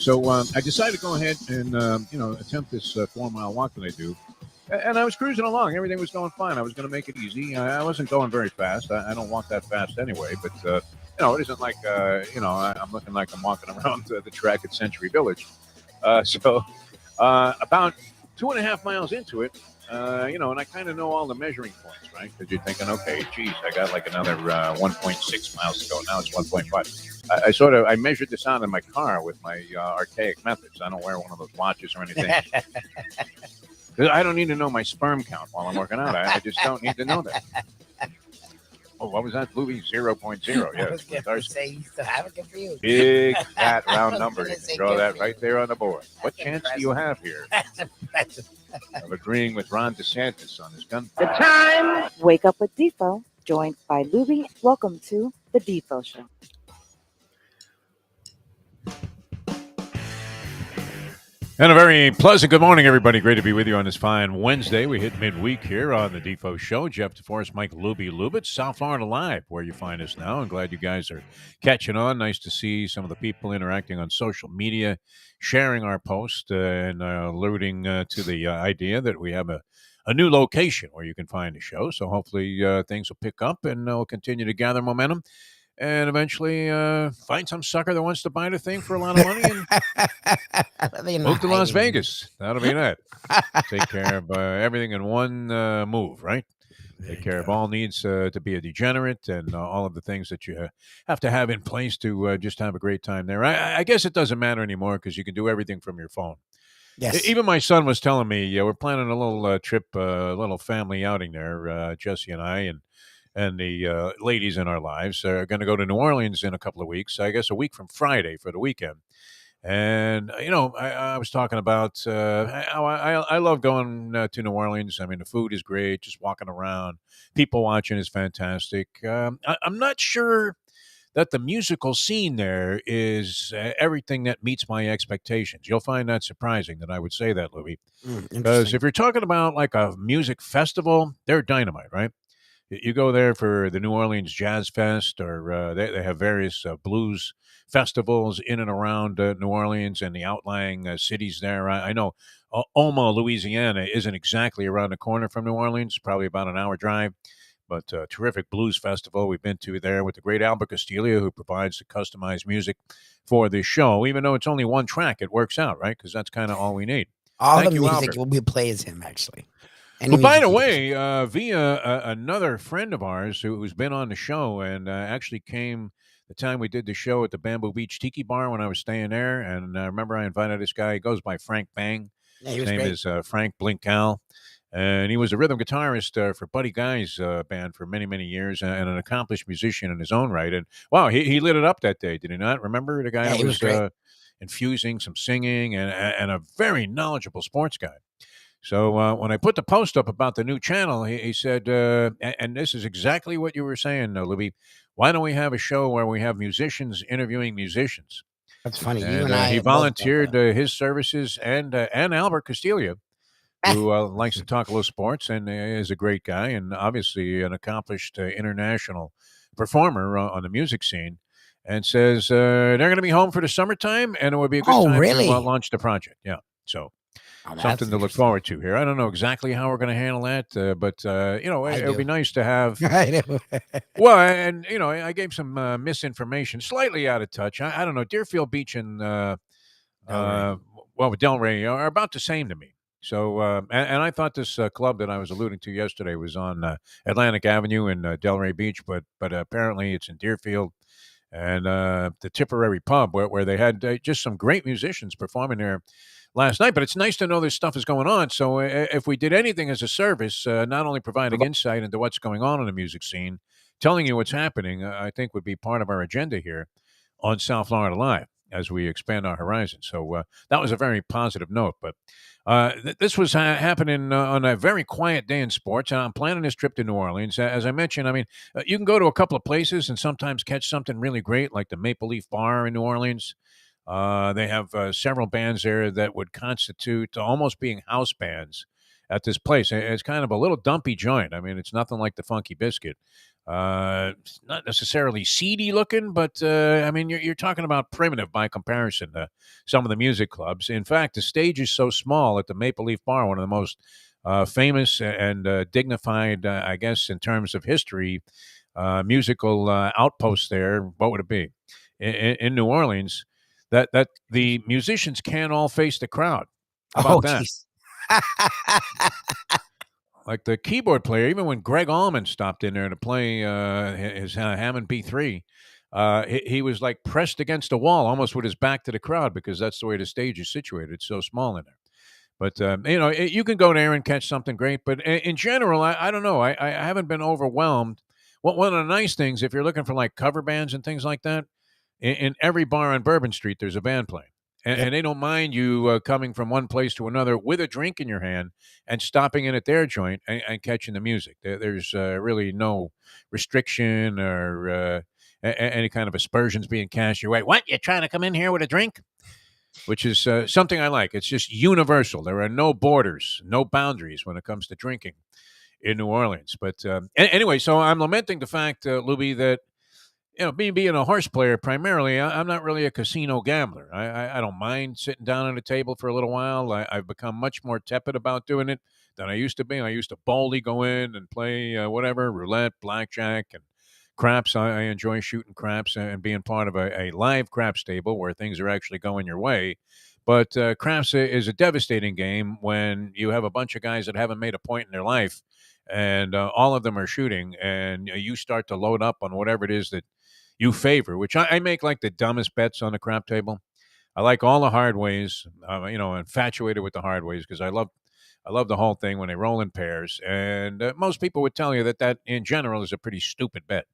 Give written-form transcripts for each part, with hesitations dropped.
So I decided to go ahead and attempt this 4 mile walk that I do. And I was cruising along. Everything was going fine. I was going to make it easy. I wasn't going very fast. I don't walk that fast anyway. But it isn't like I'm looking like I'm walking around the track at Century Village. So about 2.5 miles into it, and I kind of know all the measuring points, right? Because you're thinking, okay, geez, I got like another 1.6 miles to go. Now it's 1.5. I measured this out in my car with my archaic methods. I don't wear one of those watches or anything. I don't need to know my sperm count while I'm working out. I just don't need to know that. Oh, what was that? Lubie 0.0. Yeah, I was going to say you still have it confused. Big, fat, round number. You can draw that right there on the board. What chance do you have here of agreeing with Ron DeSantis on his gun? The time. Wake up with Defo, joined by Lubie. Welcome to the Defo Show. And a very pleasant good morning, everybody. Great to be with you on this fine Wednesday. We hit midweek here on the Defo Show. Jeff DeForest, Mike Lubie, South Florida Live, where you find us now. I'm glad you guys are catching on. Nice to see some of the people interacting on social media, sharing our post, and alluding to the idea that we have a new location where you can find the show. So hopefully things will pick up and we'll continue to gather momentum. And eventually find some sucker that wants to buy the thing for a lot of money and move to Las Vegas. That'll be that. Take care of everything in one move, right? Take care of all needs to be a degenerate and all of the things that you have to have in place to just have a great time there. I guess it doesn't matter anymore because you can do everything from your phone. Yes. Even my son was telling me, we're planning a little trip, a little family outing there, Jesse and I, and the ladies in our lives are going to go to New Orleans in a couple of weeks, I guess a week from Friday for the weekend. And, I was talking about how I love going to New Orleans. I mean, the food is great, just walking around. People watching is fantastic. I'm not sure that the musical scene there is everything that meets my expectations. You'll find that surprising that I would say that, Lubie. Because if you're talking about like a music festival, they're dynamite, right? You go there for the New Orleans Jazz Fest, or they have various blues festivals in and around New Orleans and the outlying cities there. I know Oma, Louisiana isn't exactly around the corner from New Orleans, probably about an hour drive, but a terrific blues festival we've been to there with the great Albert Castillo, who provides the customized music for this show. Even though it's only one track, it works out, right? Because that's kind of all we need. All the music will be played as him, actually. But by the way, via another friend of ours who's been on the show and actually came the time we did the show at the Bamboo Beach Tiki Bar when I was staying there. And I remember I invited this guy. He goes by Frank Bang. Yeah, his name is Frank Blinkal. And he was a rhythm guitarist for Buddy Guy's band for many, many years and an accomplished musician in his own right. And, wow, he lit it up that day, did he not? Remember the guy that was infusing some singing and a very knowledgeable sports guy. So when I put the post up about the new channel, he said, and this is exactly what you were saying, Lubie, why don't we have a show where we have musicians interviewing musicians? That's funny. And he volunteered his services and Albert Castillo, who likes to talk a little sports and is a great guy and obviously an accomplished international performer on the music scene, and says they're going to be home for the summertime and it would be a good time to launch the project. Yeah, so... something to look forward to here. I don't know exactly how we're going to handle that, but it would be nice to have. I know. Well, and I gave some misinformation, slightly out of touch. I don't know. Deerfield Beach and Delray are about the same to me. So, and I thought this club that I was alluding to yesterday was on Atlantic Avenue in Delray Beach, but apparently it's in Deerfield. And the Tipperary Pub, where they had just some great musicians performing there last night. But it's nice to know this stuff is going on. So if we did anything as a service, not only providing insight into what's going on in the music scene, telling you what's happening, I think would be part of our agenda here on South Florida Live as we expand our horizons. So that was a very positive note. But this was happening on a very quiet day in sports, and I'm planning this trip to New Orleans. As I mentioned, I mean, you can go to a couple of places and sometimes catch something really great, like the Maple Leaf Bar in New Orleans. They have several bands there that would constitute almost being house bands at this place. It's kind of a little dumpy joint. I mean, it's nothing like the Funky Biscuit. It's not necessarily seedy looking, but I mean, you're talking about primitive by comparison to some of the music clubs. In fact, the stage is so small at the Maple Leaf Bar, one of the most famous and dignified, I guess, in terms of history, musical outposts there. What would it be in New Orleans? That the musicians can't all face the crowd. How about that? Geez. Like the keyboard player, even when Greg Allman stopped in there to play his Hammond B3, he was like pressed against a wall, almost with his back to the crowd, because that's the way the stage is situated. It's so small in there. But, you can go there and catch something great. But in general, I don't know. I haven't been overwhelmed. One of the nice things, if you're looking for like cover bands and things like that, in every bar on Bourbon Street, there's a band playing. And they don't mind you coming from one place to another with a drink in your hand and stopping in at their joint and catching the music. There's really no restriction or any kind of aspersions being cast your way. What? You're trying to come in here with a drink? Which is something I like. It's just universal. There are no borders, no boundaries when it comes to drinking in New Orleans. But anyway, so I'm lamenting the fact, Lubie, that me being a horse player primarily, I'm not really a casino gambler. I don't mind sitting down at a table for a little while. I've become much more tepid about doing it than I used to be. I used to boldly go in and play whatever, roulette, blackjack, and craps. I enjoy shooting craps and being part of a live craps table where things are actually going your way. But craps is a devastating game when you have a bunch of guys that haven't made a point in their life and all of them are shooting, and you start to load up on whatever it is that you favor, which I make like the dumbest bets on the crap table. I like all the hard ways, infatuated with the hard ways because I love the whole thing when they roll in pairs. And most people would tell you that in general is a pretty stupid bet.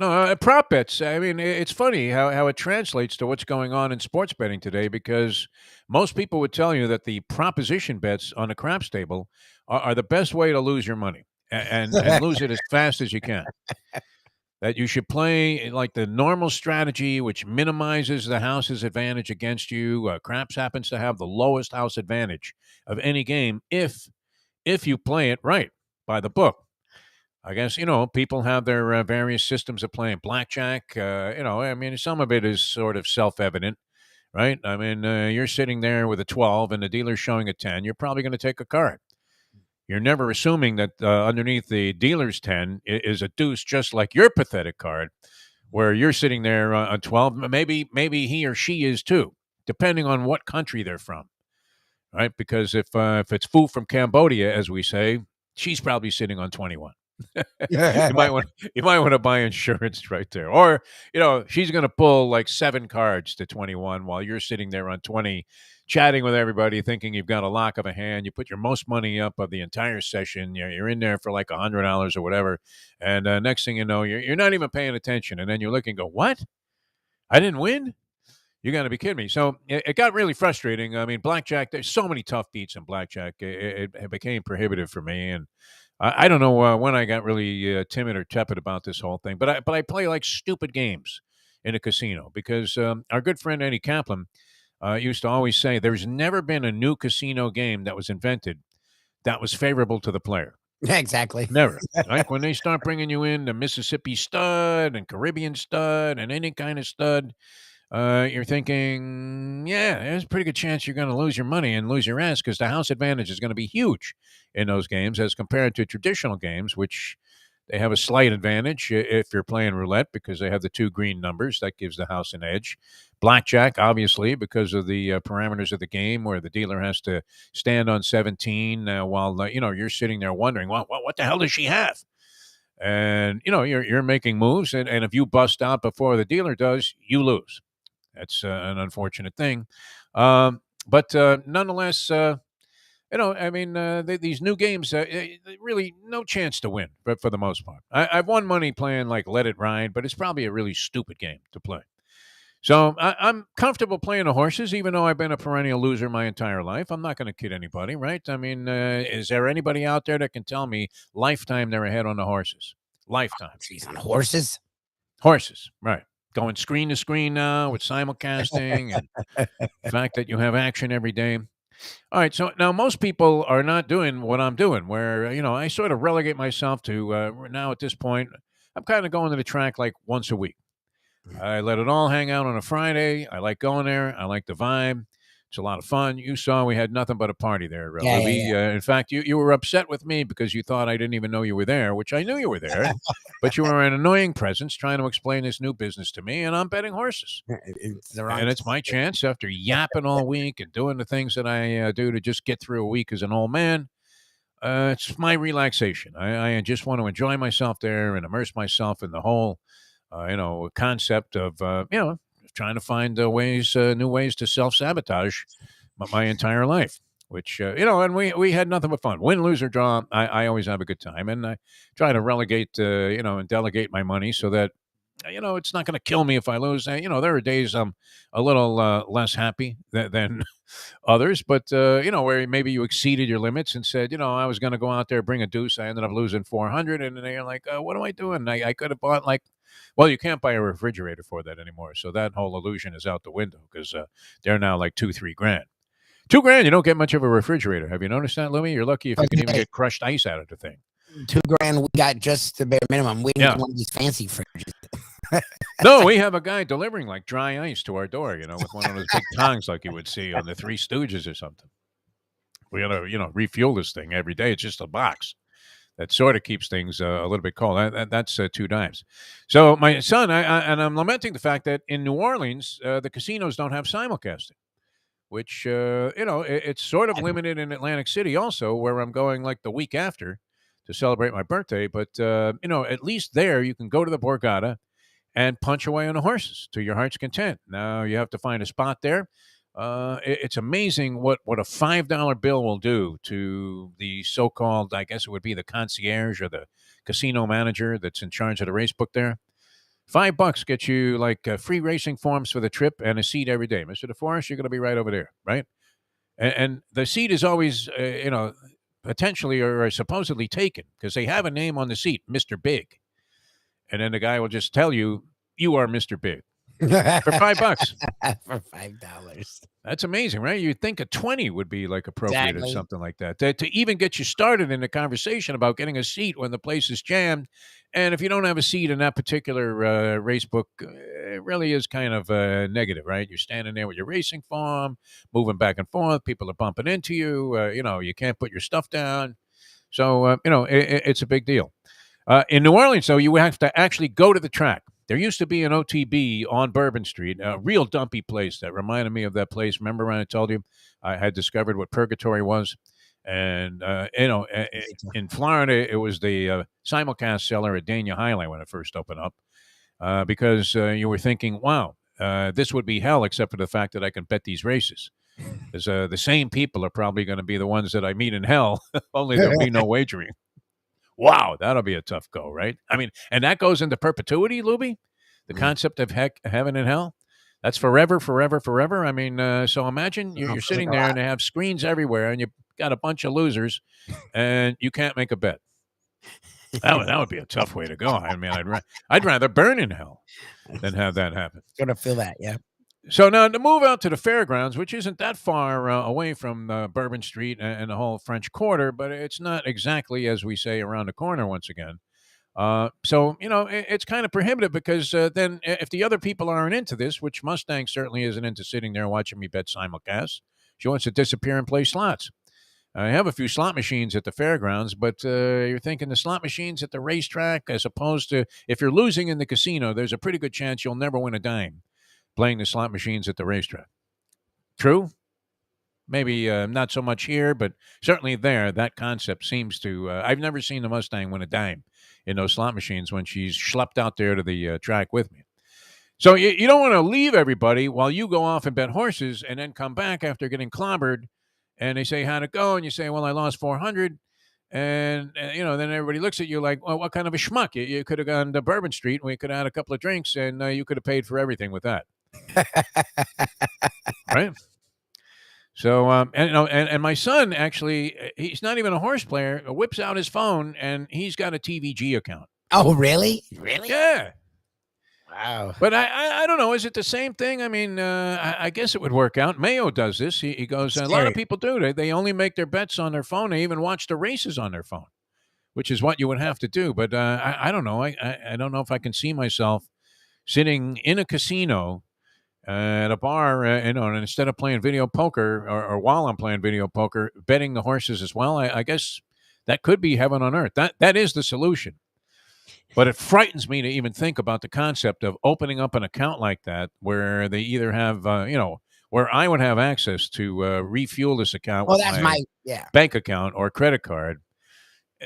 No, prop bets. I mean, it's funny how it translates to what's going on in sports betting today, because most people would tell you that the proposition bets on the craps table are the best way to lose your money and lose it as fast as you can. That you should play like the normal strategy, which minimizes the house's advantage against you. Craps happens to have the lowest house advantage of any game if you play it right by the book. I guess, people have their various systems of playing blackjack. I mean, some of it is sort of self-evident, right? I mean, you're sitting there with a 12 and the dealer's showing a 10. You're probably going to take a card. You're never assuming that underneath the dealer's 10 is a deuce, just like your pathetic card, where you're sitting there on 12. Maybe he or she is too, depending on what country they're from, right? Because if it's Fu from Cambodia, as we say, she's probably sitting on 21. you might want to buy insurance right there, or she's going to pull like 7 cards to 21 while you're sitting there on 20 chatting with everybody thinking you've got a lock of a hand. You put your most money up of the entire session. You're in there for like $100 or whatever, and next thing you know, you're not even paying attention, and then you look and go, what? I didn't win? You got to be kidding me. So it got really frustrating. I mean, blackjack, there's so many tough beats in blackjack. It became prohibitive for me, and I don't know when I got really timid or tepid about this whole thing, but I play like stupid games in a casino because our good friend Eddie Kaplan used to always say there's never been a new casino game that was invented that was favorable to the player. Exactly. Never. Like when they start bringing you in the Mississippi stud and Caribbean stud and any kind of stud, you're thinking, yeah, there's a pretty good chance you're going to lose your money and lose your ass because the house advantage is going to be huge in those games as compared to traditional games, which they have a slight advantage if you're playing roulette because they have the 2 green numbers. That gives the house an edge. Blackjack, obviously, because of the parameters of the game where the dealer has to stand on 17 while, you're sitting there wondering, what the hell does she have? And, you're making moves, and if you bust out before the dealer does, you lose. That's an unfortunate thing. But nonetheless, these new games, really no chance to win for the most part. I've won money playing like Let It Ride, but it's probably a really stupid game to play. So I'm comfortable playing the horses, even though I've been a perennial loser my entire life. I'm not going to kid anybody, right? I mean, is there anybody out there that can tell me lifetime they're ahead on the horses? Lifetime. She's on horses? Horses, right. Going screen to screen now with simulcasting and the fact that you have action every day. All right. So now most people are not doing what I'm doing, where, I sort of relegate myself to now at this point, I'm kind of going to the track like once a week. I let it all hang out on a Friday. I like going there. I like the vibe. It's a lot of fun. You saw we had nothing but a party there, Yeah, Lubie. In fact, you were upset with me because you thought I didn't even know you were there, which I knew you were there, but you were an annoying presence trying to explain this new business to me, and I'm betting horses. It's the wrong And it's my chance after yapping all week and doing the things that I do to just get through a week as an old man. It's my relaxation. I just want to enjoy myself there and immerse myself in the whole concept of, trying to find new ways to self-sabotage my entire life, which, and we had nothing but fun. Win, lose, or draw, I always have a good time. And I try to relegate, and delegate my money so that, it's not going to kill me if I lose. There are days I'm a little less happy than others, but, where maybe you exceeded your limits and said, I was going to go out there, bring a deuce. I ended up losing 400. And then you're like, what am I doing? I could have bought well, you can't buy a refrigerator for that anymore. So that whole illusion is out the window because they're now like $2-3 grand. $2 grand, you don't get much of a refrigerator. Have you noticed that, Louie? You're lucky if you can even get crushed ice out of the thing. $2 we got just the bare minimum. We need one of these fancy fridges. No, we have a guy delivering like dry ice to our door, with one of those big tongs like you would see on the Three Stooges or something. We got to, refuel this thing every day. It's just a box. That sort of keeps things a little bit cold. That's $2. So my son, and I'm lamenting the fact that in New Orleans, the casinos don't have simulcasting, which, it's sort of limited in Atlantic City also, where I'm going like the week after to celebrate my birthday. But, at least there you can go to the Borgata and punch away on the horses to your heart's content. Now you have to find a spot there. It's amazing what a $5 bill will do to the so-called, I guess it would be the concierge or the casino manager that's in charge of the race book there. $5 gets you like free racing forms for the trip and a seat every day. Mr. DeForest, you're going to be right over there, right? And the seat is always, potentially or supposedly taken because they have a name on the seat, Mr. Big. And then the guy will just tell you, you are Mr. Big. For $5. For $5. That's amazing, right? You'd think a 20 would be like appropriate or something like that. To even get you started in a conversation about getting a seat when the place is jammed. And if you don't have a seat in that particular race book, it really is kind of negative, right? You're standing there with your racing form, moving back and forth. People are bumping into you. You can't put your stuff down. So, it's a big deal. In New Orleans, though, you have to actually go to the track. There used to be an OTB on Bourbon Street, a real dumpy place that reminded me of that place. Remember when I told you I had discovered what purgatory was? And, in Florida, it was the simulcast cellar at Dania Highland when it first opened up because you were thinking, wow, this would be hell except for the fact that I can bet these races. Because the same people are probably going to be the ones that I meet in hell, only there'll be no wagering. Wow, that'll be a tough go, right? I mean, and that goes into perpetuity, Lubie? The concept of heaven and hell? That's forever, forever, forever. I mean, so imagine you're sitting there and they have screens everywhere and you've got a bunch of losers and you can't make a bet. That would be a tough way to go. I mean, I'd rather burn in hell than have that happen. Gonna feel that, yeah. So now to move out to the fairgrounds, which isn't that far away from Bourbon Street and the whole French Quarter, but it's not exactly, as we say, around the corner once again. So, it's kind of prohibitive because then if the other people aren't into this, which Mustang certainly isn't into sitting there watching me bet simulcast, she wants to disappear and play slots. I have a few slot machines at the fairgrounds, but you're thinking the slot machines at the racetrack, as opposed to if you're losing in the casino, there's a pretty good chance you'll never win a dime playing the slot machines at the racetrack. True? Maybe not so much here, but certainly there, that concept seems to... I've never seen the Mustang win a dime in those slot machines when she's schlepped out there to the track with me. So you don't want to leave everybody while you go off and bet horses and then come back after getting clobbered and they say, how'd it go? And you say, well, I lost 400. And, then everybody looks at you like, well, what kind of a schmuck? You could have gone to Bourbon Street and we could have had a couple of drinks and you could have paid for everything with that. Right? So, and my son, actually, he's not even a horse player, whips out his phone, and he's got a TVG account. Oh, really? Really? Yeah. Wow. But I don't know. Is it the same thing? I mean, I guess it would work out. Mayo does this. He goes, a lot of people do. They only make their bets on their phone. They even watch the races on their phone, which is what you would have to do. But I don't know. I don't know if I can see myself sitting in a casino at a bar, and instead of playing video poker or while I'm playing video poker, betting the horses as well. I guess that could be heaven on earth. That is the solution. But it frightens me to even think about the concept of opening up an account like that, where they either have, where I would have access to refuel this account with my bank account or credit card.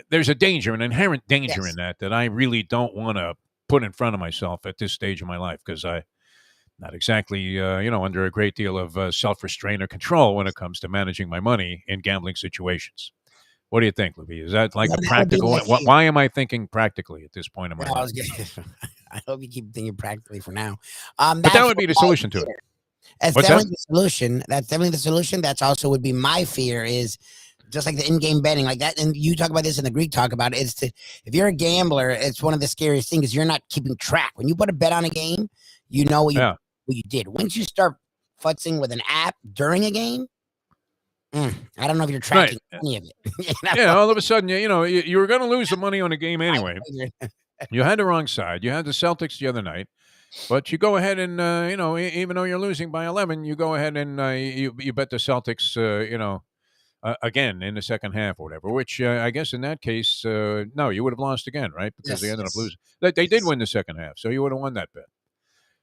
There's a danger, an inherent danger in that I really don't want to put in front of myself at this stage of my life, because I'm not exactly, under a great deal of self-restraint or control when it comes to managing my money in gambling situations. What do you think, Lubie? Is that like a practical? Why am I thinking practically at this point in my life? I hope you keep thinking practically for now. But that would be the solution to it. That's definitely the solution. That's definitely the solution. That's also would be my fear, is just like the in-game betting like that. And you talk about this, and the Greek talk about it. If you're a gambler, it's one of the scariest things, is you're not keeping track. When you put a bet on a game, you know what you did. Once you start futzing with an app during a game, I don't know if you're tracking any of it. Yeah, all of a sudden, you were going to lose the money on the game anyway. You had the wrong side. You had the Celtics the other night, but you go ahead and even though you're losing by 11, you go ahead and you bet the Celtics, again in the second half or whatever. Which I guess in that case, no, you would have lost again, right? Because they ended up losing. They did win the second half, so you would have won that bet.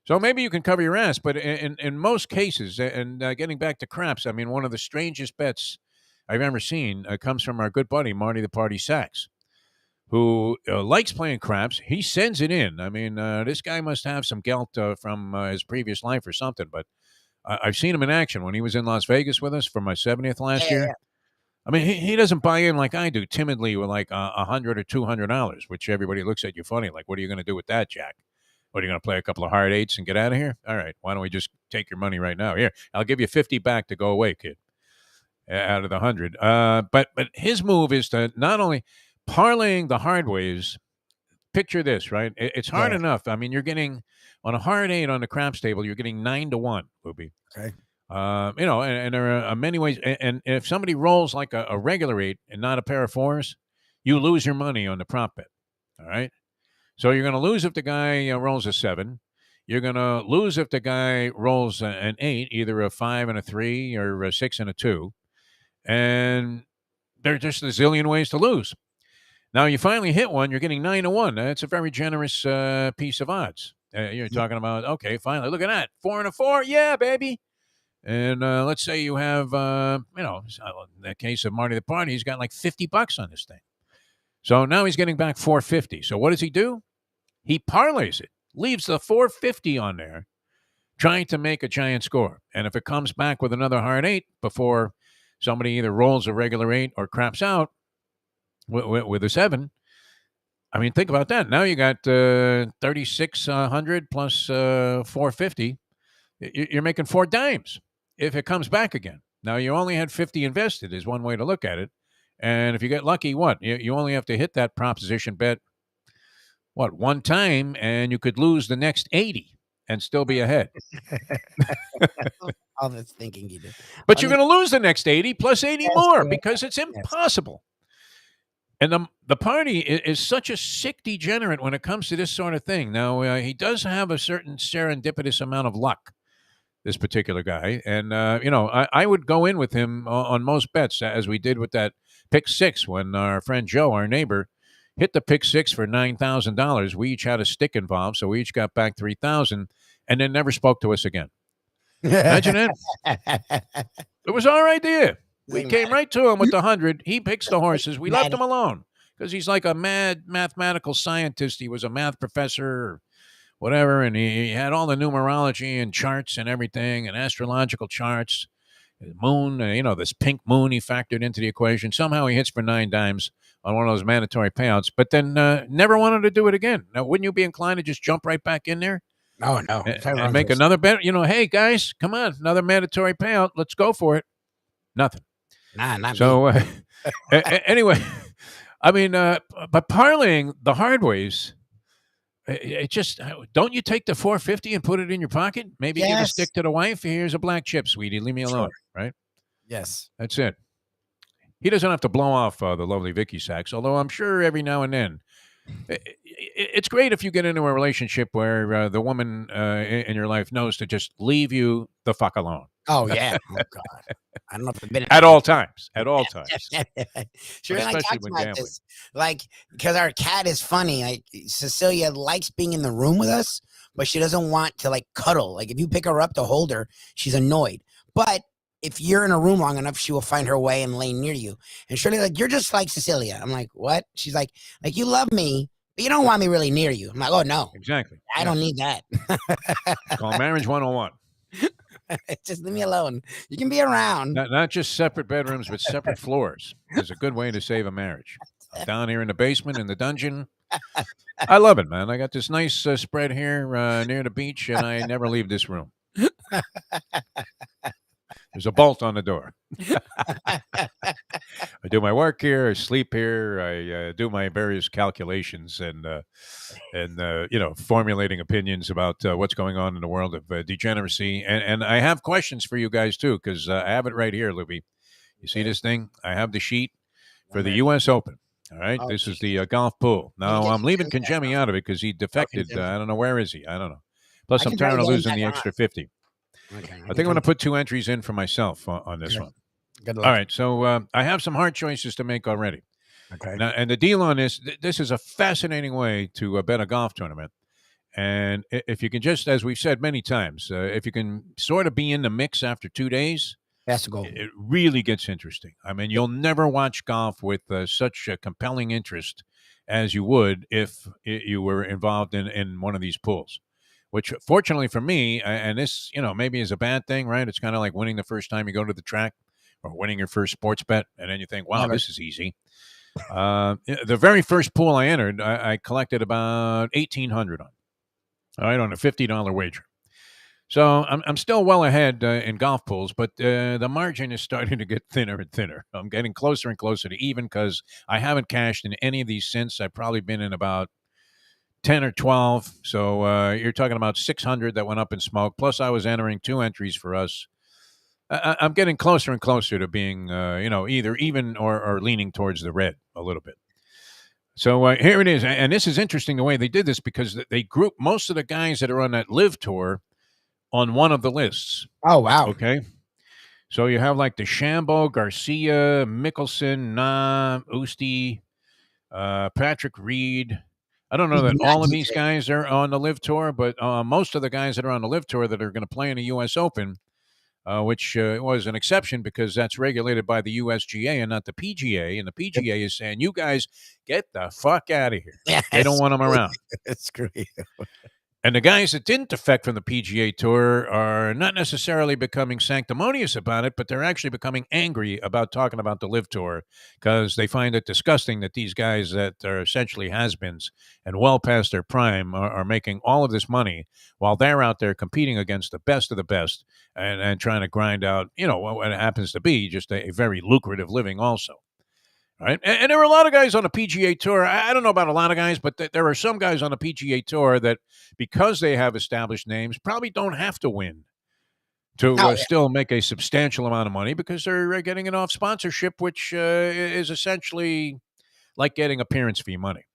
So maybe you can cover your ass, but in most cases, and getting back to craps, I mean, one of the strangest bets I've ever seen comes from our good buddy, Marty the Party Sachs, who likes playing craps. He sends it in. I mean, this guy must have some guilt from his previous life or something, but I've seen him in action when he was in Las Vegas with us for my 70th last year. I mean, he doesn't buy in like I do, timidly, with like $100 or $200, which everybody looks at you funny, like, what are you going to do with that, Jack? What, are you going to play a couple of hard eights and get out of here? All right, why don't we just take your money right now? Here, I'll give you 50 back to go away, kid, out of the 100. But his move is to not only parlaying the hard ways. Picture this, right? It's hard enough. I mean, you're getting on a hard eight on the craps table, you're getting 9-1, Lubie. Okay. And there are many ways. And if somebody rolls like a regular eight and not a pair of fours, you lose your money on the prop bet. All right. So you're going to lose if the guy rolls a 7. You're going to lose if the guy rolls an 8, either a 5 and a 3 or a 6 and a 2. And there's just a zillion ways to lose. Now, you finally hit one, you're getting 9-1. That's a very generous piece of odds. You're talking about, okay, finally, look at that. 4 and a 4. Yeah, baby. And let's say you have, in the case of Marty the Party, he's got like $50 on this thing. So now he's getting back $450. So what does he do? He parlays it, leaves the $450 on there, trying to make a giant score. And if it comes back with another hard 8 before somebody either rolls a regular 8 or craps out with a 7, I mean, think about that. Now you got 3,600 plus 450. You're making 4 dimes if it comes back again. Now, you only had 50 invested is one way to look at it. And if you get lucky, you only have to hit that proposition bet, one time, and you could lose the next 80 and still be ahead. All this thinking you did. But you're going to lose the next 80 plus 80 more because it's impossible. And the Party is such a sick degenerate when it comes to this sort of thing. Now, he does have a certain serendipitous amount of luck, this particular guy. And, I would go in with him on most bets, as we did with that pick 6 when our friend Joe, our neighbor, hit the pick 6 for $9,000. We each had a stick involved, so we each got back $3,000 and then never spoke to us again. Imagine that. It was our idea. We came right to him with the 100. He picks the horses. We left him alone because he's like a mad mathematical scientist. He was a math professor or whatever, and he had all the numerology and charts and everything and astrological charts. Moon, this pink moon he factored into the equation. Somehow he hits for 9 dimes on one of those mandatory payouts, but then never wanted to do it again. Now, wouldn't you be inclined to just jump right back in there? No. And make another bet? Hey, guys, come on, another mandatory payout. Let's go for it. Nothing. Not so anyway, I mean, but parlaying the hard ways, It just don't you take the $450 and put it in your pocket? Maybe give a Yes. stick to the wife. Here's a black chip, sweetie. Leave me alone. Right? Yes. That's it. He doesn't have to blow off the lovely Vicky Sacks, although I'm sure every now and then. It's great if you get into a relationship where the woman in your life knows to just leave you the fuck alone. Oh yeah. Oh God. I don't know if I've been At all times. At all times. Sure, and I especially talked when about gambling. this, like, because our cat is funny. Like Cecilia likes being in the room with us, but she doesn't want to like cuddle. Like if you pick her up to hold her, she's annoyed. But if you're in a room long enough, she will find her way and lay near you. And Shirley's like, you're just like Cecilia. I'm like, what? She's like you love me, but you don't want me really near you. I'm like, oh no, Exactly. I don't need that. Call Marriage 101. Just leave me alone. You can be around. Not just separate bedrooms, but separate floors is a good way to save a marriage. I'm down here in the basement, in the dungeon. I love it, man. I got this nice spread here near the beach, and I never leave this room. There's a bolt on the door. I do my work here. I sleep here. I do my various calculations and formulating opinions about what's going on in the world of degeneracy. And I have questions for you guys too, because I have it right here, Lubie. You see this thing? I have the sheet for the U.S. Open. All right, this is the golf pool. Now I'm leaving Conjemi out of it because he defected. I don't know, where is he? I don't know. Plus, I'm tired of losing the extra 50. Okay, I think I'm going to put 2 entries in for myself on this one. Good luck. All right, so I have some hard choices to make already. Okay. Now, and the deal on this, this is a fascinating way to bet a golf tournament. And if you can just, as we've said many times, if you can sort of be in the mix after 2 days, that's a goal. it really gets interesting. I mean, you'll never watch golf with such a compelling interest as you would if you were involved in one of these pools. Which, fortunately for me, and this, maybe is a bad thing, right? It's kind of like winning the first time you go to the track or winning your first sports bet, and then you think, wow, this is easy. The very first pool I entered, I collected about $1,800 on. All right, on a $50 wager. So I'm still well ahead in golf pools, but the margin is starting to get thinner and thinner. I'm getting closer and closer to even because I haven't cashed in any of these since. I've probably been in about 10 or 12. So you're talking about 600 that went up in smoke. Plus, I was entering 2 entries for us. I'm getting closer and closer to being, either even or leaning towards the red a little bit. So here it is. And this is interesting the way they did this because they grouped most of the guys that are on that LIV tour on one of the lists. Oh, wow. Okay. So you have like DeChambeau, Garcia, Mickelson, Usti, Patrick Reed. I don't know that all of these guys are on the LIV tour, but most of the guys that are on the LIV tour that are going to play in the U.S. Open, which was an exception because that's regulated by the USGA and not the PGA. And the PGA is saying, you guys get the fuck out of here. Yes. They don't want them around. Screw you. And the guys that didn't defect from the PGA Tour are not necessarily becoming sanctimonious about it, but they're actually becoming angry about talking about the LIV Tour because they find it disgusting that these guys that are essentially has-beens and well past their prime are making all of this money while they're out there competing against the best of the best and trying to grind out, what happens to be just a very lucrative living also. Right. And there are a lot of guys on the PGA Tour. I don't know about a lot of guys, but there are some guys on the PGA Tour that, because they have established names, probably don't have to win to still make a substantial amount of money because they're getting it off sponsorship, which is essentially like getting appearance fee money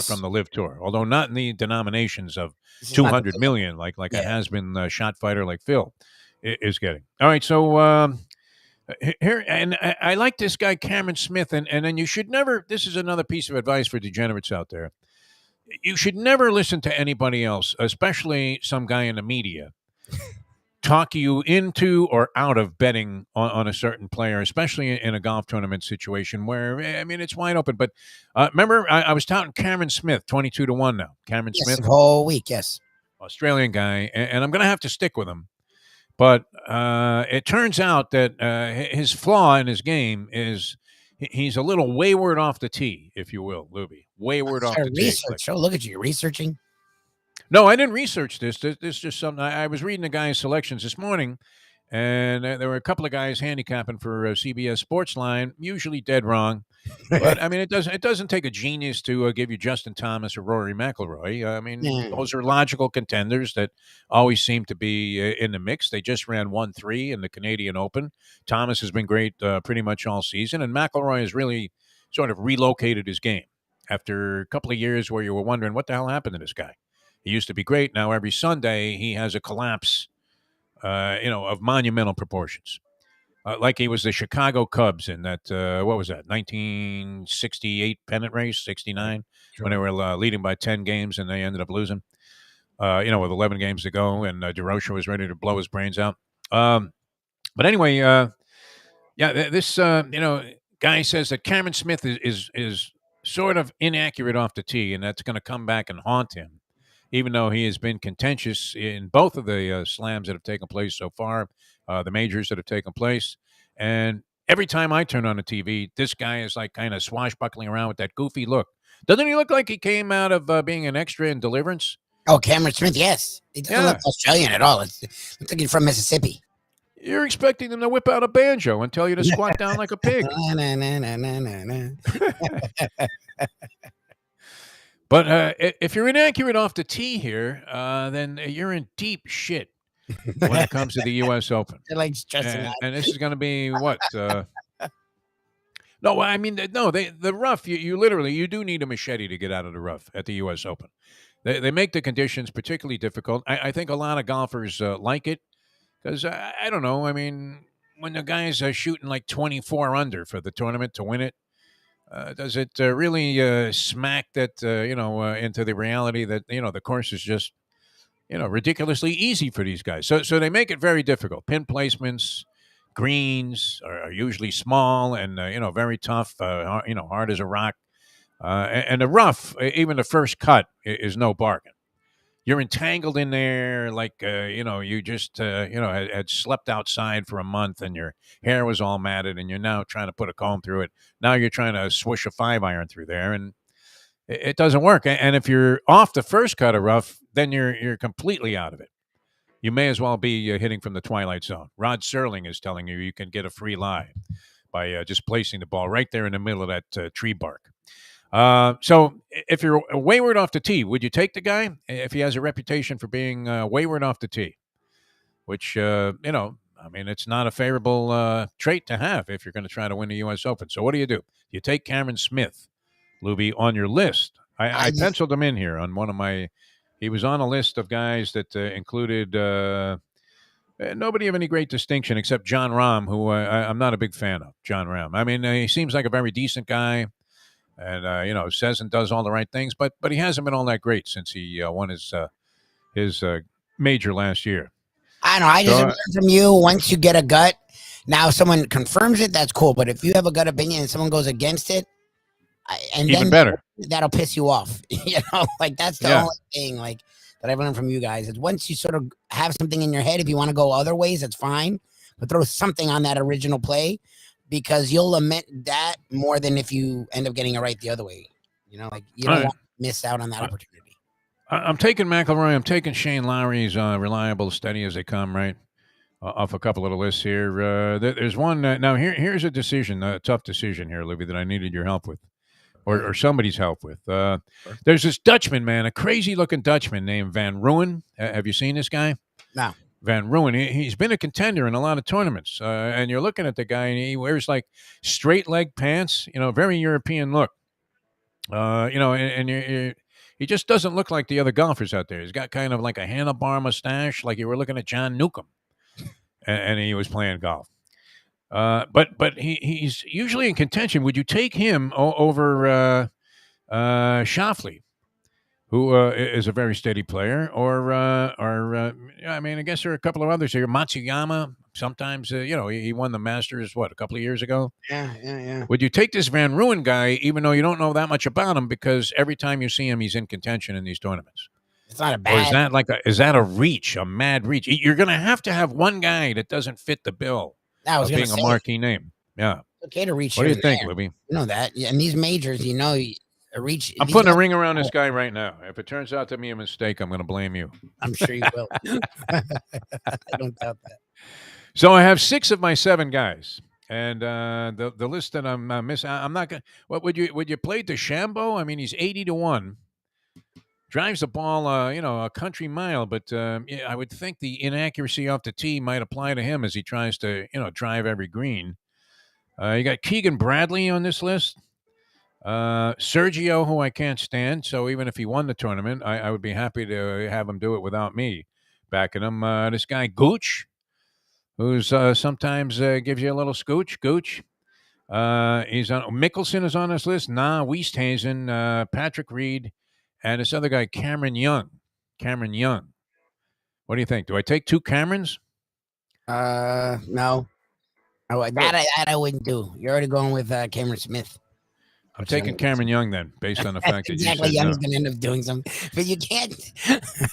from the LIV Tour, although not in the denominations of 200 million, like a has-been shot fighter like Phil is getting. All right, so here, and I like this guy, Cameron Smith, and then you should never, this is another piece of advice for degenerates out there. You should never listen to anybody else, especially some guy in the media, talk you into or out of betting on a certain player, especially in a golf tournament situation where, it's wide open. But remember, I was touting Cameron Smith, 22-1 now. Cameron Smith. The whole week, yes. Australian guy, and I'm going to have to stick with him. But it turns out that his flaw in his game is he's a little wayward off the tee, if you will, Lubie. Wayward off the tee. Oh, look at you researching. No, I didn't research this. This is just something. I was reading the guy's selections this morning, And there were a couple of guys handicapping for CBS Sportsline, usually dead wrong. But I mean, it doesn't take a genius to give you Justin Thomas or Rory McIlroy. I mean, Yeah. those are logical contenders that always seem to be in the mix. They just ran 1-3 in the Canadian Open. Thomas has been great pretty much all season, and McIlroy has really sort of relocated his game after a couple of years where you were wondering what the hell happened to this guy. He used to be great. Now every Sunday he has a collapse, of monumental proportions. Like he was the Chicago Cubs in that, what was that, 1968 pennant race, 69, when they were leading by 10 games and they ended up losing, with 11 games to go, and DeRocher was ready to blow his brains out. But anyway, this, guy says that Cameron Smith is sort of inaccurate off the tee, and that's going to come back and haunt him, even though he has been contentious in both of the slams that have taken place so far, the majors that have taken place. And every time I turn on the TV, this guy is like kind of swashbuckling around with that goofy look. Doesn't he look like he came out of being an extra in Deliverance? Oh, Cameron Smith, yes. He doesn't look Australian at all. It looks like he's from Mississippi. You're expecting them to whip out a banjo and tell you to squat down like a pig. But if you're inaccurate off the tee here, then you're in deep shit when it comes to the U.S. Open. They're like stressing out. And this is going to be what? No, I mean, the rough, you literally, you do need a machete to get out of the rough at the U.S. Open. They make the conditions particularly difficult. I think a lot of golfers like it because, I don't know, I mean, when the guys are shooting like 24 under for the tournament to win it, does it really smack that, into the reality that, the course is just, ridiculously easy for these guys. So they make it very difficult. Pin placements, greens are usually small and, very tough, hard as a rock. And the rough, even the first cut is no bargain. You're entangled in there like, you just, had slept outside for a month and your hair was all matted and you're now trying to put a comb through it. Now you're trying to swish a 5-iron through there and it doesn't work. And if you're off the first cut of rough, then you're completely out of it. You may as well be hitting from the twilight zone. Rod Serling is telling you can get a free lie by just placing the ball right there in the middle of that tree bark. So if you're wayward off the tee, would you take the guy if he has a reputation for being wayward off the tee? Which, it's not a favorable trait to have if you're going to try to win the U.S. Open. So what do? You take Cameron Smith, Lubie, on your list. I penciled him in here on one of my – he was on a list of guys that included nobody of any great distinction except John Rahm, who I'm not a big fan of, John Rahm. I mean, he seems like a very decent guy. And says and does all the right things, but he hasn't been all that great since he won his major last year. I know. I just learned from you. Once you get a gut, now if someone confirms it, that's cool. But if you have a gut opinion and someone goes against it, and even then better, that'll piss you off. Like that's the only thing like that I've learned from you guys is once you sort of have something in your head, if you want to go other ways, that's fine. But throw something on that original play. Because you'll lament that more than if you end up getting it right the other way. You don't want to miss out on that opportunity. I'm taking McIlroy. I'm taking Shane Lowry's reliable, steady as they come, right? Off a couple of the lists here. There's one. Now, here's a decision, a tough decision here, Lubie, that I needed your help with. Or somebody's help with. There's this Dutchman, man, a crazy-looking Dutchman named Van Rooyen. Have you seen this guy? No. Van Rooyen, he's been a contender in a lot of tournaments, and you're looking at the guy, and he wears like straight leg pants, very European look, he just doesn't look like the other golfers out there. He's got kind of like a handlebar mustache, like you were looking at John Newcomb, and he was playing golf. But he's usually in contention. Would you take him over Schauffele? Who is a very steady player, or I guess there are a couple of others here. Matsuyama, sometimes, he won the Masters, a couple of years ago? Yeah. Would you take this Van Rooyen guy, even though you don't know that much about him, because every time you see him, he's in contention in these tournaments? It's not a bad. Or is that a reach, a mad reach? You're going to have one guy that doesn't fit the bill of being a marquee name. Yeah. It's okay to reach. What do you think, Libby? You know that. Yeah, and these majors, reach. I'm putting a ring around this guy right now. If it turns out to be a mistake, I'm going to blame you. I'm sure you will. I don't doubt that. So I have 6 of my 7 guys, and the list that I'm missing. I'm not gonna. What would you play DeChambeau? I mean, he's 80-1. Drives the ball, a country mile, but yeah, I would think the inaccuracy off the tee might apply to him as he tries to, drive every green. You got Keegan Bradley on this list. Sergio, who I can't stand. So even if he won the tournament, I would be happy to have him do it without me backing him. This guy Gooch, who's sometimes gives you a little Gooch. He's on. Mickelson is on this list. Nah, Wiesthuizen, Patrick Reed, and this other guy Cameron Young. Cameron Young. What do you think? Do I take 2 Camerons? No. That I wouldn't do. You're already going with Cameron Smith. I'm taking Cameron Young then, based on the fact that exactly you said Young's no. going to end up doing something, but you can't.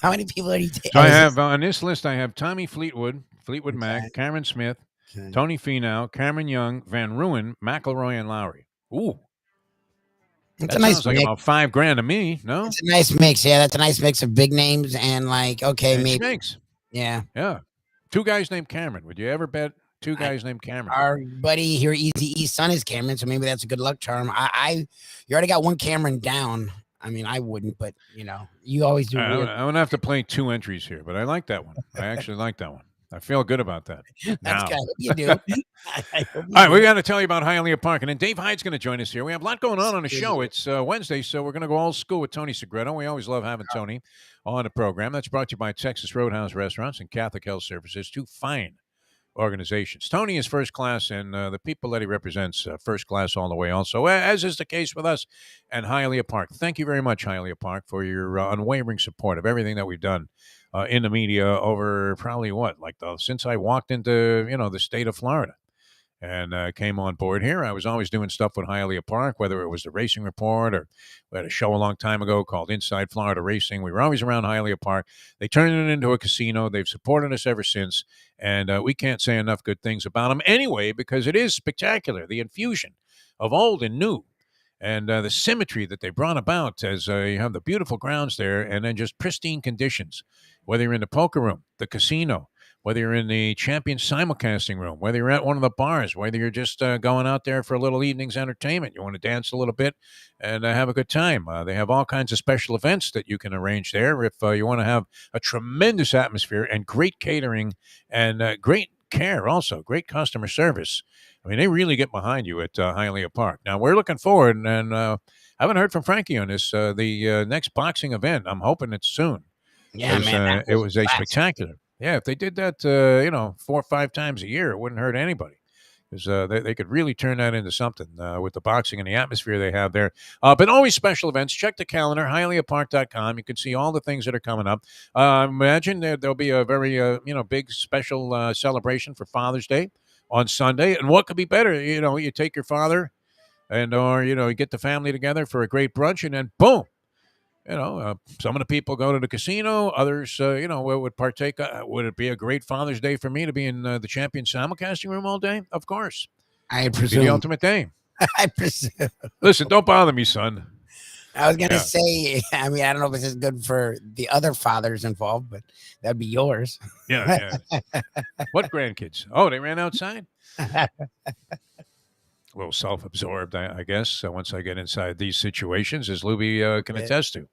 How many people are you taking? So I have on this list. I have Tommy Fleetwood Okay. Mac, Cameron Smith, Okay. Tony Finau, Cameron Young, Van Ruin, McIlroy, and Lowry. Ooh, It's that a nice sounds like mix. about $5,000 to me. No, It's a nice mix. Yeah, that's a nice mix of big names and and maybe. Schmeeks. Yeah. 2 guys named Cameron. Would you ever bet 2 guys named Cameron? Our buddy here, Easy E's son is Cameron, so maybe that's a good luck charm. You already got one Cameron down. I mean, I wouldn't, but you always do. I'm gonna have to play 2 entries here, but I like that one. I actually like that one. I feel good about that. That's Now. kind of you do. I hope you All right, do. we got to tell you about Hialeah Park, and then Dave Hyde's going to join us here. We have a lot going on the show. It's Wednesday, so we're going to go old school with Tony Segreto. We always love having Tony on the program. That's brought to you by Texas Roadhouse Restaurants and Catholic Health Services, 2 fine organizations. Tony is first class, and the people that he represents, first class all the way also, as is the case with us and Hialeah Park. Thank you very much, Hialeah Park, for your unwavering support of everything that we've done in the media over probably since I walked into, the state of Florida and came on board here. I was always doing stuff with Hialeah Park, whether it was the Racing Report or we had a show a long time ago called Inside Florida Racing. We were always around Hialeah Park. They turned it into a casino. They've supported us ever since, and we can't say enough good things about them anyway because it is spectacular, the infusion of old and new. And the symmetry that they brought about as you have the beautiful grounds there and then just pristine conditions, whether you're in the poker room, the casino, whether you're in the champion simulcasting room, whether you're at one of the bars, whether you're just going out there for a little evening's entertainment, you want to dance a little bit and have a good time. They have all kinds of special events that you can arrange there if you want to have a tremendous atmosphere and great catering and great care also, great customer service. I mean, they really get behind you at Hialeah Park. Now, we're looking forward, and I haven't heard from Frankie on this, the next boxing event. I'm hoping it's soon. Yeah, man. It was a spectacular. Yeah, if they did that, 4 or 5 times a year, it wouldn't hurt anybody. Because they could really turn that into something with the boxing and the atmosphere they have there. But always special events. Check the calendar, HialeahPark.com. You can see all the things that are coming up. Imagine there'll be a very, big special celebration for Father's Day on Sunday. And what could be better? You take your father or you get the family together for a great brunch and then boom. Some of the people go to the casino. Others, would partake. Would it be a great Father's Day for me to be in the champion simulcasting room all day? Of course. I It'd be presume. the ultimate day. I presume. Listen, don't bother me, son. I was gonna say. I mean, I don't know if this is good for the other fathers involved, but that'd be yours. Yeah. What grandkids? Oh, they ran outside? A little self-absorbed, I guess. So once I get inside these situations, as Lubie can attest to.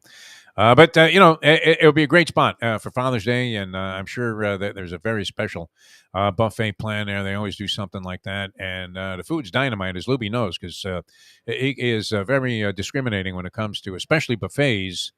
But it'll be a great spot for Father's Day, and I'm sure that there's a very special buffet plan there. They always do something like that, and the food's dynamite, as Lubie knows, because he is very discriminating when it comes to especially buffets.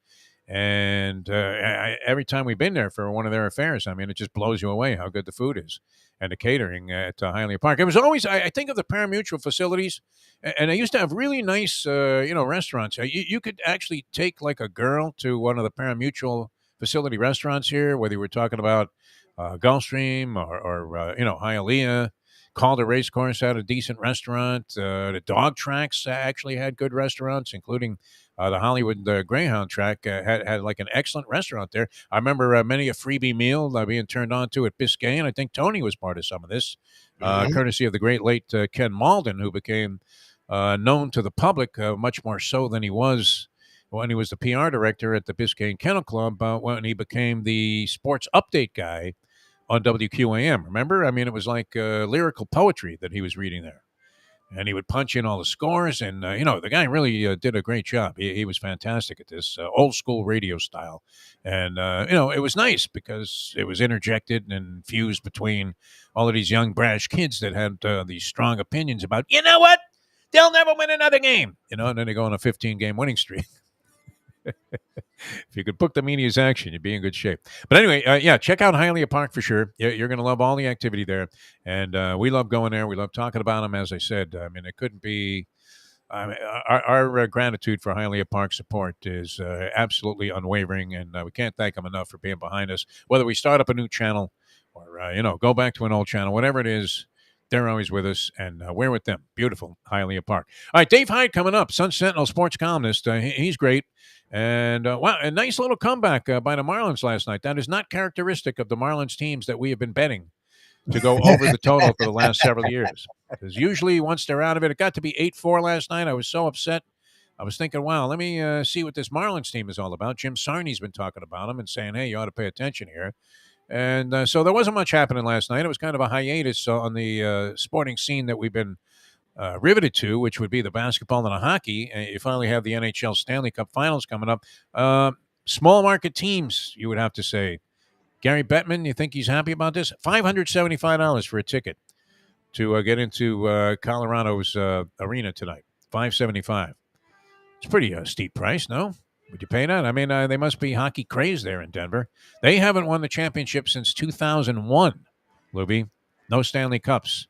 And every time we've been there for one of their affairs, I mean, it just blows you away how good the food is and the catering at Hialeah Park. It was always, I think of the pari-mutuel facilities, and they used to have really nice, restaurants. You could actually take like a girl to one of the pari-mutuel facility restaurants here, whether you were talking about Gulfstream or Hialeah. Calder Race Course had a decent restaurant. The dog tracks actually had good restaurants, including the Hollywood Greyhound track had like an excellent restaurant there. I remember many a freebie meal being turned on to at Biscayne. I think Tony was part of some of this, courtesy of the great late Ken Malden, who became known to the public much more so than he was when he was the PR director at the Biscayne Kennel Club, when he became the sports update guy on WQAM. Remember? I mean, it was like lyrical poetry that he was reading there. And he would punch in all the scores. And, the guy really did a great job. He was fantastic at this old school radio style. And, it was nice because it was interjected and fused between all of these young, brash kids that had these strong opinions about, you know what? They'll never win another game. And then they go on a 15-game winning streak. If you could book the media's action, you'd be in good shape. But anyway, check out Hialeah Park for sure. You're going to love all the activity there. And we love going there. We love talking about them, as I said. I mean, it couldn't be our gratitude for Hialeah Park support is absolutely unwavering, and we can't thank them enough for being behind us. Whether we start up a new channel or, go back to an old channel, whatever it is, they're always with us, and we're with them. Beautiful Hialeah Park. All right, Dave Hyde coming up, Sun Sentinel sports columnist. He's great. And, wow, a nice little comeback by the Marlins last night. That is not characteristic of the Marlins teams that we have been betting to go over the total for the last several years. Because usually once they're out of it, it got to be 8-4 last night. I was so upset. I was thinking, wow, let me see what this Marlins team is all about. Jim Sarney's been talking about them and saying, hey, you ought to pay attention here. And so there wasn't much happening last night. It was kind of a hiatus on the sporting scene that we've been riveted to, which would be the basketball and the hockey. You finally have the NHL Stanley Cup Finals coming up. Small market teams, you would have to say. Gary Bettman, you think he's happy about this? $575 for a ticket to get into Colorado's arena tonight. $575. It's a pretty steep price, no? Would you pay that? I mean, they must be hockey crazed there in Denver. They haven't won the championship since 2001, Lubie. No Stanley Cups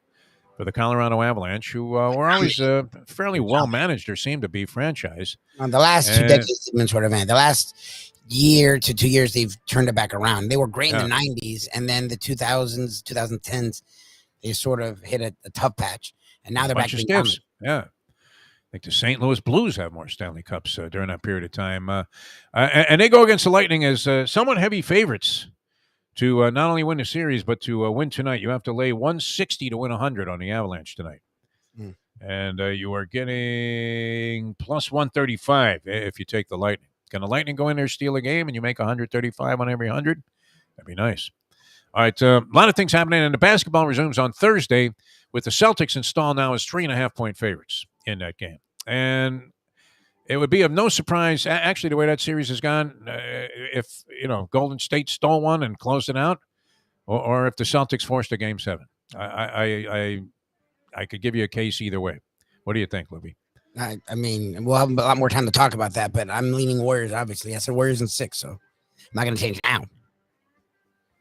for the Colorado Avalanche, who were always fairly well-managed or seemed to be franchise. The last 2 decades have been sort of the last year to 2 years, they've turned it back around. They were great in the 90s, and then the 2000s, 2010s, they sort of hit a tough patch, and now they're back to the Yeah. I think the St. Louis Blues have more Stanley Cups during that period of time. And they go against the Lightning as somewhat heavy favorites to not only win the series, but to win tonight. You have to lay 160 to win 100 on the Avalanche tonight. And you are getting plus 135 if you take the Lightning. Can the Lightning go in there, steal a game, and you make 135 on every 100? That'd be nice. All right, a lot of things happening, and the basketball resumes on Thursday with the Celtics installed now as 3.5-point favorites in that game. And it would be of no surprise, actually, the way that series has gone, if, Golden State stole one and closed it out, or if the Celtics forced a Game 7. I could give you a case either way. What do you think, Lubie? I mean, we'll have a lot more time to talk about that, but I'm leaning Warriors, obviously. I said Warriors in 6, so I'm not going to change now.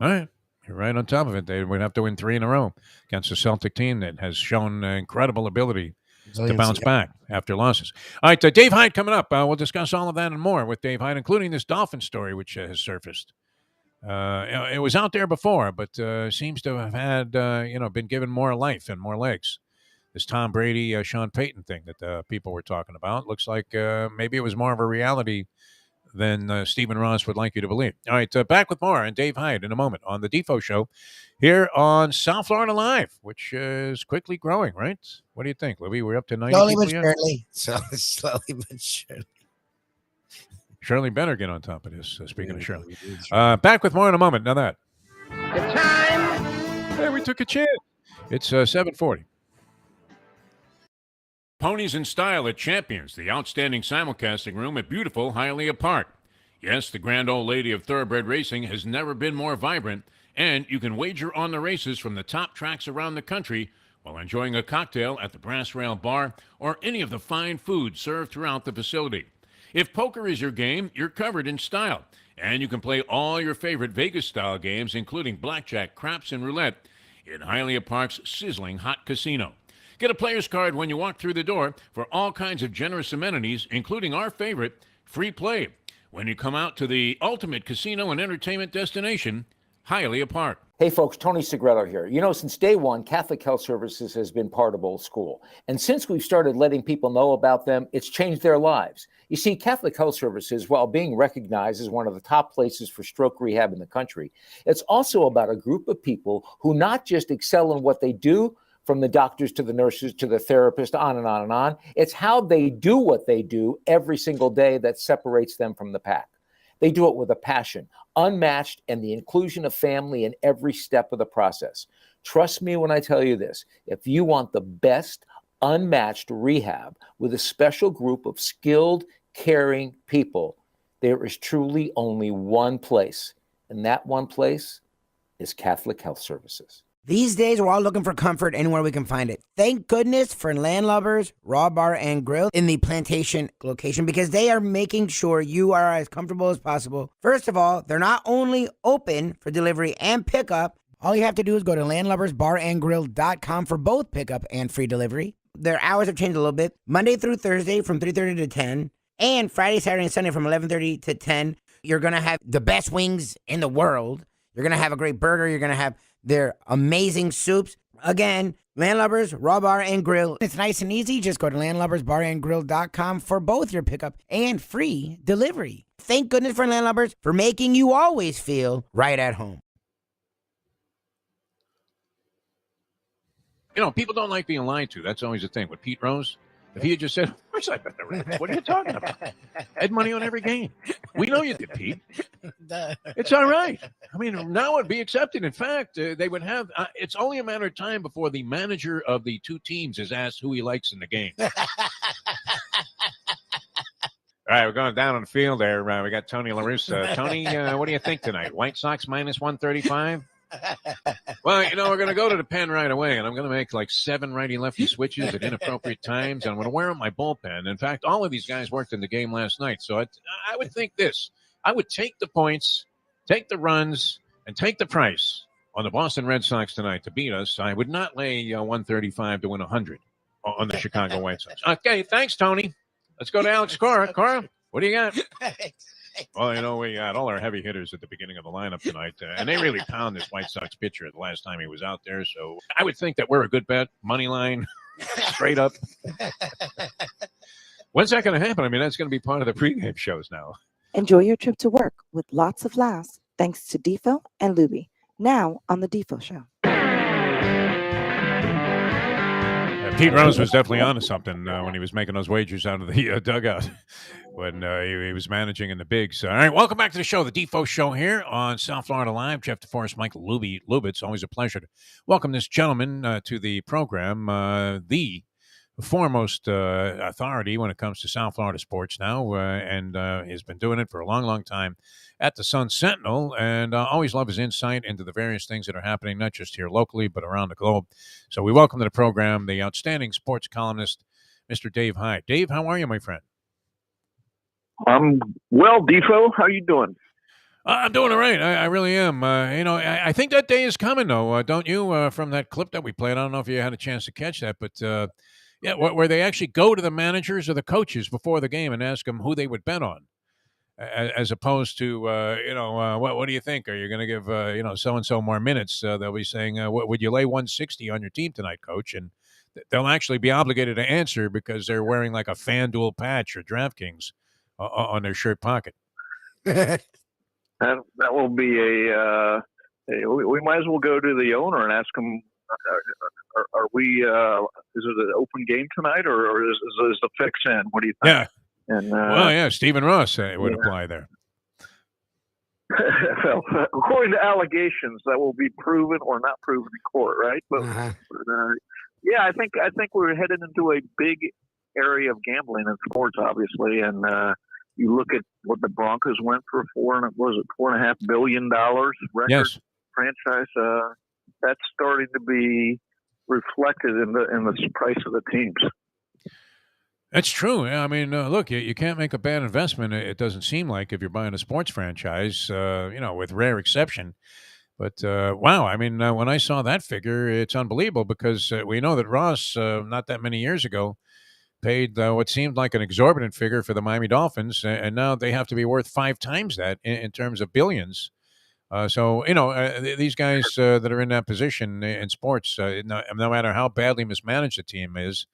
All right. You're right on top of it. They would have to win 3 in a row against a Celtic team that has shown incredible ability to bounce back after losses. All right, Dave Hyde coming up. We'll discuss all of that and more with Dave Hyde, including this Dolphin story, which has surfaced. It was out there before, but seems to have had, been given more life and more legs. This Tom Brady, Sean Payton thing that people were talking about. Looks like maybe it was more of a reality than Stephen Ross would like you to believe. All right, back with more and Dave Hyde in a moment on the Defo Show here on South Florida Live, which is quickly growing, right? What do you think, Lubie? We're up to 90 slowly people but yet? surely. Slowly but surely. Shirley better get on top of this, speaking of Shirley. Back with more in a moment. Now that. Good time. Hey, we took a chance. It's 7:40. Ponies in Style at Champions, the outstanding simulcasting room at beautiful Hialeah Park. Yes, the grand old lady of thoroughbred racing has never been more vibrant, and you can wager on the races from the top tracks around the country while enjoying a cocktail at the Brass Rail Bar or any of the fine food served throughout the facility. If poker is your game, you're covered in style, and you can play all your favorite Vegas-style games, including blackjack, craps, and roulette, in Hialeah Park's sizzling hot casino. Get a player's card when you walk through the door for all kinds of generous amenities, including our favorite, free play, when you come out to the ultimate casino and entertainment destination, Hialeah Park. Hey folks, Tony Segreto here. Since day one, Catholic Health Services has been part of Old School. And since we've started letting people know about them, it's changed their lives. You see, Catholic Health Services, while being recognized as one of the top places for stroke rehab in the country, it's also about a group of people who not just excel in what they do, from the doctors to the nurses to the therapist, on and on and on. It's how they do what they do every single day that separates them from the pack. They do it with a passion, unmatched, and the inclusion of family in every step of the process. Trust me when I tell you this. If you want the best, unmatched rehab with a special group of skilled, caring people, there is truly only one place, and that one place is Catholic Health Services. These days, we're all looking for comfort anywhere we can find it. Thank goodness for Landlubbers Raw Bar and Grill in the Plantation location, because they are making sure you are as comfortable as possible. First of all, they're not only open for delivery and pickup. All you have to do is go to landlubbersbarandgrill.com for both pickup and free delivery. Their hours have changed a little bit. Monday through Thursday from 3:30 to 10, and Friday, Saturday, and Sunday from 11:30 to 10. You're going to have the best wings in the world. You're going to have a great burger. You're going to have their amazing soups. Again, Landlubbers, Raw Bar and Grill. It's nice and easy. Just go to landlubbersbarandgrill.com for both your pickup and free delivery. Thank goodness for Landlubbers for making you always feel right at home. You know, people don't like being lied to. That's always the thing. With Pete Rose, if he had just said, of course I bet the Reds. What are you talking about? I had money on every game. We know you did, Pete. It's all right. I mean, now it'd be accepted. In fact, they would have, it's only a matter of time before the manager of the two teams is asked who he likes in the game. All right, we're going down on the field there. We got Tony La Russa. Tony, what do you think tonight? White Sox minus 135? Well, you know, we're going to go to the pen right away, and I'm going to make like 7 righty-lefty switches at inappropriate times, and I'm going to wear out my bullpen. In fact, all of these guys worked in the game last night, so I would think this. I would take the points, take the runs, and take the price on the Boston Red Sox tonight to beat us. I would not lay 135 to win 100 on the Chicago White Sox. Okay, thanks, Tony. Let's go to Alex Cora. Cora, what do you got? Well, you know, we got all our heavy hitters at the beginning of the lineup tonight, and they really pound this White Sox pitcher the last time he was out there. So I would think that we're a good bet, money line, straight up. When's that going to happen? I mean, that's going to be part of the pregame shows now. Enjoy your trip to work with lots of laughs thanks to Defo and Lubie. Now on the Defo Show. Pete Rose was definitely onto something when he was making those wagers out of the dugout when he was managing in the bigs. All right, welcome back to the show, the Defo Show here on South Florida Live. Jeff DeForest, Michael Lubie. It's always a pleasure to welcome this gentleman to the program, the foremost authority when it comes to South Florida sports now, and has been doing it for a long, long time at the Sun Sentinel, and always love his insight into the various things that are happening, not just here locally, but around the globe. So we welcome to the program the outstanding sports columnist, Mr. Dave Hyde. Dave, how are you, my friend? I'm well, Defo. How you doing? I'm doing all right. I really am. You know, I think that day is coming, though, don't you, from that clip that we played? I don't know if you had a chance to catch that, but yeah, where they actually go to the managers or the coaches before the game and ask them who they would bet on, as opposed to, what do you think? Are you going to give, so-and-so more minutes? They'll be saying, would you lay 160 on your team tonight, coach? And they'll actually be obligated to answer because they're wearing like a FanDuel patch or DraftKings on their shirt pocket. That will be we might as well go to the owner and ask him, are we, is it an open game tonight or is the fix in? What do you think? Yeah. And, well, yeah, Stephen Ross would apply there. Well, according to allegations, that will be proven or not proven in court, right? But, yeah, I think we're headed into a big area of gambling in sports, obviously, and you look at what the Broncos went for $4.5 billion record franchise. That's starting to be reflected in the price of the teams. That's true. I mean, look, you can't make a bad investment. It doesn't seem like if you're buying a sports franchise, with rare exception. But wow, I mean, when I saw that figure, it's unbelievable because we know that Ross, not that many years ago, paid what seemed like an exorbitant figure for the Miami Dolphins, and now they have to be worth 5 times that in terms of billions. So, these guys that are in that position in sports, no matter how badly mismanaged the team is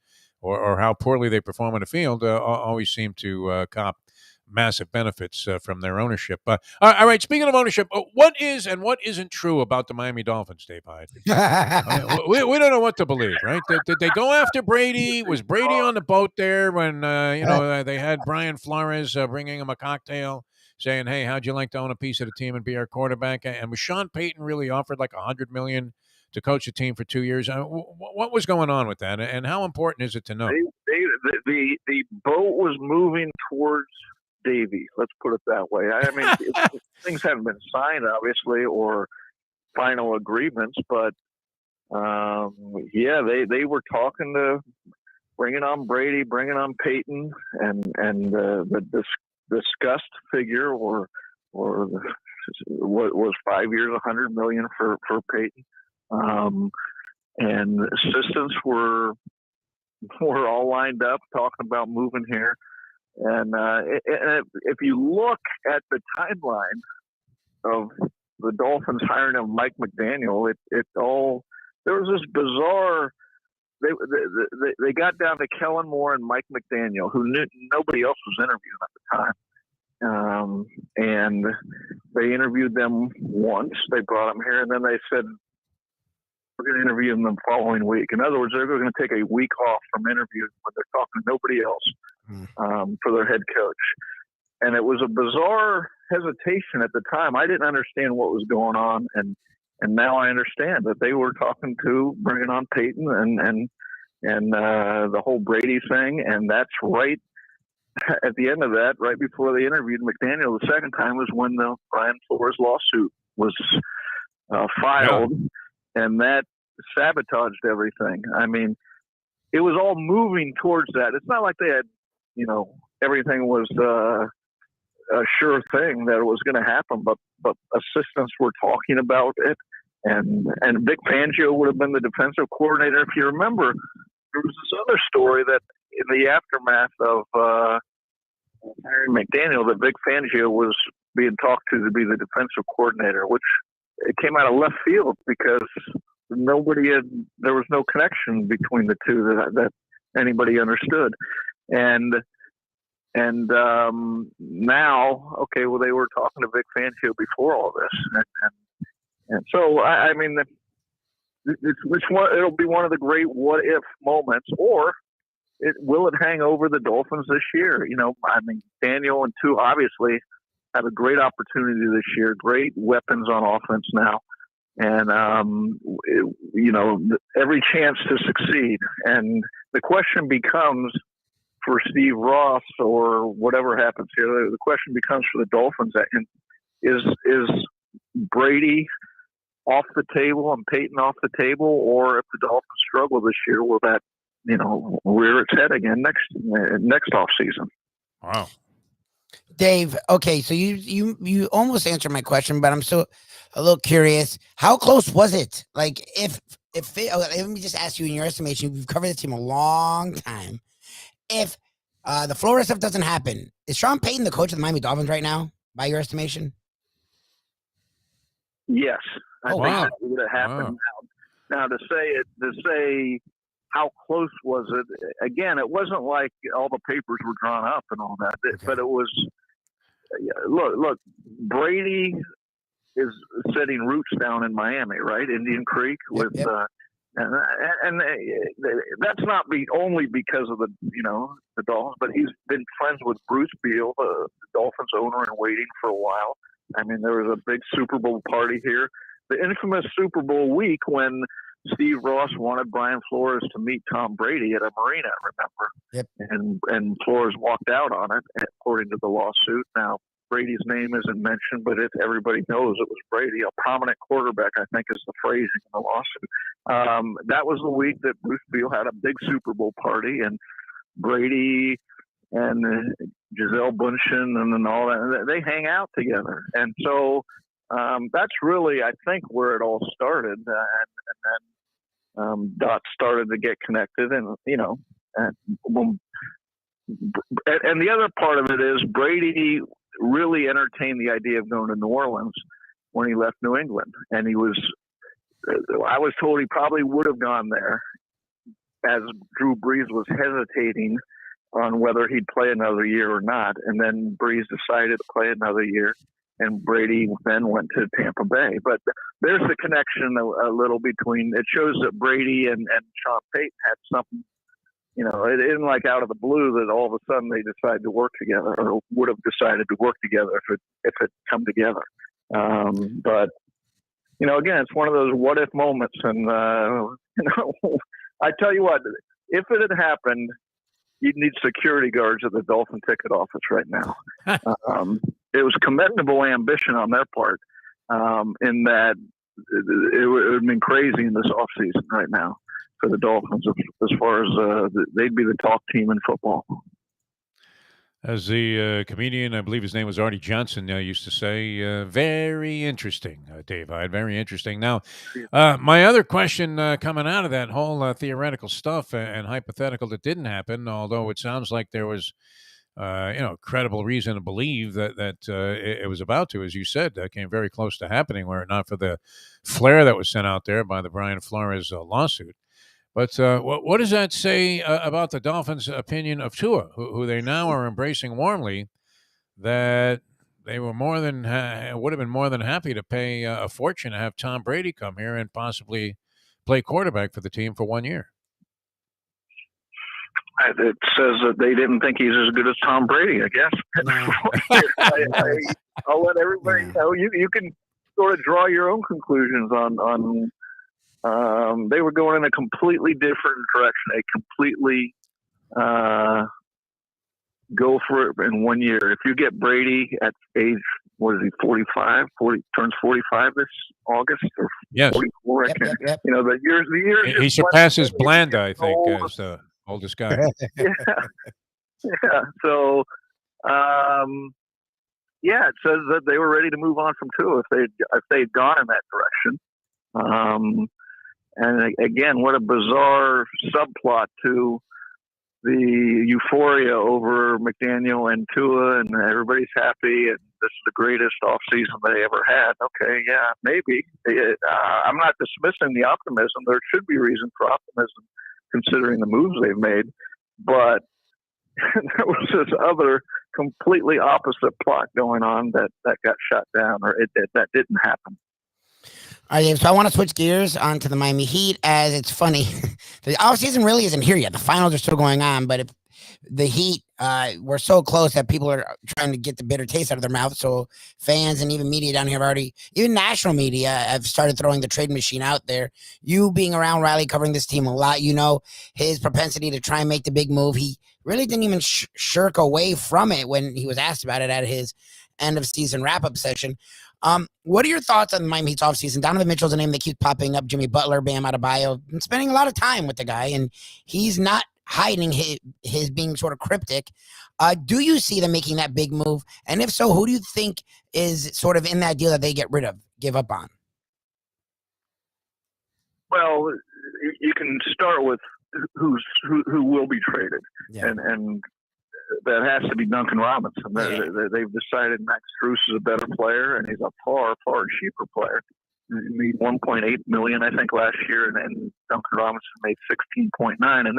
or how poorly they perform on the field, always seem to cop massive benefits from their ownership. All right, speaking of ownership, what is and what isn't true about the Miami Dolphins, Dave Hyde? We don't know what to believe, right? Did they go after Brady? Was Brady on the boat there when they had Brian Flores bringing him a cocktail, saying, "Hey, how'd you like to own a piece of the team and be our quarterback?" And was Sean Payton really offered like $100 million to coach a team for 2 years? What was going on with that, and how important is it to know? The boat was moving towards Davy. Let's put it that way. I mean, things haven't been signed, obviously, or final agreements, but they were talking to bringing on Brady, bringing on Peyton, and the discussed figure or what was 5 years, $100 million for Peyton, and assistants were all lined up talking about moving here. And if you look at the timeline of the Dolphins hiring of Mike McDaniel, it all, there was this bizarre. They got down to Kellen Moore and Mike McDaniel, who nobody else was interviewing at the time, and they interviewed them once. They brought them here, and then they said, "We're going to interview them the following week." In other words, they're going to take a week off from interviews when they're talking to nobody else for their head coach. And it was a bizarre hesitation at the time. I didn't understand what was going on, and now I understand that they were talking to bringing on Peyton and the whole Brady thing, and that's right at the end of that, right before they interviewed McDaniel the second time, was when the Brian Flores lawsuit was filed, and that sabotaged everything. I mean, it was all moving towards that. It's not like they had, everything was a sure thing that it was going to happen, but assistants were talking about it, and Vic Fangio would have been the defensive coordinator. If you remember, there was this other story that in the aftermath of Harry McDaniel, that Vic Fangio was being talked to be the defensive coordinator, which it came out of left field because there was no connection between the two that anybody understood. And now, okay, well, they were talking to Vic Fangio before all this. And so, I mean, it'll be one of the great what if moments, or will it hang over the Dolphins this year? I mean, Daniel and Tua obviously have a great opportunity this year, great weapons on offense now, and, every chance to succeed. And the question becomes, for Steve Ross or whatever happens here, the question becomes for the Dolphins, is Brady off the table and Peyton off the table, or if the Dolphins struggle this year, will that rear its head again next off season? Wow. Dave, okay, so you almost answered my question, but I'm still a little curious. How close was it? Like, let me just ask you, in your estimation, you've covered this team a long time. If the Florida stuff doesn't happen, is Sean Payton the coach of the Miami Dolphins right now, by your estimation? Yes, I think wow. that would have happened. Wow. Now, to say how close was it? Again, it wasn't like all the papers were drawn up and all that, but it was. Look, Brady is setting roots down in Miami, right? Indian Creek with. And that's not only because of the Dolphins, but he's been friends with Bruce Beal, the Dolphins owner in waiting for a while. I mean, there was a big Super Bowl party here, the infamous Super Bowl week when Steve Ross wanted Brian Flores to meet Tom Brady at a marina, remember? Yep. And Flores walked out on it, according to the lawsuit. Now, Brady's name isn't mentioned, but everybody knows it was Brady. A prominent quarterback, I think, is the phrasing in the lawsuit. That was the week that Bruce Beal had a big Super Bowl party, and Brady and Gisele Bundchen and all that, they hang out together. And so that's really, I think, where it all started. And then dots started to get connected, and the other part of it is Brady really entertained the idea of going to New Orleans when he left New England. And I was told he probably would have gone there, as Drew Brees was hesitating on whether he'd play another year or not. And then Breeze decided to play another year, and Brady then went to Tampa Bay. But there's the connection a little between. It shows that Brady and Sean Payton had something. You know, it isn't like out of the blue that all of a sudden they decided to work together, or would have decided to work together if it come together. But you know, again, it's one of those what if moments. And you know, I tell you what, if it had happened, you'd need security guards at the Dolphin ticket office right now. It was commendable ambition on their part, in that it would have been crazy in this offseason right now for the Dolphins, as far as they'd be the top team in football. As the comedian, I believe his name was Artie Johnson, used to say, very interesting, Dave Hyde, very interesting. Now, my other question coming out of that whole theoretical stuff and hypothetical that didn't happen, although it sounds like there was, credible reason to believe that it was about to, as you said, came very close to happening, were it not for the flare that was sent out there by the Brian Flores lawsuit. But what does that say about the Dolphins' opinion of Tua, who they now are embracing warmly, that they were would have been more than happy to pay a fortune to have Tom Brady come here and possibly play quarterback for the team for 1 year? It says that they didn't think he's as good as Tom Brady, I guess. I'll let everybody know. You can sort of draw your own conclusions on they were going in a completely different direction, a completely go for it in 1 year. If you get Brady at age, what is he, 45? Turns 45 this August, or yes. 44? Yep. You know, the years. He surpasses Blanda, I think, as the oldest guy. Yeah. So, it says that they were ready to move on from Tua if they'd gone in that direction. And again, what a bizarre subplot to the euphoria over McDaniel and Tua, and everybody's happy, and this is the greatest offseason they ever had. Okay, yeah, maybe. I'm not dismissing the optimism. There should be reason for optimism considering the moves they've made. But there was this other completely opposite plot going on that got shut down, or that didn't happen. All right, so I want to switch gears onto the Miami Heat, as it's funny. The offseason really isn't here yet. The finals are still going on, but if the Heat were so close that people are trying to get the bitter taste out of their mouth. So fans and even media down here have already, even national media, have started throwing the trade machine out there. You being around Riley, covering this team a lot, you know his propensity to try and make the big move. He really didn't even shirk away from it when he was asked about it at his end of season wrap-up session. What are your thoughts on the Miami Heat's offseason? Donovan Mitchell's a name that keeps popping up. Jimmy Butler, Bam Adebayo, and spending a lot of time with the guy, and he's not hiding his being sort of cryptic. Do you see them making that big move? And if so, who do you think is sort of in that deal that they give up on? Well, you can start with who will be traded, and that has to be Duncan Robinson. They've decided Max Strus is a better player, and he's a far, far cheaper player. He made $1.8 million, I think, last year, and Duncan Robinson made $16.9. And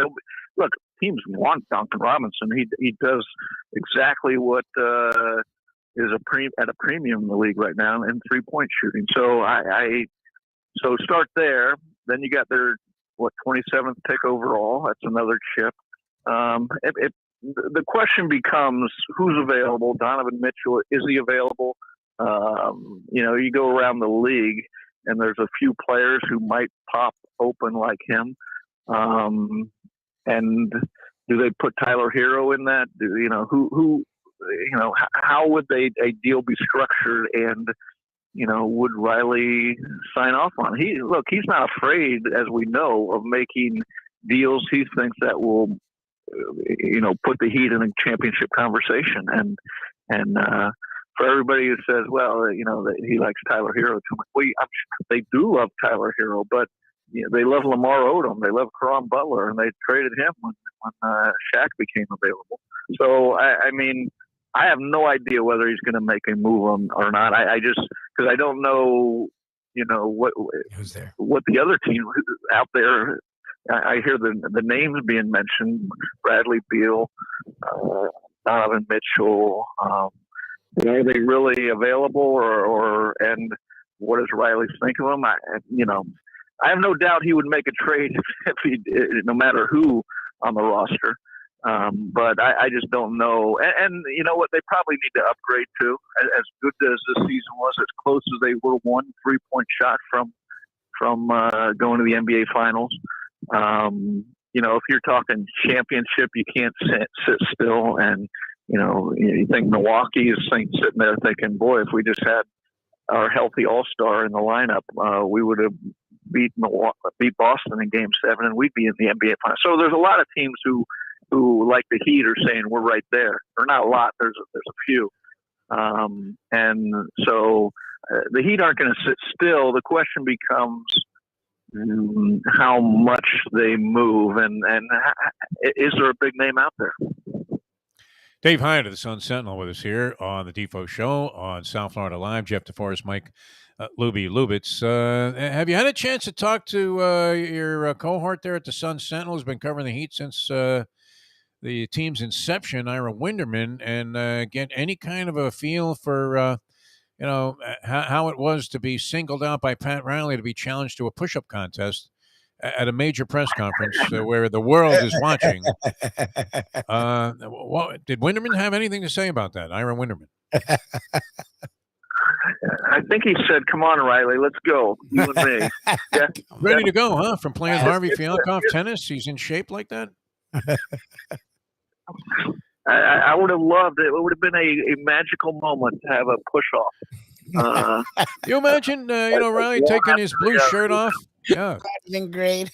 look, teams want Duncan Robinson. He does exactly what is at a premium in the league right now in 3-point shooting. So so start there. Then you got their 27th pick overall. That's another chip. The question becomes who's available. Donovan Mitchell, is he available? You go around the league and there's a few players who might pop open like him. And do they put Tyler Hero in that? How would a deal be structured, and would Riley sign off on? He's not afraid, as we know, of making deals he thinks that will put the Heat in a championship conversation. And for everybody who says, that he likes Tyler Hero too much, they do love Tyler Hero, but they love Lamar Odom, they love Caron Butler, and they traded him when Shaq became available. So I have no idea whether he's going to make a move or not. I just, because I don't know, what the other team out there I hear the names being mentioned: Bradley Beal, Donovan Mitchell. Are they really available, and what does Riley think of them? I have no doubt he would make a trade if he, no matter who on the roster. But I just don't know. And you know what? They probably need to upgrade too. As good as this season was, as close as they were, 1 3-point shot from going to the NBA Finals. If you're talking championship, you can't sit still. And you think Milwaukee is sitting there thinking, boy, if we just had our healthy all-star in the lineup, we would have beat Boston in Game 7, and we'd be in the NBA Finals. So there's a lot of teams who like the Heat are saying we're right there. Or not a lot. There's a few. And so the Heat aren't going to sit still. The question becomes how much they move, and is there a big name out there? Dave Hyde of the Sun Sentinel with us here on the Defo Show on South Florida Live. Jeff DeForest, Mike Lubie Lubitz. Have you had a chance to talk to your cohort there at the Sun Sentinel, who's been covering the Heat since the team's inception, Ira Winderman, and get any kind of a feel for how it was to be singled out by Pat Riley to be challenged to a push-up contest at a major press conference where the world is watching? Did Winderman have anything to say about that, Ira Winderman? I think he said, "Come on, Riley, let's go, you and me." Yeah. Ready to go, huh? From playing Harvey Fialkoff tennis, he's in shape like that? I would have loved it. It would have been a magical moment to have a push-off. You imagine, Riley taking his blue shirt off? Yeah. Been great.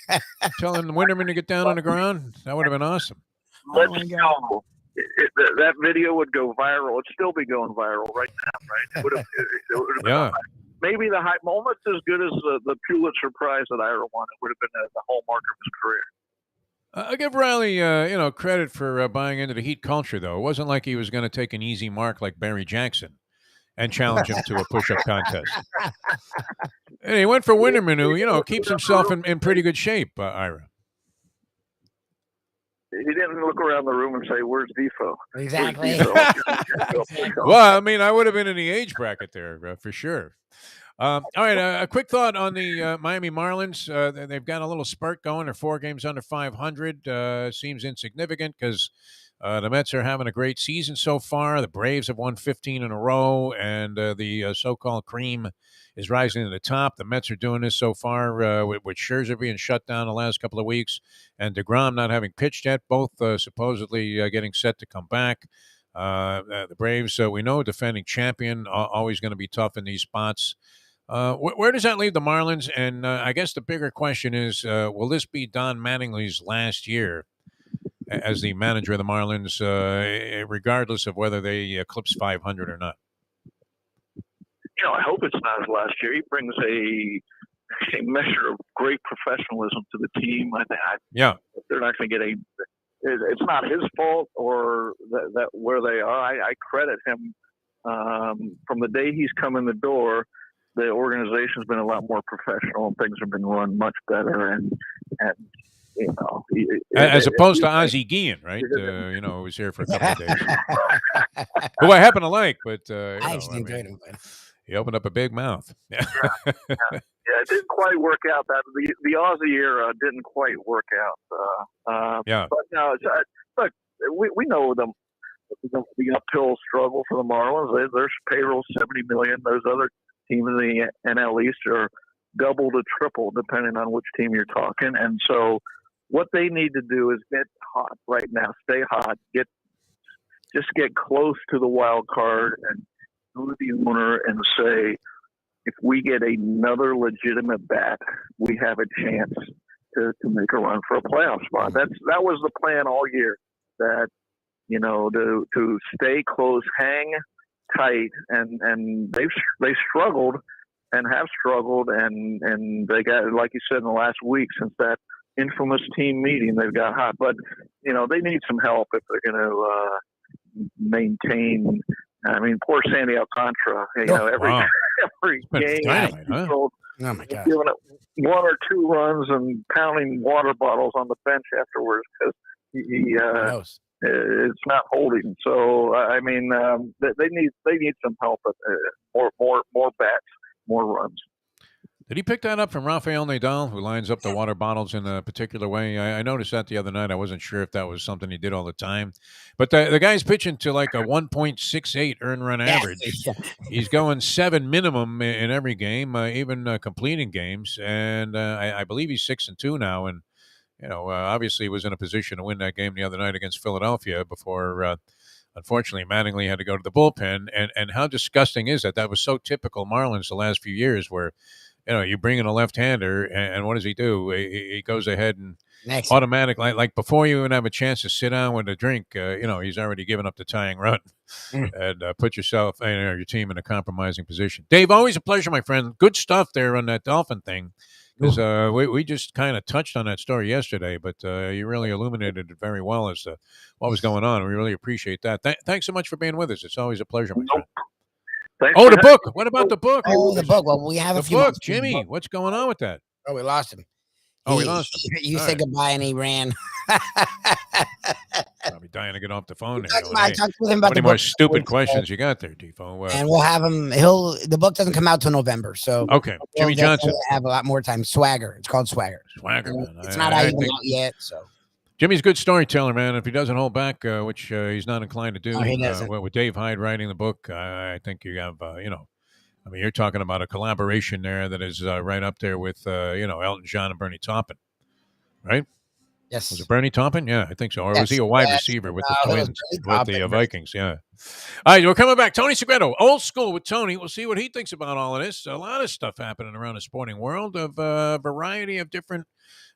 Telling Winderman to get down on the ground? That would have been awesome. Let's go. That video would go viral. It'd still be going viral right now, right? It would have Yeah. Maybe the hype moment's as good as the Pulitzer Prize that Ira won. It would have been the hallmark of his career. I give Riley, credit for buying into the Heat culture, though. It wasn't like he was going to take an easy mark like Barry Jackson and challenge him to a push-up contest. And he went for Winderman, who, keeps himself in pretty good shape, Ira. He didn't look around the room and say, "Where's Defo?" Exactly. Where's Defo? Well, I would have been in the age bracket there for sure. All right, a quick thought on the Miami Marlins. They've got a little spurt going. They're 4 games under 500. Seems insignificant because the Mets are having a great season so far. The Braves have won 15 in a row, and the so-called cream is rising to the top. The Mets are doing this so far with Scherzer being shut down the last couple of weeks and DeGrom not having pitched yet, both supposedly getting set to come back. The Braves, we know, defending champion, always going to be tough in these spots. Where does that leave the Marlins? And I guess the bigger question is, will this be Don Mattingly's last year as the manager of the Marlins, regardless of whether they eclipse 500 or not? I hope it's not his last year. He brings a measure of great professionalism to the team. Yeah, they're not going to get it's not his fault or that where they are. I credit him from the day he's come in the door. The organization's been a lot more professional and things have been run much better. And as opposed to Ozzie Guillen, right? Who was here for a couple of days. Who I happen to like, but I actually enjoyed him. He opened up a big mouth. Yeah, it didn't quite work out. That the Aussie era didn't quite work out. Yeah, but no, look, we know the uphill struggle for the Marlins. Their payroll $70 million. Those other teams in the NL East are double to triple, depending on which team you're talking. And so, what they need to do is get hot right now. Stay hot. Get close to the wild card and go to the owner and say, if we get another legitimate bat, we have a chance to make a run for a playoff spot. That was the plan all year. That to stay close, hang tight, and they struggled and have struggled, and they got, like you said, in the last week since that infamous team meeting, they've got hot. But they need some help if they're going to maintain. I mean, poor Sandy Alcantara. Every game dynamite, huh? Oh my God! Giving it 1 or 2 runs and pounding water bottles on the bench afterwards because it's not holding. So I mean, they need some help. More bats, more runs. Did he pick that up from Rafael Nadal, who lines up the water bottles in a particular way? I noticed that the other night. I wasn't sure if that was something he did all the time. But the guy's pitching to like a 1.68 earned run average. He's going 7 minimum in every game, even completing games. And I believe he's 6-2 now. And, obviously he was in a position to win that game the other night against Philadelphia before unfortunately, Mattingly had to go to the bullpen. And how disgusting is that? That was so typical Marlins the last few years where – you bring in a left-hander, and what does he do? He goes ahead and automatically, like before you even have a chance to sit down with a drink, he's already given up the tying run and put yourself and your team in a compromising position. Dave, always a pleasure, my friend. Good stuff there on that Dolphin thing, because we just kind of touched on that story yesterday, but you really illuminated it very well as to what was going on. We really appreciate that. Thanks so much for being with us. It's always a pleasure, my friend. The book. What about the book? Oh, the book. Well, we have a few book. Jimmy, what's going on with that? Oh, we lost him. We lost him. You said goodbye and he ran. Probably dying to get off the phone. I talked with him about how many more stupid questions you got there, Defo? And we'll have him. The book doesn't come out till November, so okay. Jimmy Johnson have a lot more time. Swagger. It's called Swagger. Swagger. It's not out yet, so. Jimmy's a good storyteller, man. If he doesn't hold back, which he's not inclined to do, with Dave Hyde writing the book, I think you have, you're talking about a collaboration there that is right up there with, Elton John and Bernie Taupin, right? Yes. Was it Bernie Taupin? Yeah, I think so. Or was he a wide receiver with the Twins, with the Vikings? Yeah. All right, we're coming back. Tony Segreto, old school with Tony. We'll see what he thinks about all of this. A lot of stuff happening around the sporting world of a variety of different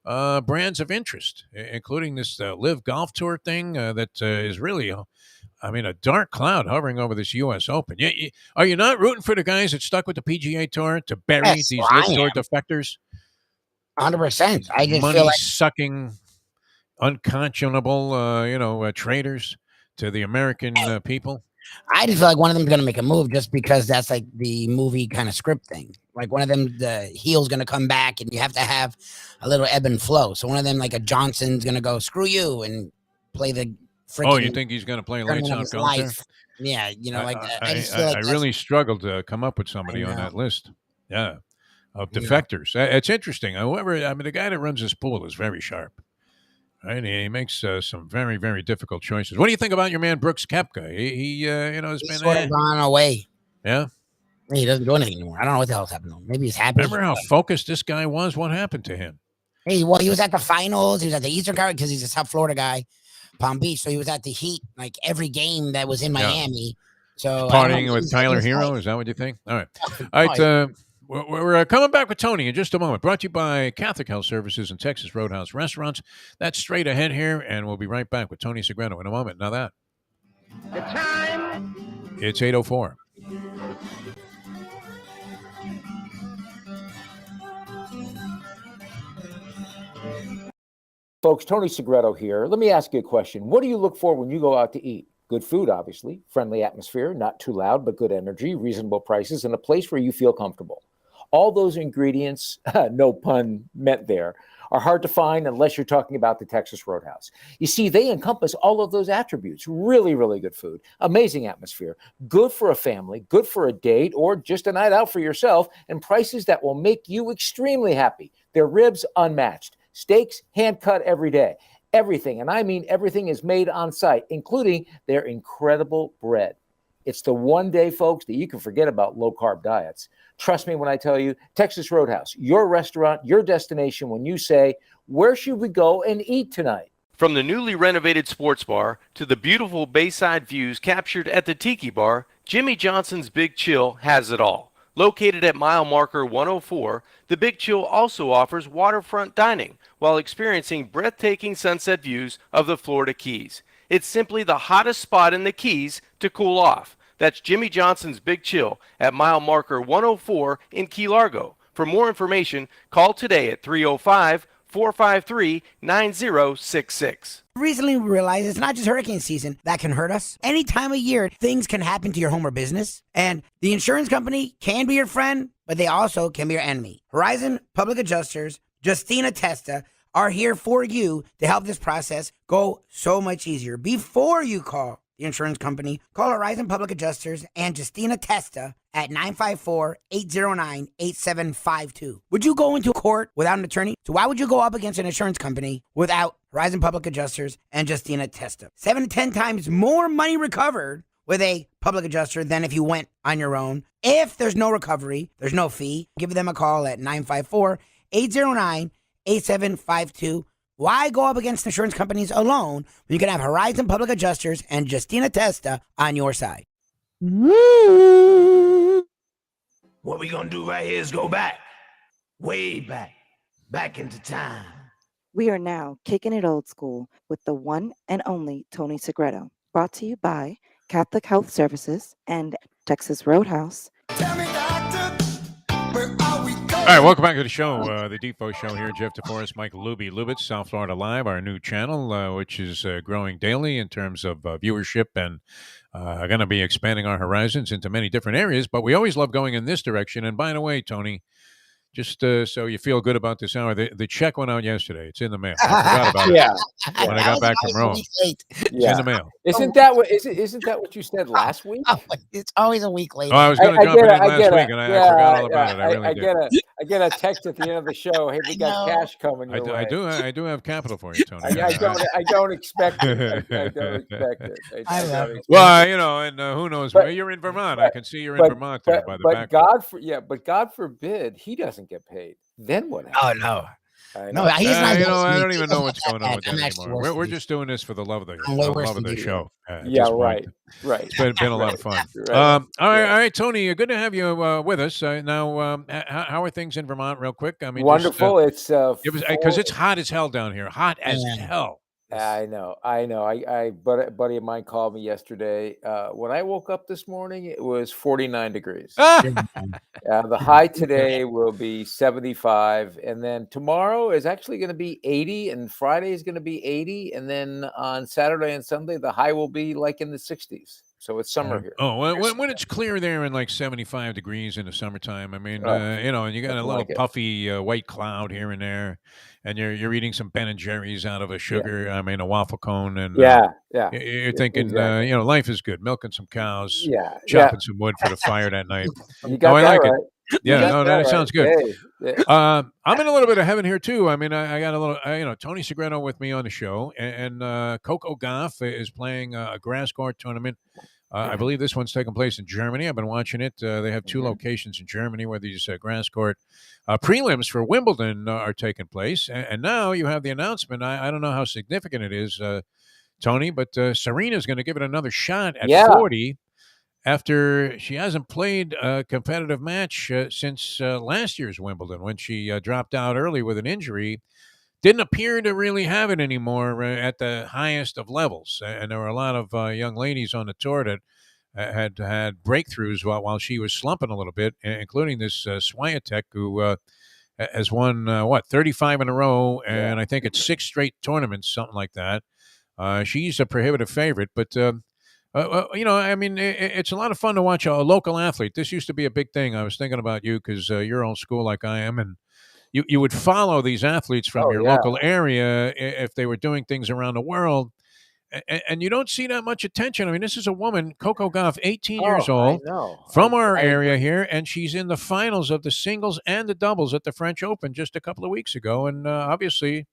brands of interest, including this LIV Golf Tour thing that is really, a dark cloud hovering over this U.S. Open. Are you not rooting for the guys that stuck with the PGA Tour to bury these LIV Tour defectors? 100%. I just money feel like sucking, unconscionable, traitors to the American people. I just feel like one of them is going to make a move just because that's like the movie kind of script thing. Like one of them, the heel's going to come back and you have to have a little ebb and flow. So one of them, like a Johnson's going to go, screw you, and play the freaking. Oh, you think he's going to play lights out golf there? Yeah, I really struggled to come up with somebody on that list. Yeah, of defectors. It's interesting. However, the guy that runs this pool is very sharp. Right, he makes some very, very difficult choices. What do you think about your man Brooks Koepka? He's been sort of gone away. Yeah, he doesn't do anything anymore. I don't know what the hell's happened to him. Maybe he's happy. Remember how focused this guy was? What happened to him? Hey, well, he was at the finals. He was at the Eastern Conference because he's a South Florida guy, Palm Beach. So he was at the Heat, like every game that was in Miami. So partying with Tyler Hero. Is that what you think? All right, all right. We're coming back with Tony in just a moment. Brought to you by Catholic Health Services and Texas Roadhouse Restaurants. That's straight ahead here, and we'll be right back with Tony Segreto in a moment. Now that. The time. It's 8:04. Folks, Tony Segreto here. Let me ask you a question. What do you look for when you go out to eat? Good food, obviously. Friendly atmosphere, not too loud, but good energy, reasonable prices, and a place where you feel comfortable. All those ingredients, no pun meant there, are hard to find unless you're talking about the Texas Roadhouse. You see, they encompass all of those attributes. Really, really good food, amazing atmosphere, good for a family, good for a date, or just a night out for yourself, and prices that will make you extremely happy. Their ribs unmatched, steaks hand-cut every day. Everything, and I mean everything, is made on site, including their incredible bread. It's the one day, folks, that you can forget about low-carb diets. Trust me when I tell you, Texas Roadhouse, your restaurant, your destination when you say, where should we go and eat tonight? From the newly renovated sports bar to the beautiful bayside views captured at the Tiki Bar, Jimmy Johnson's Big Chill has it all. Located at mile marker 104, the Big Chill also offers waterfront dining while experiencing breathtaking sunset views of the Florida Keys. It's simply the hottest spot in the Keys to cool off. That's Jimmy Johnson's Big Chill at mile marker 104 in Key Largo. For more information, call today at 305-453-9066. Recently, we realized it's not just hurricane season that can hurt us. Any time of year, things can happen to your home or business. And the insurance company can be your friend, but but they also can be your enemy. Horizon Public Adjusters, Justina Testa, are here for you to help this process go so much easier. Before you call the insurance company, call Horizon Public Adjusters and Justina Testa at 954-809-8752. Would you go into court without an attorney? So why would you go up against an insurance company without Horizon Public Adjusters and Justina Testa? 7 to 10 times more money recovered with a public adjuster than if you went on your own. If there's no recovery, there's no fee. Give them a call at 954-809-8752. Why go up against insurance companies alone when you can have Horizon Public Adjusters and Justina Testa on your side? What we gonna do right here is go back, way back into time. We are now kicking it old school with the one and only Tony Segreto. Brought to you by Catholic Health Services and Texas Roadhouse. Tell me, doctor, where are we going? All right, welcome back to the show, the Defo Show here. Jeff DeForest, Mike Lubie, South Florida Live, our new channel, which is growing daily in terms of viewership and going to be expanding our horizons into many different areas. But we always love going in this direction. And by the way, Tony, just so you feel good about this hour, the check went out yesterday. It's in the mail. I forgot about it. Yeah. When I got back from Rome. It's in the mail. Isn't that what you said last week? Oh, it's always a week later. Oh, I was going to jump in last week, and I forgot all about it. I really did. I get a text at the end of the show. Hey, we got cash coming your way. I do have capital for you, Tony. I don't expect it. I don't expect it. I love it. Well, and who knows? You're in Vermont. I can see you're in Vermont there by the back. But God forbid he doesn't get paid. Then what happens? Oh, no. He's not. I don't even know what's going on with that anymore. We're just doing this for the love of the show. Right. It's been a lot of fun. Right. All right, Tony. Good to have you with us. Now, how are things in Vermont, real quick? I mean, wonderful. It was because it's hot as hell down here. Hot as hell. I know. But a buddy of mine called me yesterday. When I woke up this morning, it was 49 degrees. The high today will be 75, and then tomorrow is actually going to be 80, and Friday is going to be 80, and then on Saturday and Sunday the high will be like in the 60s. So it's summer here. Oh, when it's clear there in like 75 degrees in the summertime, I mean, and you got a little puffy white cloud here and there, and you're eating some Ben and Jerry's out of a sugar, a waffle cone, and you're thinking, life is good, milking some cows, chopping some wood for the fire that night. You got that right. Yeah, that sounds good. Hey. I'm in a little bit of heaven here too. I mean, I got a little, Tony Segreto with me on the show, and Coco Gauff is playing a grass court tournament. I believe this one's taking place in Germany. I've been watching it. They have two locations in Germany where these grass court prelims for Wimbledon are taking place. And now you have the announcement. I don't know how significant it is, Tony, but Serena's going to give it another shot at 40 after she hasn't played a competitive match since last year's Wimbledon when she dropped out early with an injury. Didn't appear to really have it anymore at the highest of levels. And there were a lot of young ladies on the tour that had breakthroughs while she was slumping a little bit, including this Swiatek, who has won, 35 in a row, and I think it's 6 straight tournaments, something like that. She's a prohibitive favorite, but, it's a lot of fun to watch a local athlete. This used to be a big thing. I was thinking about you because you're old school like I am, and you would follow these athletes from your local area if they were doing things around the world. And you don't see that much attention. I mean, this is a woman, Coco Gauff, 18 years old, from our area here, and she's in the finals of the singles and the doubles at the French Open just a couple of weeks ago. And obviously,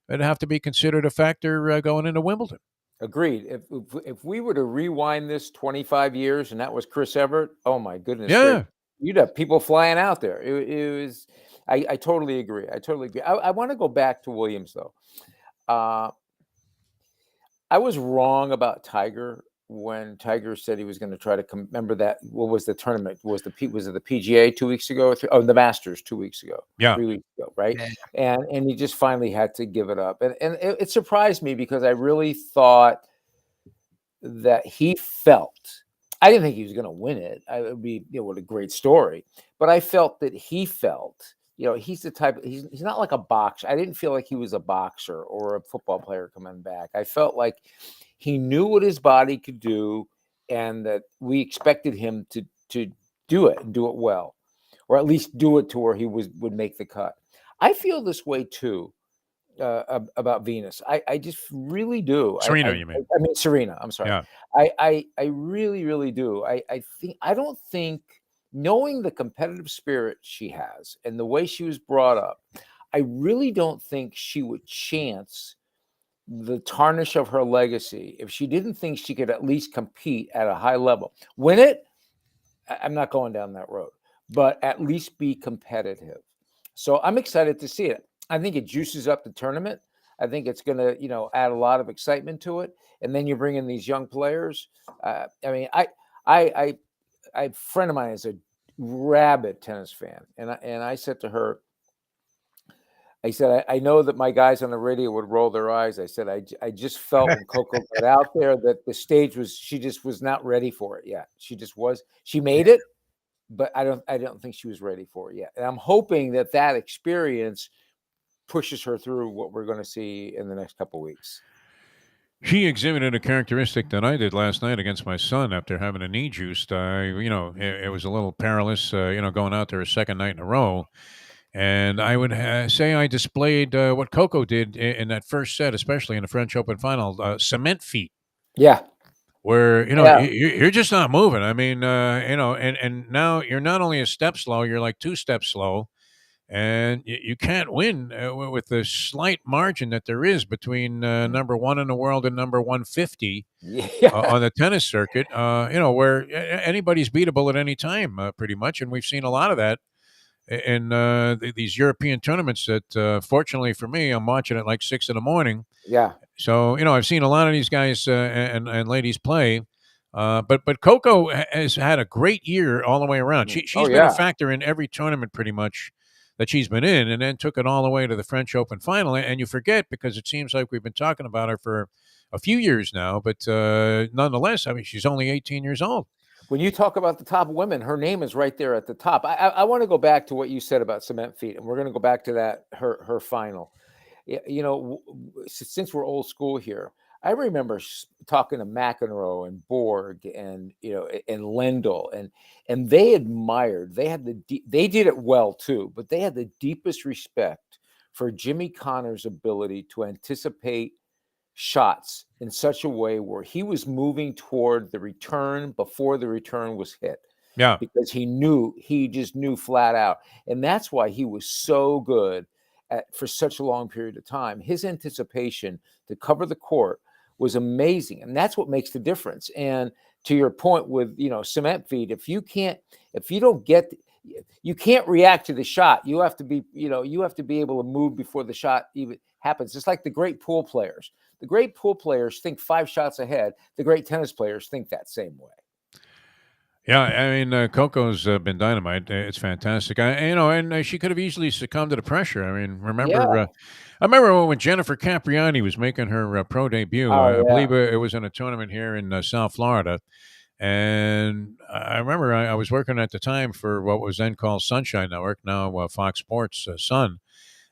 it'd have to be considered a factor going into Wimbledon. Agreed. If we were to rewind this 25 years and that was Chris Evert, oh my goodness. Yeah. You'd have people flying out there. It was... I totally agree. I want to go back to Williams, though. I was wrong about Tiger when Tiger said he was going to try to remember that. What was the tournament? Was it the PGA 2 weeks ago? The Masters 2 weeks ago. Yeah, 3 weeks ago, right? Yeah. And he just finally had to give it up. And it surprised me because I really thought that he felt. I didn't think he was going to win it. It would be, what a great story. But I felt that he felt. He's the type. He's not like a boxer. I didn't feel like he was a boxer or a football player coming back. I felt like he knew what his body could do, and that we expected him to do it and do it well. or at least do it to where he would make the cut. I feel this way too about Venus. I just really do. Serena, you mean? I mean Serena. I'm sorry. Yeah. I really, really do. I don't think, knowing the competitive spirit she has and the way she was brought up, I really don't think she would chance the tarnish of her legacy if she didn't think she could at least compete at a high level. Win it, I'm not going down that road, but at least be competitive. So I'm excited to see it. I think it juices up the tournament. I think it's going to, add a lot of excitement to it. And then you bring in these young players. I mean, a friend of mine is a rabid tennis fan, and I said to her, I said, I know that my guys on the radio would roll their eyes. I said, I just felt when Coco got out there that the stage she just was not ready for it yet. She made it, but I don't think she was ready for it yet. And I'm hoping that experience pushes her through what we're going to see in the next couple of weeks. She exhibited a characteristic that I did last night against my son after having a knee juiced. It was a little perilous, going out there a second night in a row. And I would say I displayed what Coco did in that first set, especially in the French Open final, cement feet. Yeah. Where, you're just not moving. I mean, and now you're not only a step slow, you're like 2 steps slow. And you can't win with the slight margin that there is between number 1 in the world and number 150 on the tennis circuit, where anybody's beatable at any time, pretty much. And we've seen a lot of that in these European tournaments that, fortunately for me, I'm watching at like 6 a.m. Yeah. So, I've seen a lot of these guys and ladies play. But Coco has had a great year all the way around. She's been a factor in every tournament pretty much that she's been in, and then took it all the way to the French Open final. And you forget, because it seems like we've been talking about her for a few years now, but nonetheless, I mean, she's only 18 years old. When you talk about the top women, her name is right there at the top. I want to go back to what you said about cement feet, and we're going to go back to that, her final. Since we're old school here, I remember talking to McEnroe and Borg and and Lendl, and they admired. They did it well too, but they had the deepest respect for Jimmy Connor's ability to anticipate shots in such a way where he was moving toward the return before the return was hit. Yeah, because he just knew flat out, and that's why he was so good for such a long period of time. His anticipation to cover the court was amazing, and that's what makes the difference. And to your point with cement feet, if you can't react to the shot. You have to be able to move before the shot even happens. It's like the great pool players. The great pool players think 5 shots ahead. The great tennis players think that same way. Yeah, I mean, Coco's been dynamite. It's fantastic. And she could have easily succumbed to the pressure. I mean, I remember when Jennifer Capriani was making her pro debut. I believe it was in a tournament here in South Florida. And I remember I was working at the time for what was then called Sunshine Network, now Fox Sports Sun.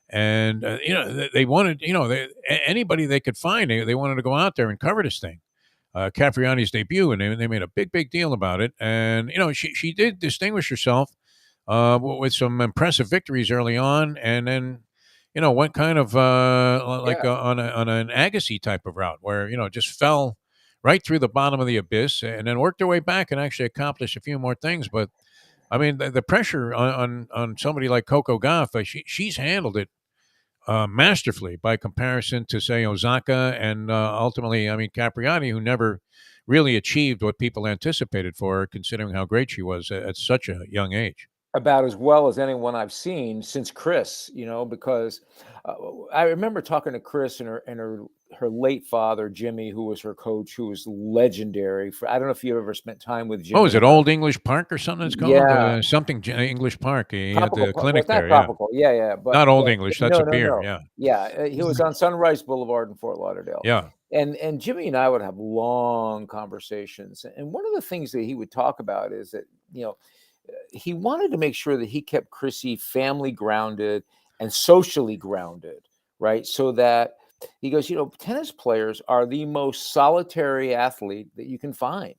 And, they wanted, anybody they could find, they wanted to go out there and cover this thing. Capriani's debut, and they made a big deal about it. And she did distinguish herself with some impressive victories early on, and then went kind of on an Agassi type of route where just fell right through the bottom of the abyss, and then worked her way back and actually accomplished a few more things. But I mean, the pressure on somebody like Coco Gauff, she's handled it masterfully by comparison to, say, Osaka and ultimately, I mean, Capriani, who never really achieved what people anticipated for her, considering how great she was at such a young age. About as well as anyone I've seen since Chris, because I remember talking to Chris and her late father, Jimmy, who was her coach, who was legendary. I don't know if you ever spent time with Jimmy. Oh, is it Old English Park or something it's called? Yeah. Something English Park. He had the Well, clinic there. tropical. Yeah. But, not Old English. That's a beer. No. Yeah. He was on Sunrise Boulevard in Fort Lauderdale. Yeah. And Jimmy and I would have long conversations. And one of the things that he would talk about is that, he wanted to make sure that he kept Chrissy family grounded and socially grounded, right? So that he goes, tennis players are the most solitary athlete that you can find.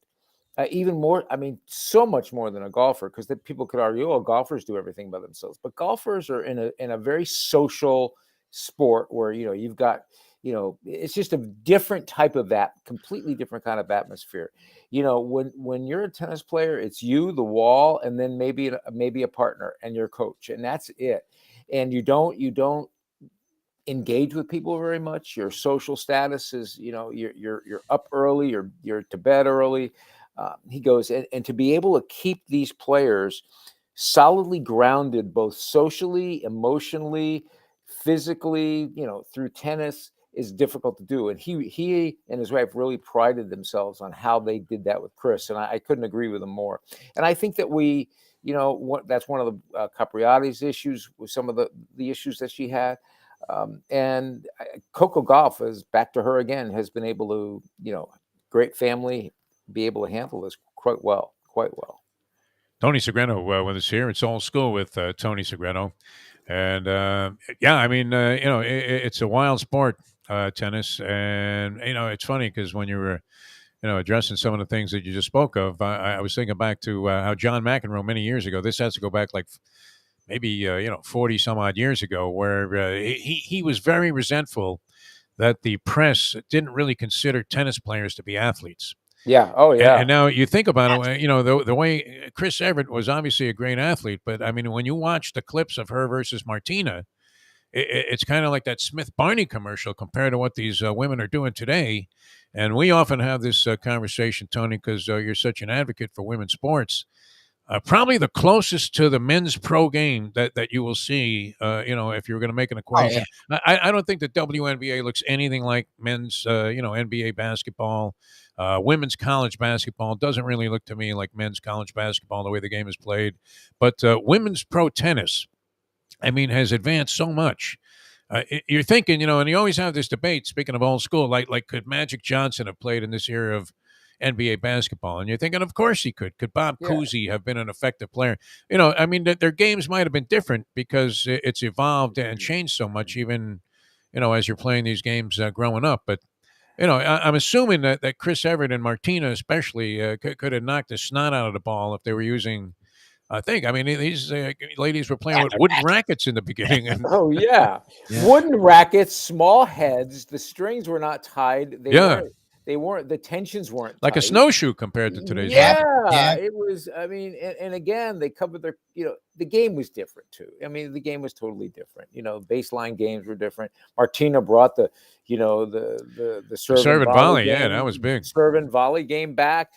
even more, I mean, so much more than a golfer, because people could argue, oh, golfers do everything by themselves. But golfers are in a very social sport where, you've got, it's just a different type of completely different kind of atmosphere. When you're a tennis player, it's you, the wall, and then maybe a partner and your coach, and that's it. And you don't engage with people very much. Your social status is, you're up early, you're to bed early. He goes, and to be able to keep these players solidly grounded, both socially, emotionally, physically, through tennis, is difficult to do. And he and his wife really prided themselves on how they did that with Chris. And I couldn't agree with him more. And I think that that's one of the Capriati's issues with some of the issues that she had. And Coco Gauff, is back to her again, has been able to, great family, be able to handle this quite well. Tony Segreto with us here. It's Old School with Tony Segreto. And I mean, it's a wild sport, tennis. And, it's funny because when you were, addressing some of the things that you just spoke of, I was thinking back to how John McEnroe many years ago, this has to go back like maybe 40 some odd years ago, where he was very resentful that the press didn't really consider tennis players to be athletes. Yeah. Oh, yeah. And now you think about it, the way Chris Evert was obviously a great athlete, but I mean, when you watch the clips of her versus Martina, it's kind of like that Smith Barney commercial compared to what these women are doing today. And we often have this conversation, Tony, because you're such an advocate for women's sports. Probably the closest to the men's pro game that you will see, if you're going to make an equation. Oh, yeah. I don't think the WNBA looks anything like men's, NBA basketball. Women's college basketball doesn't really look to me like men's college basketball, the way the game is played. But women's pro tennis, I mean, has advanced so much. You're thinking, and you always have this debate, speaking of old school, like could Magic Johnson have played in this era of NBA basketball? And you're thinking, of course he could. Could Bob Cousy have been an effective player? I mean, their games might have been different because it's evolved and changed so much, even, as you're playing these games growing up. But, I'm assuming that Chris Evert and Martina especially could have knocked the snot out of the ball if they were using, I mean, these ladies were playing with wooden rackets in the beginning. And oh, yeah. Wooden rackets, small heads. The strings were not tied. They weren't, the tensions weren't like tight. A snowshoe compared to today's game. Yeah, it was, I mean, and again, they covered their, the game was different too. I mean, the game was totally different. Baseline games were different. Martina brought the serve and volley game, that was big. Serve and volley game back.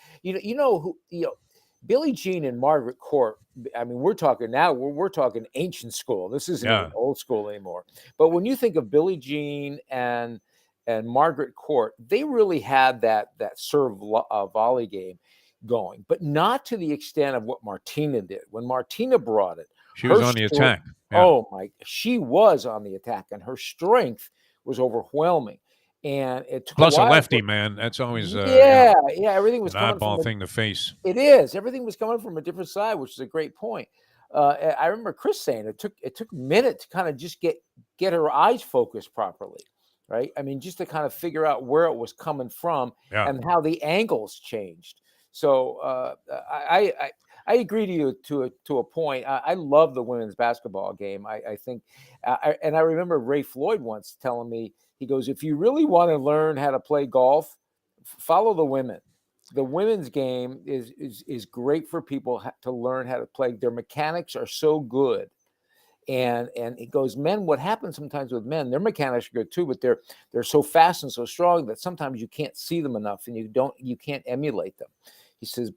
Billie Jean and Margaret Court, I mean, we're talking ancient school. This isn't even old school anymore. But when you think of Billie Jean and Margaret Court, they really had that serve volley game going, but not to the extent of what Martina did. When Martina brought it, she was on the attack. Yeah. Oh my! She was on the attack, and her strength was overwhelming. And it took plus a lefty, man. That's always everything was an oddball thing to face. It is. Everything was coming from a different side, which is a great point. I remember Chris saying it took a minute to kind of just get her eyes focused properly. Right. I mean, just to kind of figure out where it was coming from and how the angles changed. So I agree to you to a point. I love the women's basketball game. I think, and I remember Ray Floyd once telling me, he goes, if you really want to learn how to play golf, follow the women. The women's game is great for people to learn how to play. Their mechanics are so good. And it goes, men, what happens sometimes with men, their mechanics are good too, but they're so fast and so strong that sometimes you can't see them enough and you can't emulate them. He says,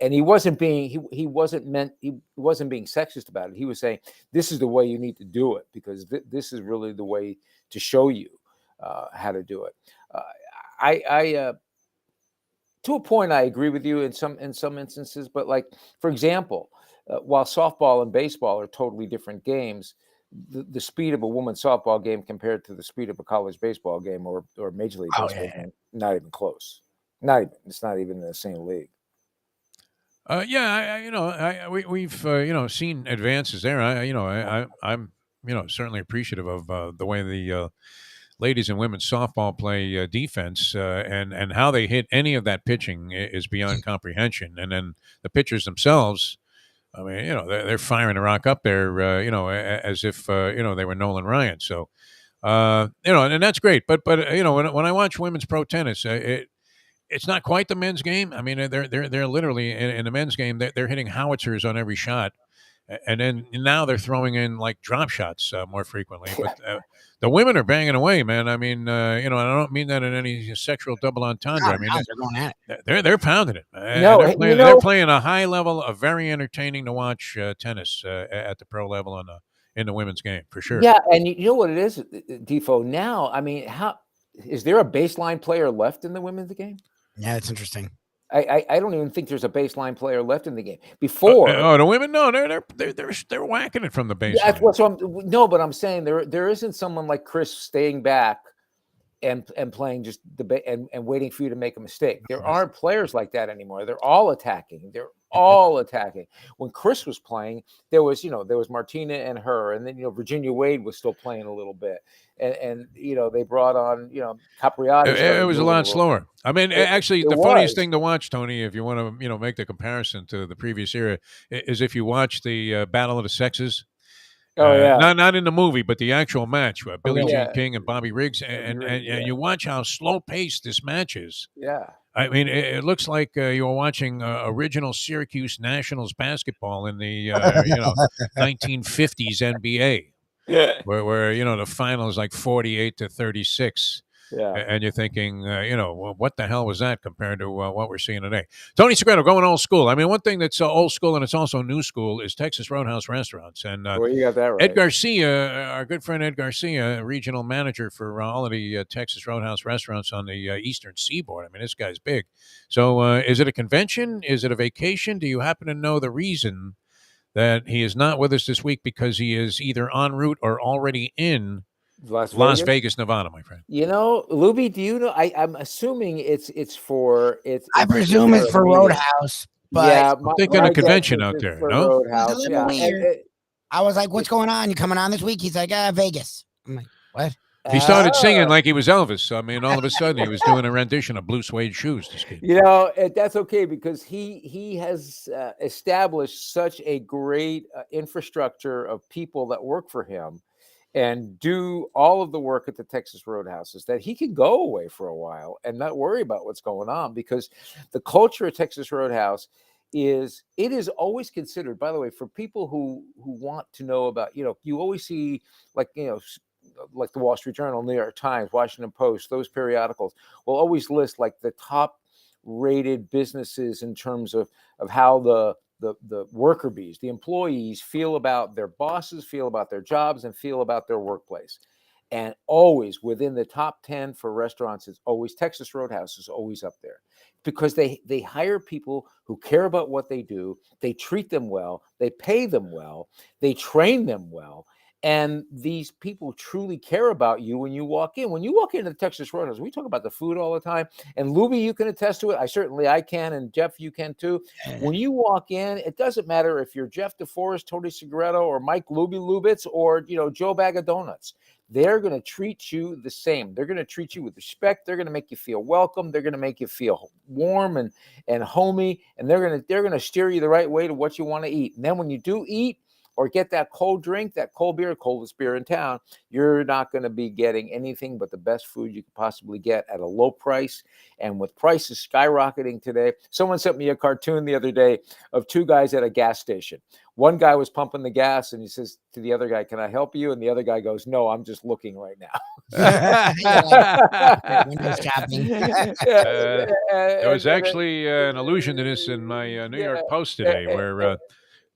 and he wasn't being sexist about it. He was saying, this is the way you need to do it, because this is really the way to show you how to do it. To a point, I agree with you in some instances, but like, for example, while softball and baseball are totally different games, the speed of a women's softball game compared to the speed of a college baseball game or Major League Baseball game, not even close. It's not even in the same league. We've seen advances there. I'm certainly appreciative of the way the ladies and women's softball play defense, and how they hit any of that pitching is beyond comprehension. And then the pitchers themselves, I mean, they're firing the rock up there, as if they were Nolan Ryan. So, and that's great. But when I watch women's pro tennis, it's not quite the men's game. I mean, they're literally in the men's game. They're hitting howitzers on every shot, and then now they're throwing in like drop shots more frequently. But the women are banging away, man. I mean, I don't mean that in any sexual double entendre. I mean, they're going at it. They're pounding it. They're playing a high level of very entertaining to watch tennis at the pro level in the women's game for sure. Yeah, and you know what it is, Defo. Now, I mean, how is there a baseline player left in the women's game? Yeah, that's interesting. I don't even think there's a baseline player left in the game. Before, the women, no, they're whacking it from the baseline. Yeah, that's what but I'm saying there isn't someone like Chris staying back and playing just and waiting for you to make a mistake. There aren't players like that anymore. They're all attacking. When Chris was playing, there was Martina and her, and then Virginia Wade was still playing a little bit, and they brought on Capriati. It was a lot slower. I mean, actually, the funniest thing to watch, Tony, if you want to make the comparison to the previous era, is if you watch the Battle of the Sexes. Oh yeah, not in the movie, but the actual match, Billie Jean King and Bobby Riggs, and you watch how slow paced this match is. Yeah, I mean, it looks like you were watching original Syracuse Nationals basketball in the 1950s NBA, where the final is like 48-36. Yeah, and you're thinking, well, what the hell was that compared to what we're seeing today? Tony Segreto, going old school. I mean, one thing that's old school and it's also new school is Texas Roadhouse restaurants. And well, you got that right. Ed Garcia, our good friend Ed Garcia, regional manager for all of the Texas Roadhouse restaurants on the Eastern Seaboard. I mean, this guy's big. So is it a convention? Is it a vacation? Do you happen to know the reason that he is not with us this week because he is either en route or already in Las Vegas, Nevada, my friend? Lubie, do you know? I'm assuming it's for. I presume it's for Roadhouse. But yeah, I'm thinking a convention out there. No, Roadhouse. Yeah. I was like, "What's going on? You coming on this week?" He's like, "Vegas." I'm like, "What?" He started singing like he was Elvis. I mean, all of a sudden, he was doing a rendition of Blue Suede Shoes. This kid. That's okay because he has established such a great infrastructure of people that work for him and do all of the work at the Texas Roadhouses that he can go away for a while and not worry about what's going on, because the culture at Texas Roadhouse is always considered, by the way, for people who want to know about, you always see like the Wall Street Journal, New York Times, Washington Post, those periodicals will always list like the top rated businesses in terms of how the worker bees, the employees feel about their bosses, feel about their jobs, and feel about their workplace. And always within the top 10 for restaurants, it's always Texas Roadhouse is always up there because they hire people who care about what they do. They treat them well. They pay them well. They train them well. And these people truly care about you when you walk in. When you walk into the Texas Roadhouse, we talk about the food all the time. And Lubie, you can attest to it. I can. And Jeff, you can too. When you walk in, it doesn't matter if you're Jeff DeForest, Tony Segreto, or Mike Lubitz, or, Joe Bag of Donuts. They're going to treat you the same. They're going to treat you with respect. They're going to make you feel welcome. They're going to make you feel warm and homey. And they're going to steer you the right way to what you want to eat. And then when you do eat, or get that cold drink, that cold beer, coldest beer in town, you're not going to be getting anything but the best food you could possibly get at a low price. And with prices skyrocketing today, someone sent me a cartoon the other day of two guys at a gas station. One guy was pumping the gas and he says to the other guy, "Can I help you?" And the other guy goes, "No, I'm just looking right now." Window shopping. There was actually an allusion to this in my New York Post today where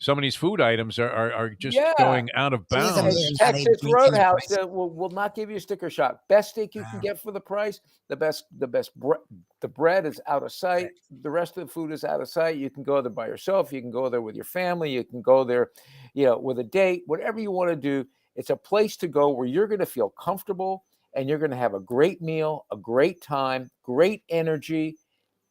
some of these food items are just going out of bounds. Texas Roadhouse will not give you a sticker shock. Best steak you can get for the price. The best the bread is out of sight. The rest of the food is out of sight. You can go there by yourself. You can go there with your family. You can go there, with a date. Whatever you want to do, it's a place to go where you're going to feel comfortable and you're going to have a great meal, a great time, great energy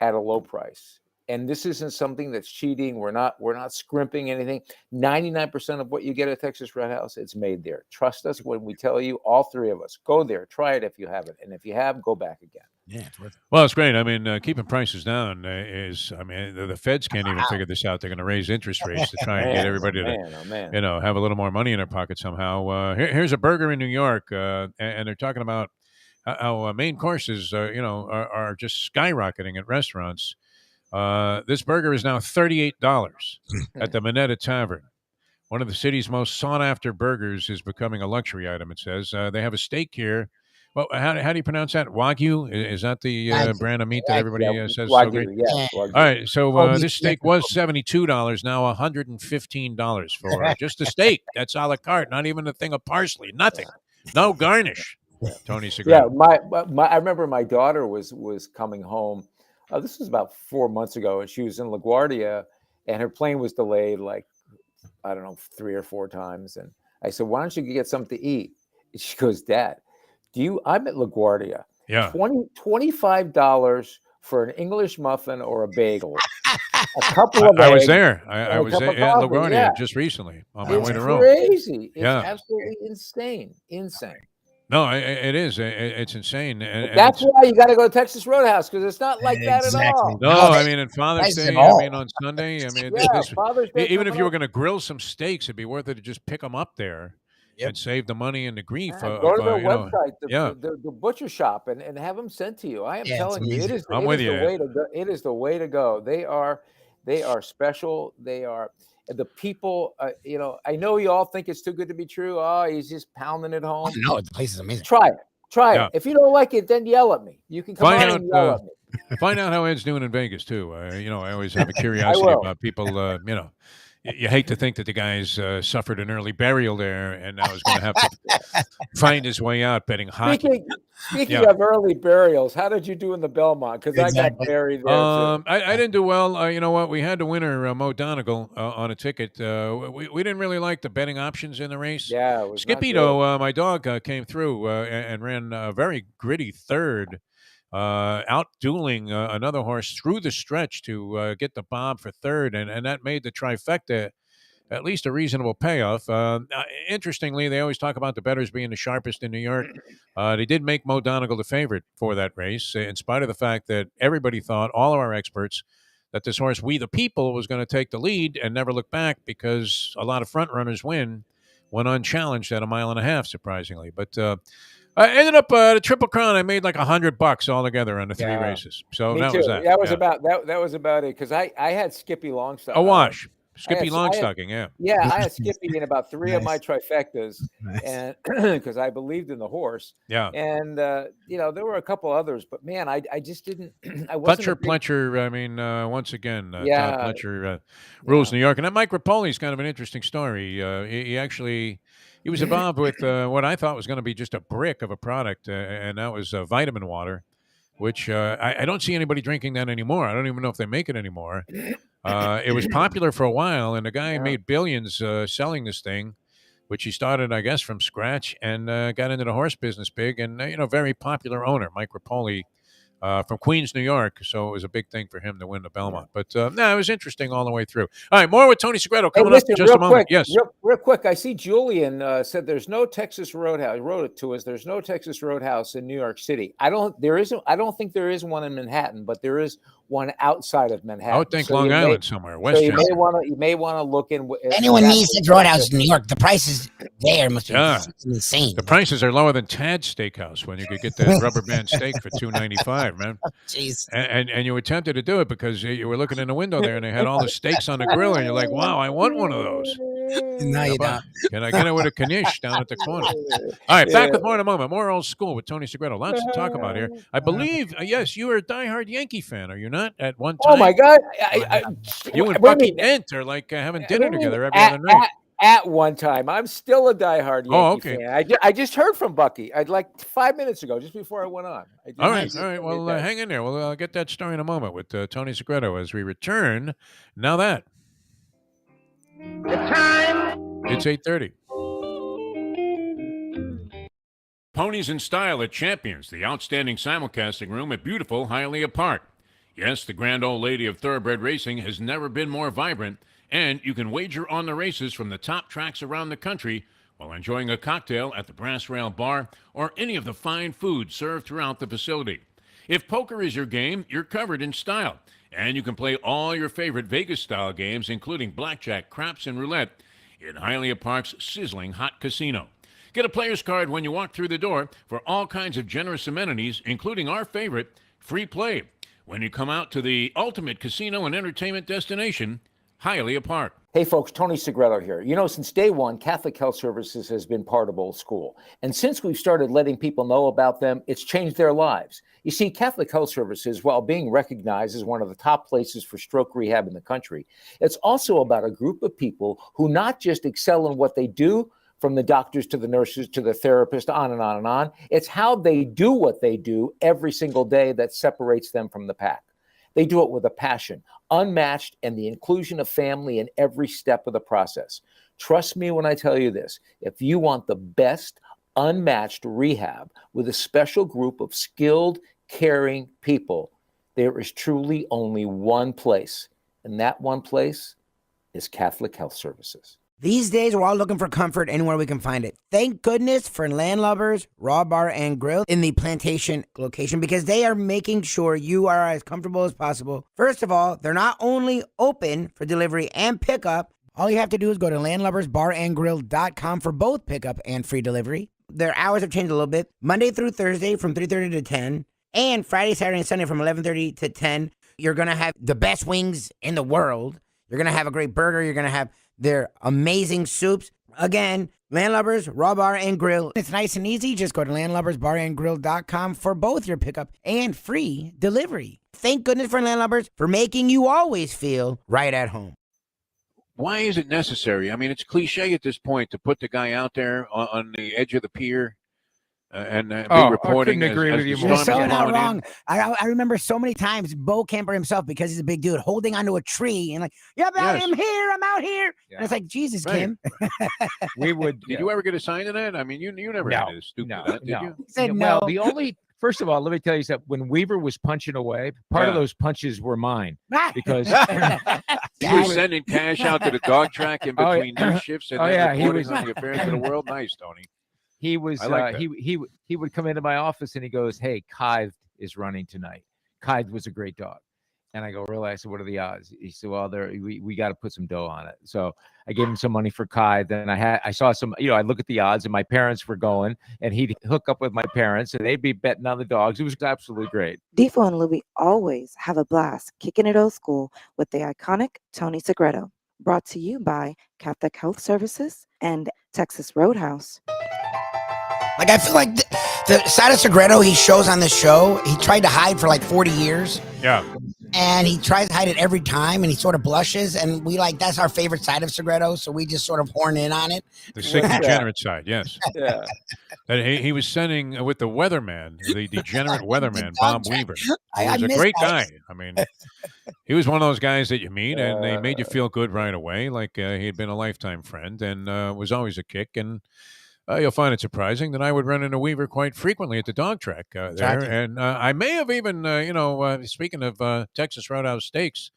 at a low price. And this isn't something that's cheating. We're not scrimping anything. 99% of what you get at Texas Roadhouse, it's made there. Trust us when we tell you, all three of us. Go there. Try it if you haven't. And if you have, go back again. Yeah, it's worth it. Well, it's great. I mean, keeping prices down the feds can't even figure this out. They're going to raise interest rates to try and get everybody to, have a little more money in their pocket somehow. Here's a burger in New York, and they're talking about how main courses, are just skyrocketing at restaurants. This burger is now $38 at the Minetta Tavern. One of the city's most sought-after burgers is becoming a luxury item, it says. They have a steak here. Well, how do you pronounce that? Wagyu? Is that the brand of meat that everybody says Wagyu, so great? Yeah. All right, so this steak was $72, now $115 for just a steak. That's a la carte, not even a thing of parsley, nothing. No garnish. Tony Segreto. Yeah, I remember my daughter was coming home. This was about 4 months ago, and she was in LaGuardia, and her plane was delayed like, I don't know, 3 or 4 times. And I said, why don't you get something to eat? And she goes, Dad, I'm at LaGuardia. Yeah. $25 for an English muffin or a bagel. A couple of eggs. I was there. I was at LaGuardia just recently on my way to Rome. It's crazy. It's absolutely insane. No, it is. It's insane. And that's why you got to go to Texas Roadhouse, because it's not like that at all. No, I mean, on Father's Day, on Sunday, I mean, Father's Day, even if you were going to grill some steaks, it'd be worth it to just pick them up there and save the money and the grief. Go to their website, the butcher shop, and have them sent to you. I am telling you, it is the way to go. It is the way to go. They are special. They are. The people, I know you all think it's too good to be true. Oh, he's just pounding it home. No, the place is amazing. Try it. If you don't like it, then yell at me. You can come out and yell at me. Find out how Ed's doing in Vegas too. I always have a curiosity about people. You hate to think that the guy's suffered an early burial there, and now is going to have to find his way out betting hockey. Speaking of early burials, how did you do in the Belmont? Because I got buried there too. I didn't do well. You know what? We had the winner, Mo Donegal, on a ticket. We didn't really like the betting options in the race. Yeah, it was Skippy, though, my dog, came through and ran a very gritty third, out-dueling another horse through the stretch to get the bob for third, and that made the trifecta at least a reasonable payoff. Interestingly, they always talk about the bettors being the sharpest in New York. They did make Mo Donegal the favorite for that race, in spite of the fact that everybody thought, all of our experts, that this horse, We the People, was going to take the lead and never look back, because a lot of front runners went unchallenged at 1.5 miles, surprisingly. But I ended up the Triple Crown. I made like $100 altogether on the 3 races. So Me that too. was that. That was about that was about it, because I had Skippy Longstock. A wash. Skippy Longstocking, Yeah, I had Skippy in about 3 of my trifectas, and because I believed in the horse. Yeah. And there were a couple others, but man, I just didn't. I wasn't Pletcher. I mean, once again, Todd Pletcher rules New York, and that Mike Rapoli is kind of an interesting story. He was involved with what I thought was going to be just a brick of a product, and that was vitamin water, which I don't see anybody drinking that anymore. I don't even know if they make it anymore. It was popular for a while, and the guy made billions selling this thing, which he started, I guess, from scratch, and got into the horse business big, and very popular owner, Mike Rapoli, from Queens, New York. So it was a big thing for him to win the Belmont. But it was interesting all the way through. All right, more with Tony Segreto coming up in just a moment. Yes, real quick. I see Julian said there's no Texas Roadhouse. He wrote it to us. There's no Texas Roadhouse in New York City. I don't think there is one in Manhattan, but there is one outside of Manhattan. I would think Long Island somewhere. Westchester. So you may want to look in. Anyone needs a Roadhouse in New York. The prices there must be insane. The prices are lower than Tad's Steakhouse when you could get that rubber band steak for $2.95, man. Jeez. And you were tempted to do it because you were looking in the window there and they had all the steaks on the grill, and you're like, wow, I want one of those. No, you don't. Can I get it with a knish down at the corner? All right, back with more in a moment. More old school with Tony Segreto. Lots to talk about here. I believe, yes, you are a diehard Yankee fan, are you not? At one time. Oh my God! You and Bucky Dent are like having dinner together every other night. At one time, I'm still a diehard Yankee fan. I just heard from Bucky. I'd like 5 minutes ago, just before I went on. All right. Well, hang in there. We'll get that story in a moment with Tony Segreto as we return. Now that The time. It's 8:30. Ponies in Style at Champions, the outstanding simulcasting room at beautiful Hialeah Park. Yes, the grand old lady of thoroughbred racing has never been more vibrant, and you can wager on the races from the top tracks around the country while enjoying a cocktail at the Brass Rail Bar or any of the fine food served throughout the facility. If poker is your game, you're covered in style, and you can play all your favorite Vegas-style games, including blackjack, craps, and roulette, in Hialeah Park's sizzling hot casino. Get a player's card when you walk through the door for all kinds of generous amenities, including our favorite, free play, when you come out to the ultimate casino and entertainment destination, Hialeah Park. Hey folks, Tony Segreto here. You know, since day one, Catholic Health Services has been part of Old School. And since we've started letting people know about them, it's changed their lives. You see, Catholic Health Services, while being recognized as one of the top places for stroke rehab in the country, it's also about a group of people who not just excel in what they do, from the doctors to the nurses to the therapist, on and on and on. It's how they do what they do every single day that separates them from the pack. They do it with a passion, unmatched, and the inclusion of family in every step of the process. Trust me when I tell you this. If you want the best, unmatched rehab with a special group of skilled, caring people, there is truly only one place, and that one place is Catholic Health Services. These days, we're all looking for comfort anywhere we can find it. Thank goodness for Landlubbers Raw Bar and Grill in the Plantation location, because they are making sure you are as comfortable as possible. First of all, they're not only open for delivery and pickup. All you have to do is go to landlubbersbarandgrill.com for both pickup and free delivery. Their hours have changed a little bit. Monday through Thursday from 3:30 to 10, and Friday, Saturday, and Sunday from 11:30 to 10. You're going to have the best wings in the world. You're going to have a great burger. You're going to have their amazing soups. Again, Landlubbers, Raw Bar and Grill. It's nice and easy. Just go to landlubbersbarandgrill.com for both your pickup and free delivery. Thank goodness for Landlubbers for making you always feel right at home. Why is it necessary? I mean, it's cliche at this point to put the guy out there on the edge of the pier and be reporting. I couldn't agree with you more. You're so not wrong. I remember so many times Bo Camper himself, because he's a big dude, holding onto a tree and like, yep, Yes. I'm here, I'm out here. Yeah. And it's like, Jesus, Right. Kim. We would. Did you ever get assigned to that? I mean, you never had to stoop to that, did you? He said Well, no. the only first of all, let me tell you something. When Weaver was punching away, part of those punches were mine because He was sending cash out to the dog track in Oh, between yeah. news shifts and Oh, then yeah, he reporting was- on the affairs of the world. Nice, Tony. he was I like that. he would come into my office and he goes, "Hey, Hyde is running tonight." Hyde was a great dog. And I go, "Really?" I said, "What are the odds?" He said, "Well, we got to put some dough on it." So I gave him some money for Kai. Then I saw some, I look at the odds, and my parents were going, and he'd hook up with my parents, and they'd be betting on the dogs. It was absolutely great. Defo and Lubie always have a blast kicking it old school with the iconic Tony Segreto. Brought to you by Catholic Health Services and Texas Roadhouse. Like, I feel like the side of Segreto he shows on this show, he tried to hide for like 40 years. Yeah. And he tries to hide it every time, and he sort of blushes. And we that's our favorite side of Segreto, so we just sort of horn in on it. The sick degenerate side, yes. Yeah. That he was sending with the weatherman, the degenerate weatherman, Bob Weaver. He I was a miss great that. guy. I mean, he was one of those guys that you meet, and they made you feel good right away, like he had been a lifetime friend, and was always a kick. And you'll find it surprising that I would run into Weaver quite frequently at the dog track there. Exactly. And I may have even, speaking of Texas Roadhouse steaks,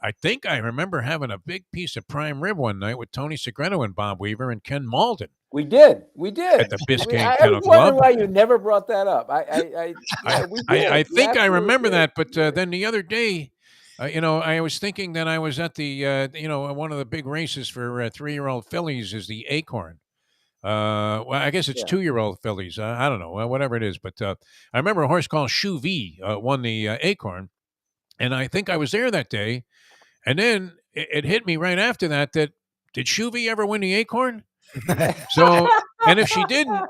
I think I remember having a big piece of prime rib one night with Tony Segreto and Bob Weaver and Ken Malden We did. at the Biscayne I Kennel was wondering Club. why you never brought that up. We did. I think I We remember absolutely that, but then the other day, I was thinking that I was at the, one of the big races for 3-year-old fillies is the Acorn. Well, I guess it's 2-year-old fillies. I don't know, whatever it is. But I remember a horse called Shoe V won the Acorn, and I think I was there that day. And then it hit me right after that did Shoe V ever win the Acorn? So, and if she didn't,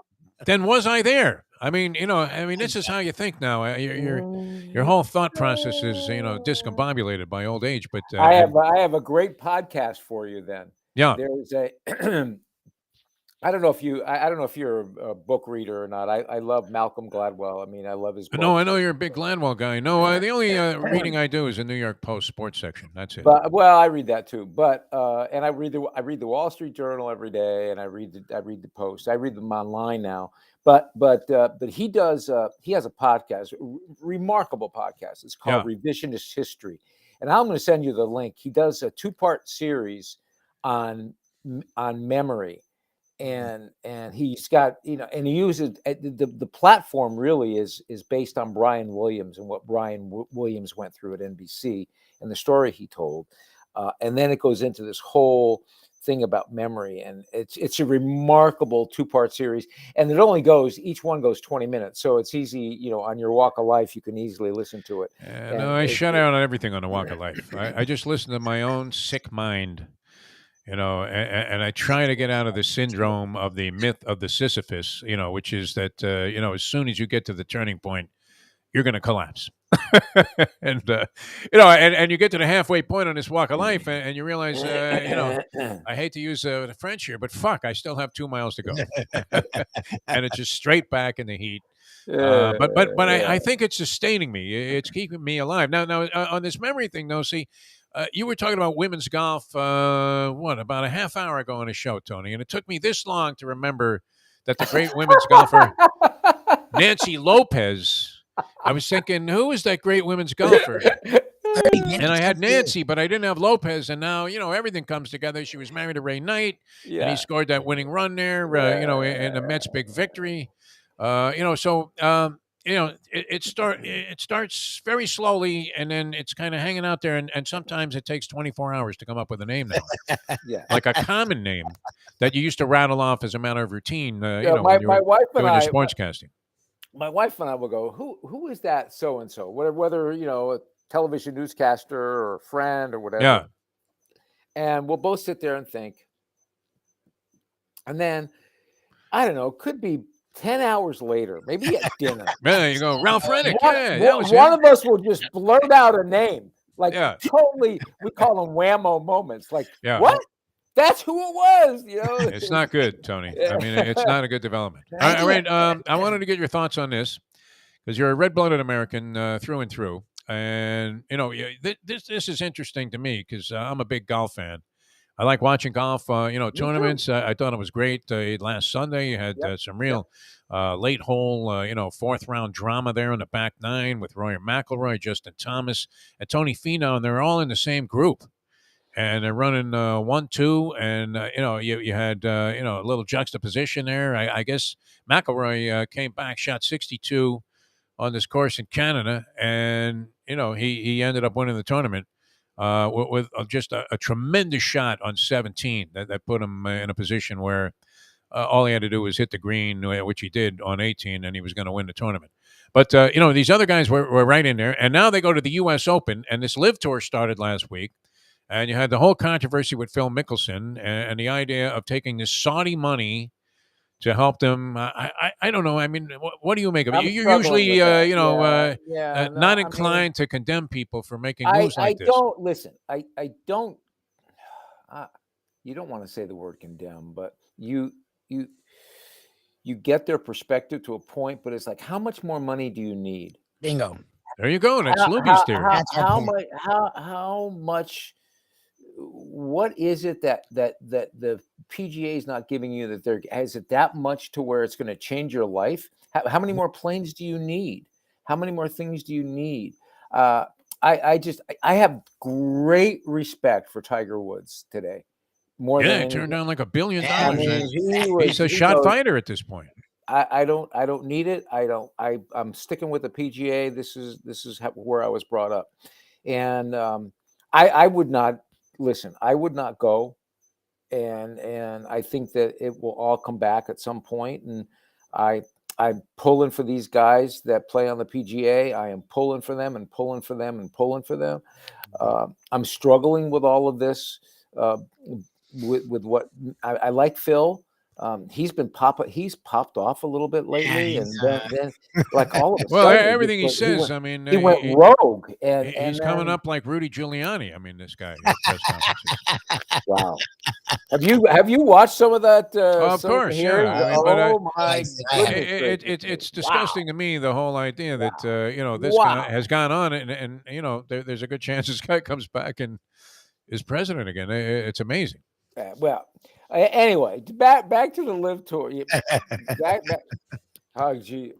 then was I there? I mean, this is how you think now. Your whole thought process is, discombobulated by old age. But I have a great podcast for you then. yeah, There's a I don't know if you're a book reader or not. I love Malcolm Gladwell. I mean, I love his books. No, I know you're a big Gladwell guy. No, the only reading I do is the New York Post sports section. That's it. But I read that too. But and I read the Wall Street Journal every day, and I read the Post. I read them online now. But he does. He has a podcast, remarkable podcast. It's called Revisionist History, and I'm going to send you the link. He does a 2-part series on memory. And he's got, and he uses the platform really is based on Brian Williams and what Brian Williams went through at NBC and the story he told, and then it goes into this whole thing about memory, and it's a remarkable 2-part series, and each one goes 20 minutes, so it's easy, on your walk of life you can easily listen to it. No, I shut out on everything on the walk of life. I just listen to my own sick mind. And I try to get out of the syndrome of the myth of the Sisyphus, which is that, as soon as you get to the turning point, you're going to collapse. And you get to the halfway point on this walk of life, and you realize, I hate to use the French here, but fuck, I still have 2 miles to go. And it's just straight back in the heat. But I think it's sustaining me. It's keeping me alive. Now, on this memory thing, though, see, you were talking about women's golf, about a half hour ago on a show, Tony, and it took me this long to remember that the great women's golfer, Nancy Lopez, I was thinking, who is that great women's golfer? And I had Nancy, but I didn't have Lopez, and now, everything comes together. She was married to Ray Knight, and he scored that winning run there, in the Mets' big victory. It starts very slowly, and then it's kind of hanging out there, and sometimes it takes 24 hours to come up with a name now. Like a common name that you used to rattle off as a matter of routine, when you were doing your sportscasting. My wife and I will go, who is that so-and-so? Whether a television newscaster or a friend or whatever. Yeah. And we'll both sit there and think. And then, I don't know, could be 10 hours later, maybe at dinner. Man, you go, Ralph Rennick. One of us will just blurt out a name. Like, totally, we call them whammo moments. Like, what? That's who it was. It's not good, Tony. I mean, it's not a good development. All right. I wanted to get your thoughts on this because you're a red-blooded American through and through. And, this is interesting to me because I'm a big golf fan. I like watching golf, tournaments. I thought it was great. Last Sunday, you had some real late hole, fourth-round drama there in the back nine with Rory McIlroy, Justin Thomas, and Tony Finau, and they're all in the same group. And they're running 1-2, and, you had, a little juxtaposition there. I guess McIlroy came back, shot 62 on this course in Canada, and, he ended up winning the tournament. With just a tremendous shot on 17 that put him in a position where all he had to do was hit the green, which he did on 18, and he was going to win the tournament. But, these other guys were right in there, and now they go to the U.S. Open, and this LIV Tour started last week, and you had the whole controversy with Phil Mickelson and the idea of taking this Saudi money to help them. I don't know. I mean, what do you make of it? You're usually, not inclined to condemn people for making moves like this. I don't. You don't want to say the word condemn, but you get their perspective to a point. But it's like, how much more money do you need? Bingo. There you go. That's Lubie's theory. How much? What is it that the PGA is not giving you is it that much to where it's going to change your life? How many more planes do you need? How many more things do you need? I have great respect for Tiger Woods today. He turned down like $1 billion. He's a shot fighter at this point. I don't need it. I'm sticking with the PGA. This is where I was brought up, and I would not. Listen, I would not go, and I think that it will all come back at some point. And I'm pulling for these guys that play on the PGA. I am pulling for them and pulling for them and pulling for them. I'm struggling with all of this. With what I like Phil. He's popped off a little bit lately, Yeah, and then like all of a Well, sudden, everything he says, I mean, he went rogue, and he's coming then, up like Rudy Giuliani. I mean, this guy at press conferences. wow. Have you watched some of that? Of some of the course, hearings? yeah. I mean, but Oh my goodness! it's disgusting to me, the whole idea that this Wow. guy has gone on, and there's a good chance this guy comes back and is president again. It's amazing. Well, anyway, back to the LIV Tour. Back, oh gee,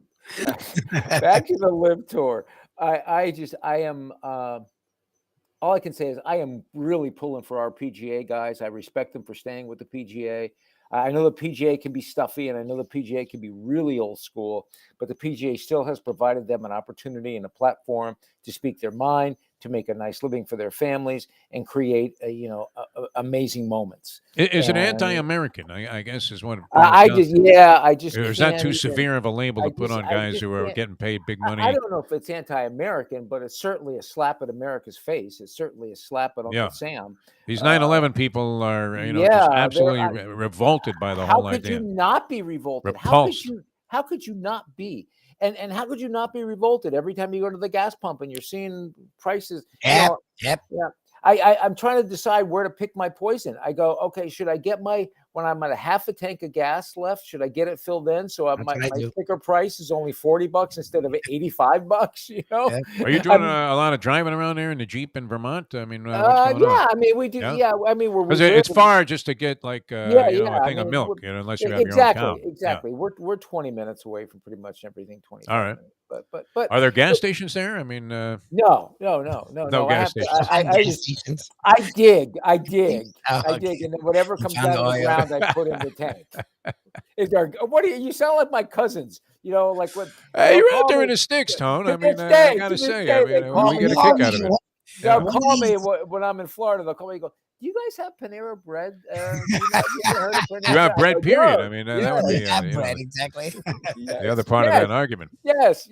back to the LIV Tour. I am. All I can say is I am really pulling for our PGA guys. I respect them for staying with the PGA. I know the PGA can be stuffy, and I know the PGA can be really old school, but the PGA still has provided them an opportunity and a platform to speak their mind, to make a nice living for their families, and create amazing moments. Is it anti-American? I guess is what. I just or is that too severe of a label to put on guys who are getting paid big money? I don't know if it's anti-American, but it's certainly a slap at America's face. It's certainly a slap at Uncle Sam. These 9/11 people are, just absolutely revolted by the whole idea. How could you not be revolted? Repulsed. How could you not be? And how could you not be revolted every time you go to the gas pump and you're seeing prices? Yep. Yeah. I'm trying to decide where to pick my poison. I go, okay, should I get when I'm at a half a tank of gas left, should I get it filled in? So my sticker price is only $40 instead of $85, Yeah. Are you doing a lot of driving around there in the Jeep in Vermont? I mean, what's going on? I mean, we do. Yeah, I mean, because it's far just to get like a thing of milk, unless you have your own cow. Exactly. We're 20 minutes away from pretty much everything. 20. All right. Minutes. But are there gas stations there? I mean, no gas stations. I dig, and then whatever comes out of the ground, I put in the tank. You sound like my cousins, like what? You're out there in the sticks, Tone. I mean, I gotta say, we get a kick out of it. They'll call me when I'm in Florida. They'll call me and go, do you guys have Panera bread? You have bread, period. I mean, that would be bread, exactly. The other part of that argument. Yes.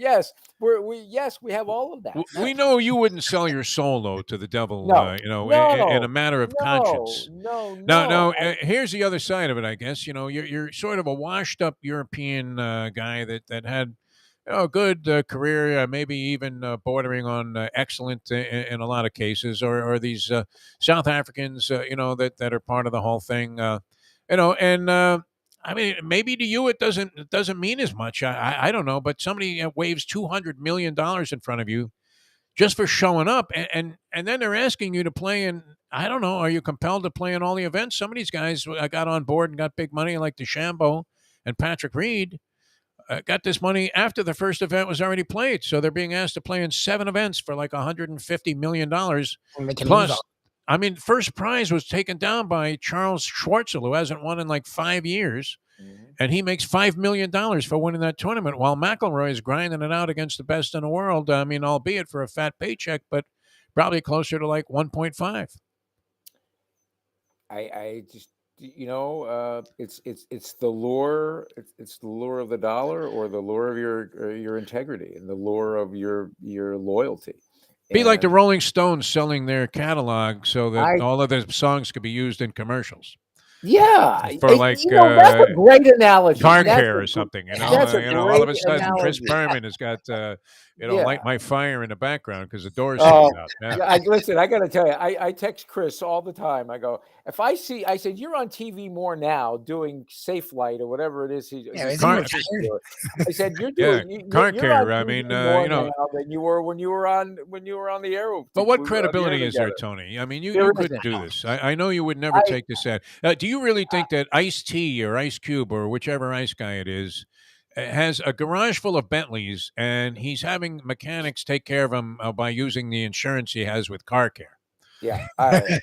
We have all of that. We know you wouldn't sell your soul, though, to the devil, in a matter of conscience. No. Here's the other side of it, I guess. You're sort of a washed-up European guy that had a good career, maybe even bordering on excellent in a lot of cases, or these South Africans, that are part of the whole thing, and I mean, maybe to you it doesn't mean as much. I don't know, but somebody waves $200 million in front of you just for showing up, and then they're asking you to play in. I don't know. Are you compelled to play in all the events? Some of these guys got on board and got big money, like DeChambeau and Patrick Reed. Got this money after the first event was already played. So they're being asked to play in 7 events for like $150 million. Plus, I mean, first prize was taken down by Charles Schwartzel, who hasn't won in like 5 years. Mm-hmm. And he makes $5 million for winning that tournament, while McIlroy is grinding it out against the best in the world. I mean, albeit for a fat paycheck, but probably closer to like 1.5. I just... it's the lure. It's the lure of the dollar, or the lure of your integrity, and the lure of your loyalty. Be like the Rolling Stones selling their catalog so that all of their songs could be used in commercials. Yeah, for like that's a great analogy. Car care or something. All of a sudden, analogy. Chris Berman has got Light My Fire in the background because the door's out. Yeah. Listen, I got to tell you, I text Chris all the time. I go, if I said you're on TV more now doing Safe Light or whatever it is. I said you're doing car care. I mean, than you were when you were on the air. But what credibility is there, Tony? I mean, you couldn't do this. I know you would never take this ad. Do you really think that Ice-T or Ice Cube or whichever ice guy it is has a garage full of Bentleys and he's having mechanics take care of him by using the insurance he has with car care? Yeah. All right.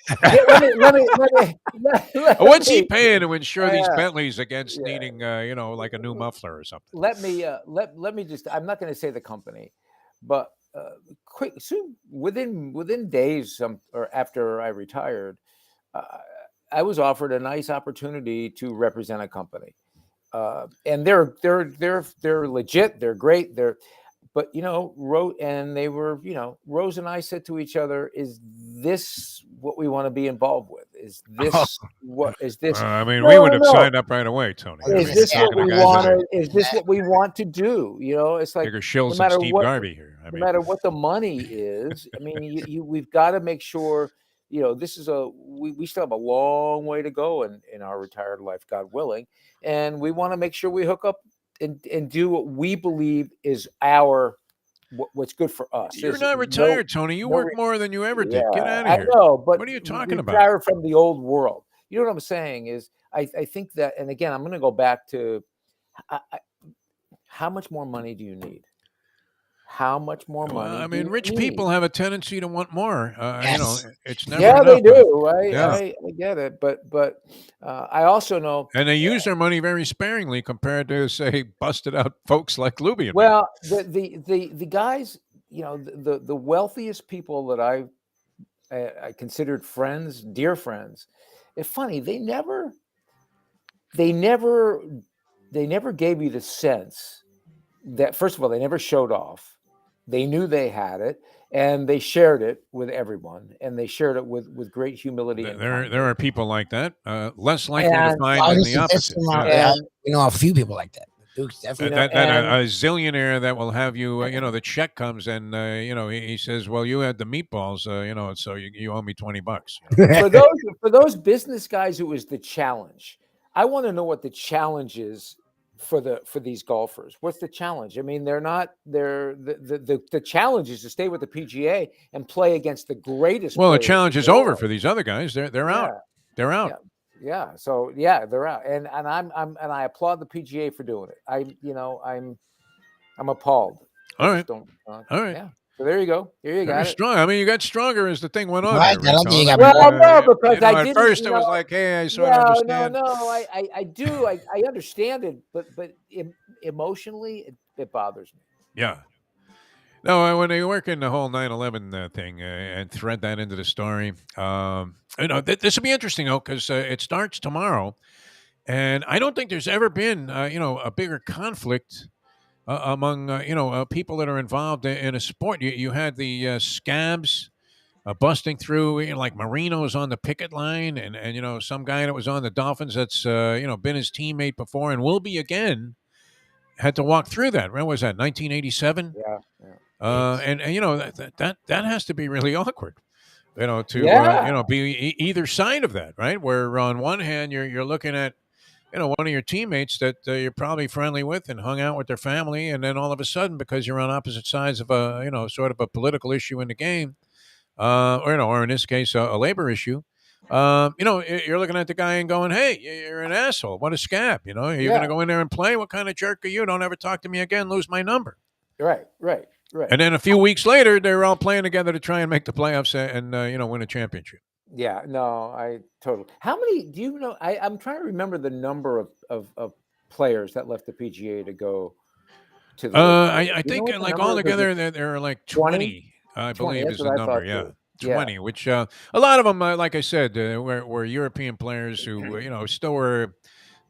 What's he paying to insure these Bentleys against needing, like a new muffler or something? Let me just, I'm not going to say the company, but soon within days or after I retired, I was offered a nice opportunity to represent a company, and they're legit. They're great. But Rose and I said to each other, "Is this what we want to be involved with? is this what is this? I mean, No, we would have no. signed up right away, Tony. Is this what we want? Is this what we want to do? You know, it's like bigger shills no matter than Steve what, Garvey here. I no mean, matter what the money is. I mean, we've got to make sure. You know, this is we still have a long way to go in our retired life, God willing, and we want to make sure we hook up and do what we believe is what's good for us. You're not retired, Tony. You work more than you ever did. Get out of here. I know, but what are you talking about? Retire from the old world. You know what I'm saying is, I think that, and again, I'm going to go back to how much more money do you need? How much more money? I mean, rich people have a tendency to want more. You know, it's never enough. they do. I get it, but I also know, and they use their money very sparingly compared to, say, busted out folks like Lubie. Well, the guys, you know, the wealthiest people that I considered friends, dear friends. It's funny, they never gave you the sense that, first of all, they never showed off. They knew they had it, and they shared it with everyone, and they shared it with great humility. There are people like that, less likely to find than the opposite. You know, a few people like that. Duke's definitely a zillionaire that will have you. You know, the check comes and you know he says, "Well, you had the meatballs, you know, so you owe me $20." You know? for those business guys, it was the challenge. I want to know what the challenge is for these golfers. What's the challenge? I mean, the challenge is to stay with the PGA and play against the greatest. Well, the challenge is over for these other guys. They're out. They're out. Yeah. So they're out. And I applaud the PGA for doing it. I'm appalled. All right. All right. Yeah. So there you go. There you go. Strong. I mean, you got stronger as the thing went on. Right. There, because I didn't. At first, it was like, hey, I sort of understand. No. I do. I understand it, but emotionally, it bothers me. Yeah. No, when they work in the whole 9/11 thing and thread that into the story, you know, this will be interesting though because it starts tomorrow, and I don't think there's ever been, you know, a bigger conflict among you know people that are involved in a sport. You had the scabs busting through, you know, like Marino's on the picket line, and you know some guy that was on the Dolphins that's you know been his teammate before and will be again had to walk through that. When was that? 1987. Yeah. And you know that has to be really awkward, you know, to you know be either side of that, right? Where on one hand you're looking at, you know, one of your teammates that you're probably friendly with and hung out with their family, and then all of a sudden because you're on opposite sides of a, you know, sort of a political issue in the game, or you know, or in this case a labor issue, you know, you're looking at the guy and going, hey, you're an asshole. What a scab, you know? You're going to go in there and play? What kind of jerk are you? Don't ever talk to me again. Lose my number. Right. And then a few weeks later, they're all playing together to try and make the playoffs and you know, win a championship. Yeah, no, I totally. How many do you know? I'm trying to remember the number of players that left the PGA to go to the. I think like all together there are like 20. I believe is the number. Yeah. 20, which a lot of them, like I said, were European players who you know still were,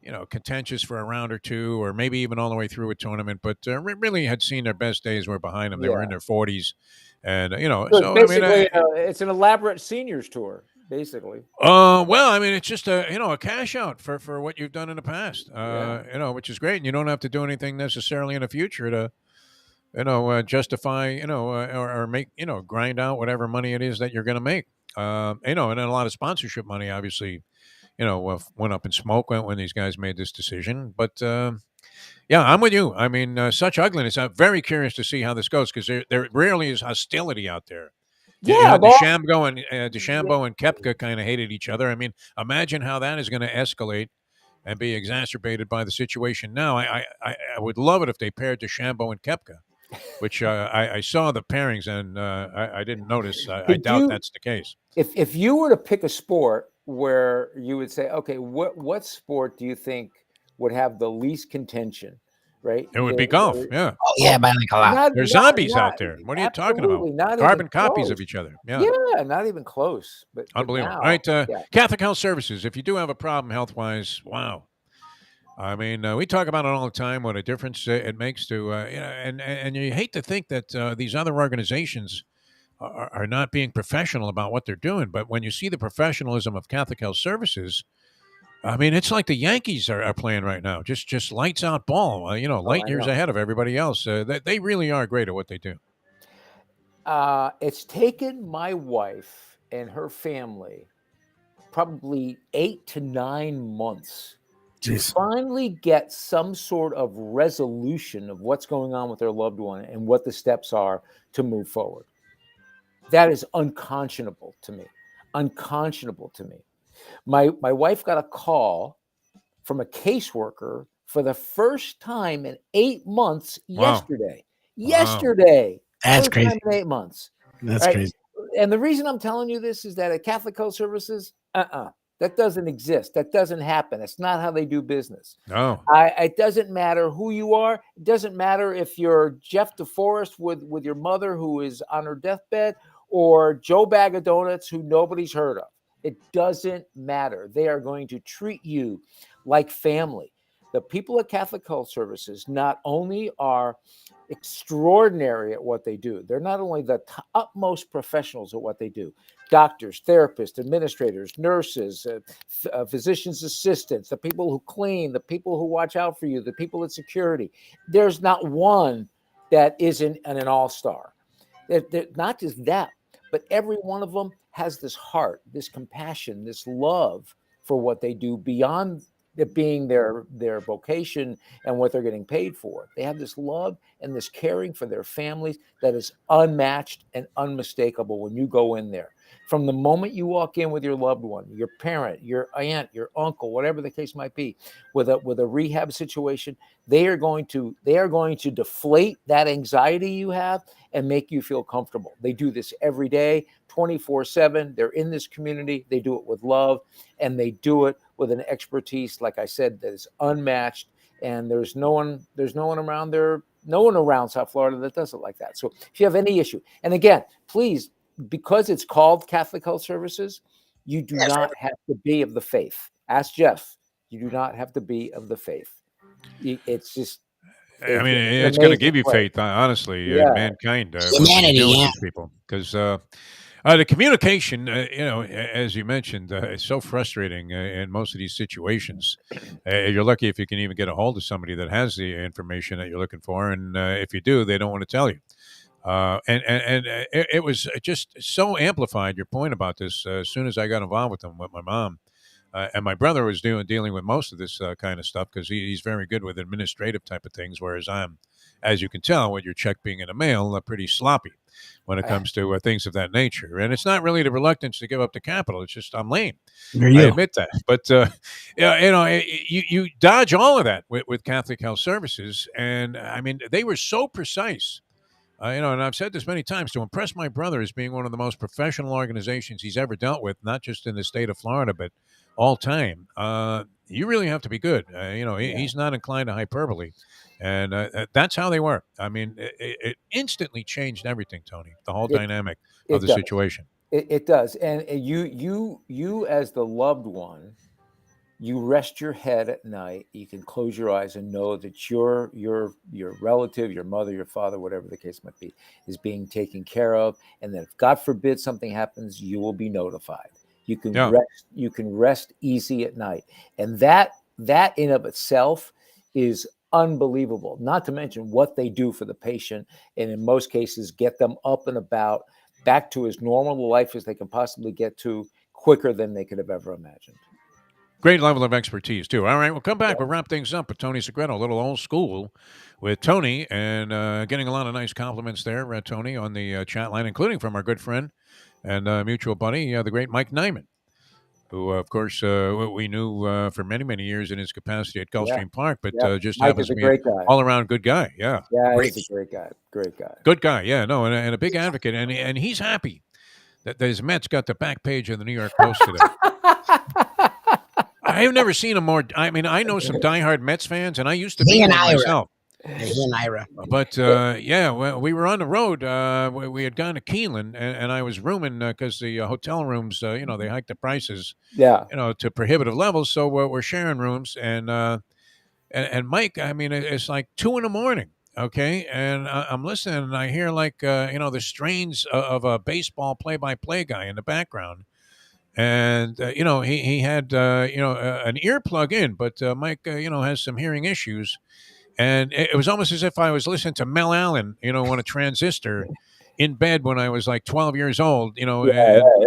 you know, contentious for a round or two, or maybe even all the way through a tournament, but really had seen their best days were behind them. They were in their 40s, and you know, so basically, I mean, it's an elaborate seniors tour, basically. Well, I mean, it's just a you know a cash out for what you've done in the past, you know, which is great, and you don't have to do anything necessarily in the future to, you know, justify, you know, or make, you know, grind out whatever money it is that you're going to make, you know, and then a lot of sponsorship money, obviously. You know, went up in smoke when these guys made this decision. But, yeah, I'm with you. I mean, such ugliness. I'm very curious to see how this goes because there rarely is hostility out there. Yeah, you know, DeChambeau and Koepka kind of hated each other. I mean, imagine how that is going to escalate and be exacerbated by the situation now. I would love it if they paired DeChambeau and Koepka, which I saw the pairings and I didn't notice. I doubt that's the case. If you were to pick a sport where you would say, okay, what sport do you think would have the least contention, right? It would be golf, yeah. Oh, yeah, by like a lot. There's zombies out there. What are you talking about? Carbon copies of each other. Yeah, not even close. But unbelievable. Now, all right, Catholic Health Services. If you do have a problem health-wise, wow. I mean, we talk about it all the time, what a difference it makes to, you know, and you hate to think that these other organizations are not being professional about what they're doing. But when you see the professionalism of Catholic Health Services, I mean, it's like the Yankees are playing right now. Just lights out ball. Light years ahead of everybody else. They really are great at what they do. It's taken my wife and her family probably 8 to 9 months to finally get some sort of resolution of what's going on with their loved one and what the steps are to move forward. That is unconscionable to me. Unconscionable to me. My wife got a call from a caseworker for the first time in 8 months yesterday. Yesterday. That's first crazy. time in 8 months. That's crazy. And the reason I'm telling you this is that at Catholic Health Services, that doesn't exist. That doesn't happen. It's not how they do business. No. It doesn't matter who you are. It doesn't matter if you're Jeff DeForest with your mother who is on her deathbed or Joe Bag of Donuts who nobody's heard of. It doesn't matter. They are going to treat you like family. The people at Catholic Health Services not only are extraordinary at what they do, they're not only the utmost professionals at what they do. Doctors, therapists, administrators, nurses, physician's assistants, the people who clean, the people who watch out for you, the people at security. There's not one that isn't an all-star. Not just that, but every one of them has this heart, this compassion, this love for what they do beyond it being their vocation and what they're getting paid for. They have this love and this caring for their families that is unmatched and unmistakable when you go in there. From the moment you walk in with your loved one, your parent, your aunt, your uncle, whatever the case might be, with a rehab situation, they are going to deflate that anxiety you have and make you feel comfortable. They do this every day, 24/7. They're in this community. They do it with love, and they do it with an expertise, like I said, that is unmatched. And there's no one around there, no one around South Florida that does it like that. So if you have any issue, and again, please, because it's called Catholic Health Services, you do not have to be of the faith. Ask Jeff. You do not have to be of the faith. It's just. I mean, it's going to give you faith, honestly, in mankind. Humanity, with these people, because the communication, as you mentioned, is so frustrating in most of these situations. You're lucky if you can even get a hold of somebody that has the information that you're looking for, and if you do, they don't want to tell you. It was just so amplified, your point about this, as soon as I got involved with them, with my mom. And my brother was dealing with most of this kind of stuff because he's very good with administrative type of things, whereas I'm, as you can tell, with your check being in the mail, pretty sloppy when it comes to things of that nature. And it's not really the reluctance to give up the capital. It's just I'm lame. I admit that. But, you dodge all of that with Catholic Health Services. And, I mean, they were so precise. And I've said this many times, to impress my brother as being one of the most professional organizations he's ever dealt with, not just in the state of Florida, but all time. You really have to be good. He's not inclined to hyperbole. And that's how they were. I mean, it instantly changed everything, Tony, the whole dynamic of the situation. It does. And you as the loved one, you rest your head at night. You can close your eyes and know that your relative, your mother, your father, whatever the case might be, is being taken care of. And that if God forbid something happens, you will be notified. You can rest. You can rest easy at night, and that in of itself is unbelievable. Not to mention what they do for the patient, and in most cases, get them up and about, back to as normal a life as they can possibly get to, quicker than they could have ever imagined. Great level of expertise, too. All right, we'll come back. We'll wrap things up with Tony Segreto, a little old school with Tony, and getting a lot of nice compliments there, Tony, on the chat line, including from our good friend and mutual buddy, the great Mike Nyman, who, of course, we knew for many, many years in his capacity at Gulfstream Park, but just Mike happens is a to be great an guy. all-around good guy. Yeah, he's a great guy. Great guy. Good guy, yeah, no, and a big advocate, and he's happy that his Mets got the back page of the New York Post today. I've never seen a more. I mean, I know some diehard Mets fans, and I used to be one myself. He and Ira. But we were on the road. We had gone to Keeneland, and I was rooming because the hotel rooms, they hiked the prices, to prohibitive levels. So we're sharing rooms, and Mike, I mean, it's like 2 a.m, Okay, and I'm listening, and I hear like the strains of a baseball play-by-play guy in the background, and he had an earplug in, but Mike has some hearing issues, and it was almost as if I was listening to Mel Allen, on a transistor. In bed when I was like 12 years old, and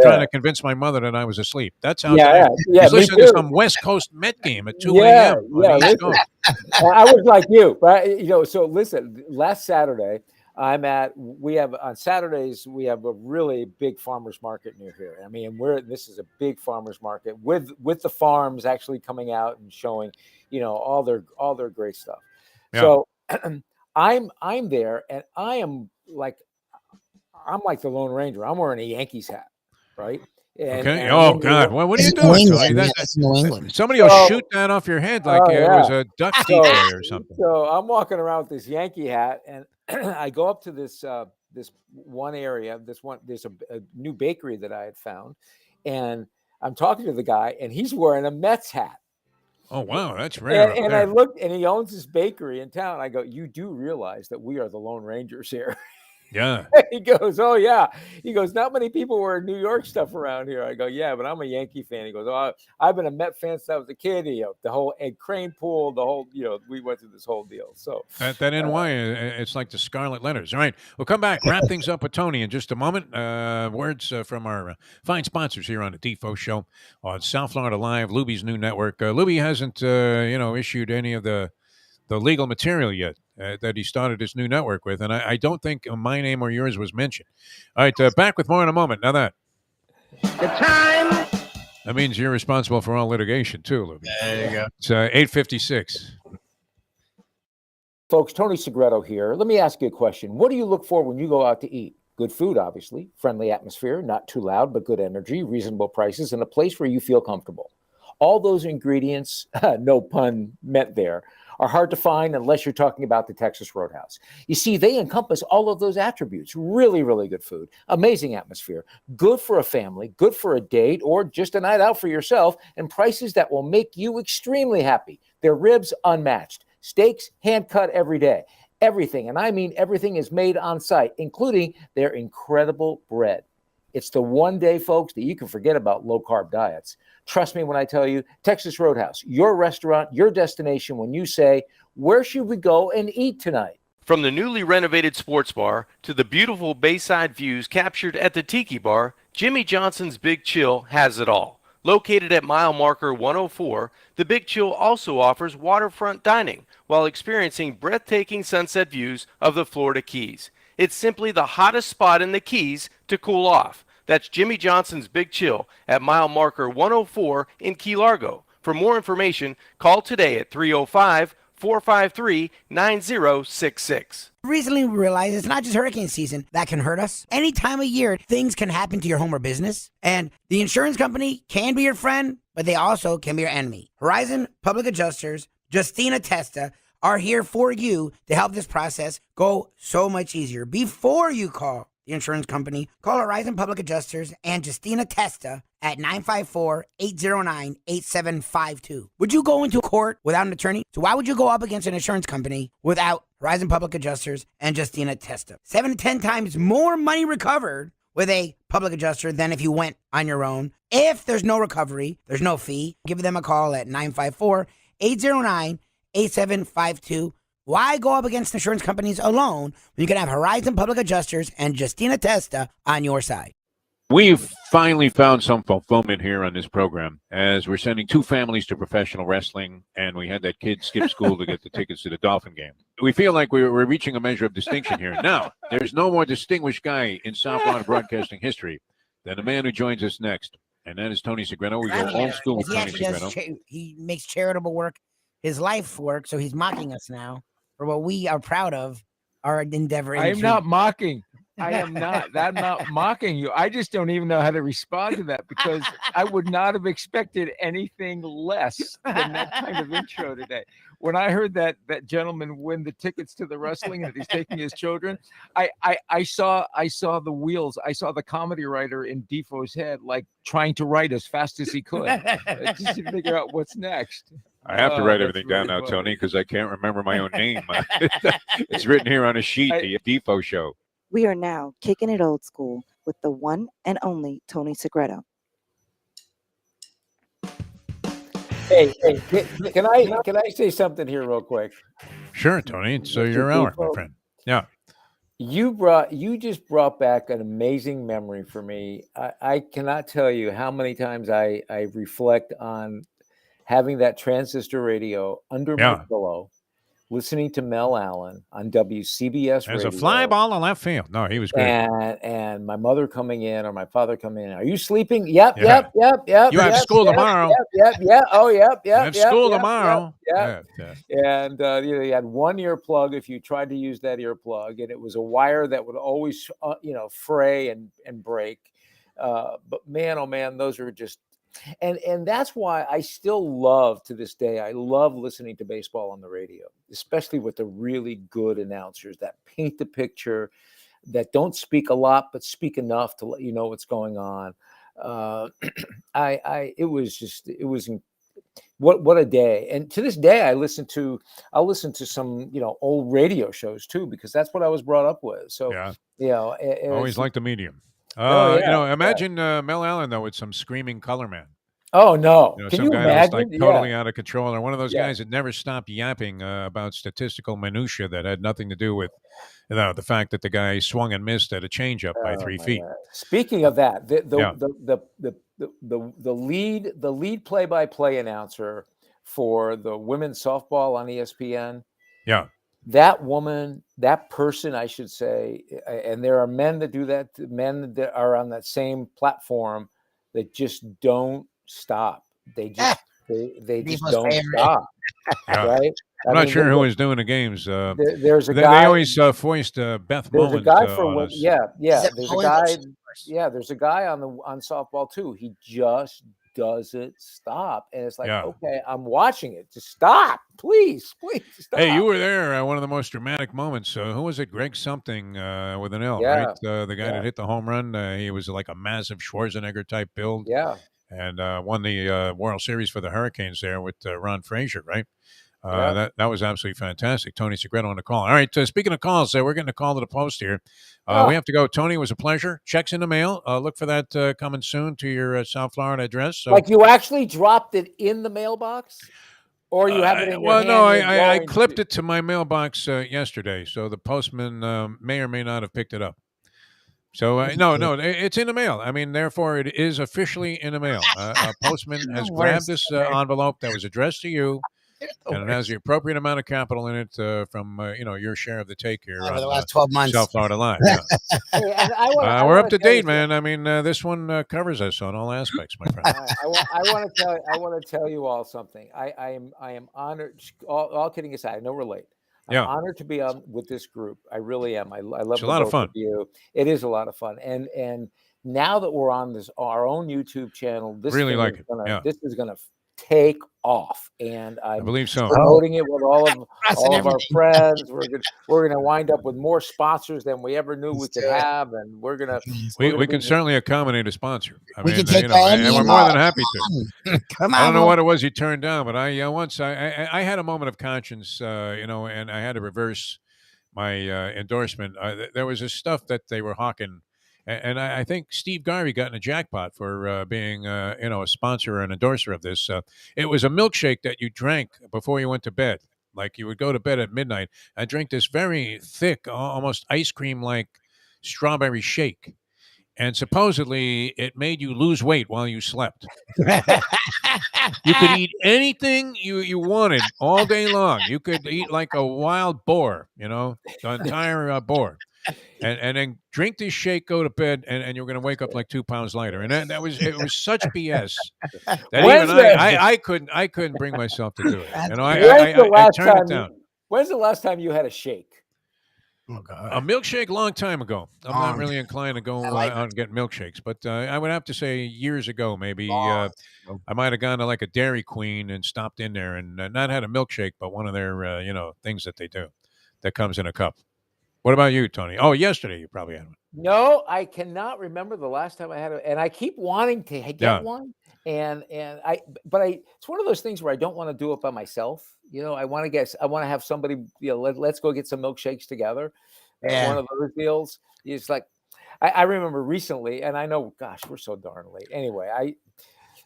trying to convince my mother that I was asleep. That's how I was listening to some West Coast Met game at 2 a.m. on the East Coast. I was like you, right? So listen, last Saturday, we have on Saturdays, we have a really big farmers market near here. I mean, this is a big farmers market with the farms actually coming out and showing, all their great stuff. Yeah. So I'm there, and I'm like the Lone Ranger. I'm wearing a Yankees hat, right? Okay. Oh God, what are you doing, Tony? That's New England. Somebody will shoot that off your head like it was a duck decoy or something. So I'm walking around with this Yankee hat, and I go up to this one area. There's a new bakery that I had found, and I'm talking to the guy, and he's wearing a Mets hat. Oh wow, that's rare. And I looked, and he owns this bakery in town. I go, you do realize that we are the Lone Rangers here? Yeah. He goes, oh yeah. He goes, not many people wear New York stuff around here. I go, yeah, but I'm a Yankee fan. He goes, oh, I've been a Met fan since I was a kid. The whole Ed Crane pool, the whole, we went through this whole deal. So that NY, it's like the Scarlet Letters. All right, we'll come back, wrap things up with Tony in just a moment. Words from our fine sponsors here on the Defo Show on South Florida Live, Lubie's new network. Lubie hasn't, issued any of the legal material yet that he started his new network with. And I don't think my name or yours was mentioned. All right, back with more in a moment. Now that means you're responsible for all litigation too, Lubie. There you go. It's 8:56. Folks, Tony Segreto here. Let me ask you a question. What do you look for when you go out to eat? Good food, obviously, friendly atmosphere, not too loud, but good energy, reasonable prices, and a place where you feel comfortable. All those ingredients, no pun meant there, are hard to find unless you're talking about the Texas Roadhouse. You see, they encompass all of those attributes. Really, really good food, amazing atmosphere, good for a family, good for a date, or just a night out for yourself, and prices that will make you extremely happy. Their ribs unmatched, steaks hand-cut every day. Everything, and I mean everything, is made on site, including their incredible bread. It's the one day, folks, that you can forget about low-carb diets. Trust me when I tell you, Texas Roadhouse, your restaurant, your destination when you say, where should we go and eat tonight? From the newly renovated sports bar to the beautiful bayside views captured at the Tiki Bar, Jimmy Johnson's Big Chill has it all. Located at mile marker 104, the Big Chill also offers waterfront dining while experiencing breathtaking sunset views of the Florida Keys. It's simply the hottest spot in the Keys to cool off. That's Jimmy Johnson's Big Chill at mile marker 104 in Key Largo. For more information, call today at 305-453-9066. Recently, we realized it's not just hurricane season that can hurt us. Any time of year, things can happen to your home or business. And the insurance company can be your friend, but they also can be your enemy. Horizon Public Adjusters, Justina Testa, are here for you to help this process go so much easier. Before you call the insurance company, call Horizon Public Adjusters and Justina Testa at 954-809-8752. Would you go into court without an attorney? So why would you go up against an insurance company without Horizon Public Adjusters and Justina Testa? 7 to 10 times more money recovered with a public adjuster than if you went on your own. If there's no recovery, there's no fee. Give them a call at 954-809-8752. Why go up against insurance companies alone when you can have Horizon Public Adjusters and Justina Testa on your side? We've finally found some fulfillment here on this program as we're sending 2 families to professional wrestling, and we had that kid skip school to get the tickets to the Dolphin game. We feel like we're reaching a measure of distinction here. Now, there's no more distinguished guy in South Florida broadcasting history than the man who joins us next, and that is Tony Segreto. We go old school with Tony Segreto. He makes charitable work, his life work, so he's mocking us now for what we are proud of, our endeavor. I am not mocking. I am not. I'm not mocking you. I just don't even know how to respond to that because I would not have expected anything less than that kind of intro today. When I heard that gentleman win the tickets to the wrestling and that he's taking his children, I saw the wheels. I saw the comedy writer in Defoe's head, like trying to write as fast as he could just to figure out what's next. I have to write everything down now, Tony, because I can't remember my own name. It's written here on a sheet, the Defo show. We are now kicking it old school with the one and only Tony Segreto. Hey, can I say something here real quick? Sure, Tony. It's your hour, my friend. Yeah. You just brought back an amazing memory for me. I cannot tell you how many times I reflect on having that transistor radio under my pillow, listening to Mel Allen on WCBS There's radio. a fly ball in left field. No, he was great. And my mother coming in or my father coming in. Are you sleeping? Yep. You have school tomorrow. Yep. Oh, yep. You have school tomorrow. Yep. And you had one earplug if you tried to use that earplug, and it was a wire that would always, fray and break. But man, oh man, those are just. And that's why I still love, to this day, I love listening to baseball on the radio, especially with the really good announcers that paint the picture, that don't speak a lot but speak enough to let you know what's going on. What a day. And to this day, I'll listen to some old radio shows too, because that's what I was brought up with. So always like the medium. Imagine Mel Allen though with some screaming color man. Oh no! Can you imagine? That was like totally out of control, or one of those guys that never stopped yapping about statistical minutia that had nothing to do with, the fact that the guy swung and missed at a changeup by 3 feet. God. Speaking of that, the lead play-by-play announcer for the women's softball on ESPN. Yeah. That woman, that person, I should say, and there are men that do that, men that are on that same platform that just don't stop. They just don't stop. Right? I'm not sure who was doing the games. There's a guy. They always foist Beth Mowins. There's a guy for There's a guy. Yeah, there's a guy on softball too. He just doesn't stop, and it's like, okay, I'm watching it. Just stop, please stop. Hey, you were there. One of the most dramatic moments. Who was it? Greg something with an L, right? The guy that hit the home run. He was like a massive Schwarzenegger type build. Yeah. And won the World Series for the Hurricanes there with Ron Frazier, right? That was absolutely fantastic. Tony Segreto on the call. All right, speaking of calls, we're getting a call to the post here. We have to go. Tony, it was a pleasure. Checks in the mail. Look for that coming soon to your South Florida address. So, like you actually dropped it in the mailbox? Or you have it in your hand? Well, no, I clipped it to my mailbox yesterday, so the postman may or may not have picked it up. So, no, it's in the mail. I mean, therefore, it is officially in the mail. A postman has grabbed this envelope that was addressed to you, and it has the appropriate amount of capital in it from, your share of the take here over the last 12 months. South Florida Live. Yeah. We're up to date, man. I mean, this one covers us on all aspects, my friend. I want to tell you all something. I am honored. All kidding aside, I know we're late. I'm honored to be on with this group. I really am. I love it's a lot of fun. You. It is a lot of fun. And now that we're on our own YouTube channel, this really this is gonna take off. And I believe so. Promoting it with all of our friends. We're gonna wind up with more sponsors than we ever knew we could have, and we're gonna we can certainly accommodate a sponsor. We can take and we're more than happy to. Come on, I don't know what it was you turned down, but I had a moment of conscience, and I had to reverse my endorsement. There was this stuff that they were hawking. And I think Steve Garvey got in a jackpot for being, a sponsor or an endorser of this. It was a milkshake that you drank before you went to bed. Like you would go to bed at midnight and drink this very thick, almost ice cream-like strawberry shake. And supposedly it made you lose weight while you slept. You could eat anything you wanted all day long. You could eat like a wild boar, the entire boar. And then drink this shake, go to bed, and you're going to wake up like 2 pounds lighter. And it was such BS that even I couldn't bring myself to do it. I turned it down. When's the last time you had a shake? Oh, God. A milkshake, long time ago. I'm not really inclined to go out and get milkshakes, but I would have to say years ago, maybe I might have gone to like a Dairy Queen and stopped in there and not had a milkshake, but one of their things that they do that comes in a cup. What about you, Tony? Oh, yesterday you probably had one. No, I cannot remember the last time I had it, and I keep wanting to get one. But it's one of those things where I don't want to do it by myself. I want to have somebody. Let's go get some milkshakes together. One of those deals. It's like I remember recently, and I know, gosh, we're so darn late. Anyway,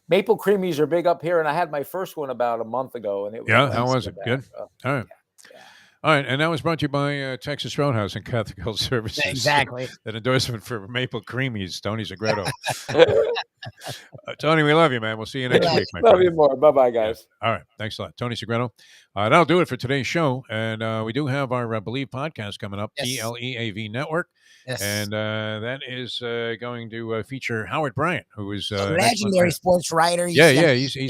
maple creamies are big up here, and I had my first one about a month ago, and it was how was it? Good. All right. Yeah. All right, and that was brought to you by Texas Roadhouse and Catholic Health Services. Exactly. That endorsement for Maple Creamies, Tony Segreto. Tony, we love you, man. We'll see you next week, my Love friend. you more. Bye-bye, guys. Yeah. All right. Thanks a lot. Tony Segreto. That'll do it for today's show. And we do have our Believe podcast coming up, BLEAV Network. Yes. And that is going to feature Howard Bryant, who is legendary sports writer. He's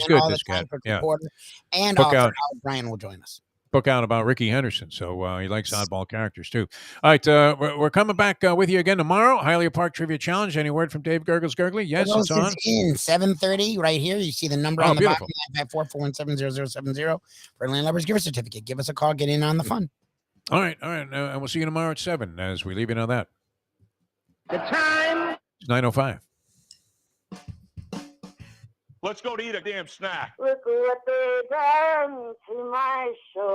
good, this guy. Yeah. And Book author out. Howard Bryant will join us. Book out about Ricky Henderson, so he likes oddball characters too. All right, we're coming back with you again tomorrow. Hialeah Park Trivia Challenge. Any word from Dave Gurgles Gurgley? Yes, it's on. In 7:30 right here. You see the number on the bottom. 954-417-0070 for Landlubbers Giver Certificate. Give us a call. Get in on the fun. All right, and we'll see you tomorrow at 7 as we leave you on that. The time. It's 9:05. Let's go to eat a damn snack. Look what they done to my show.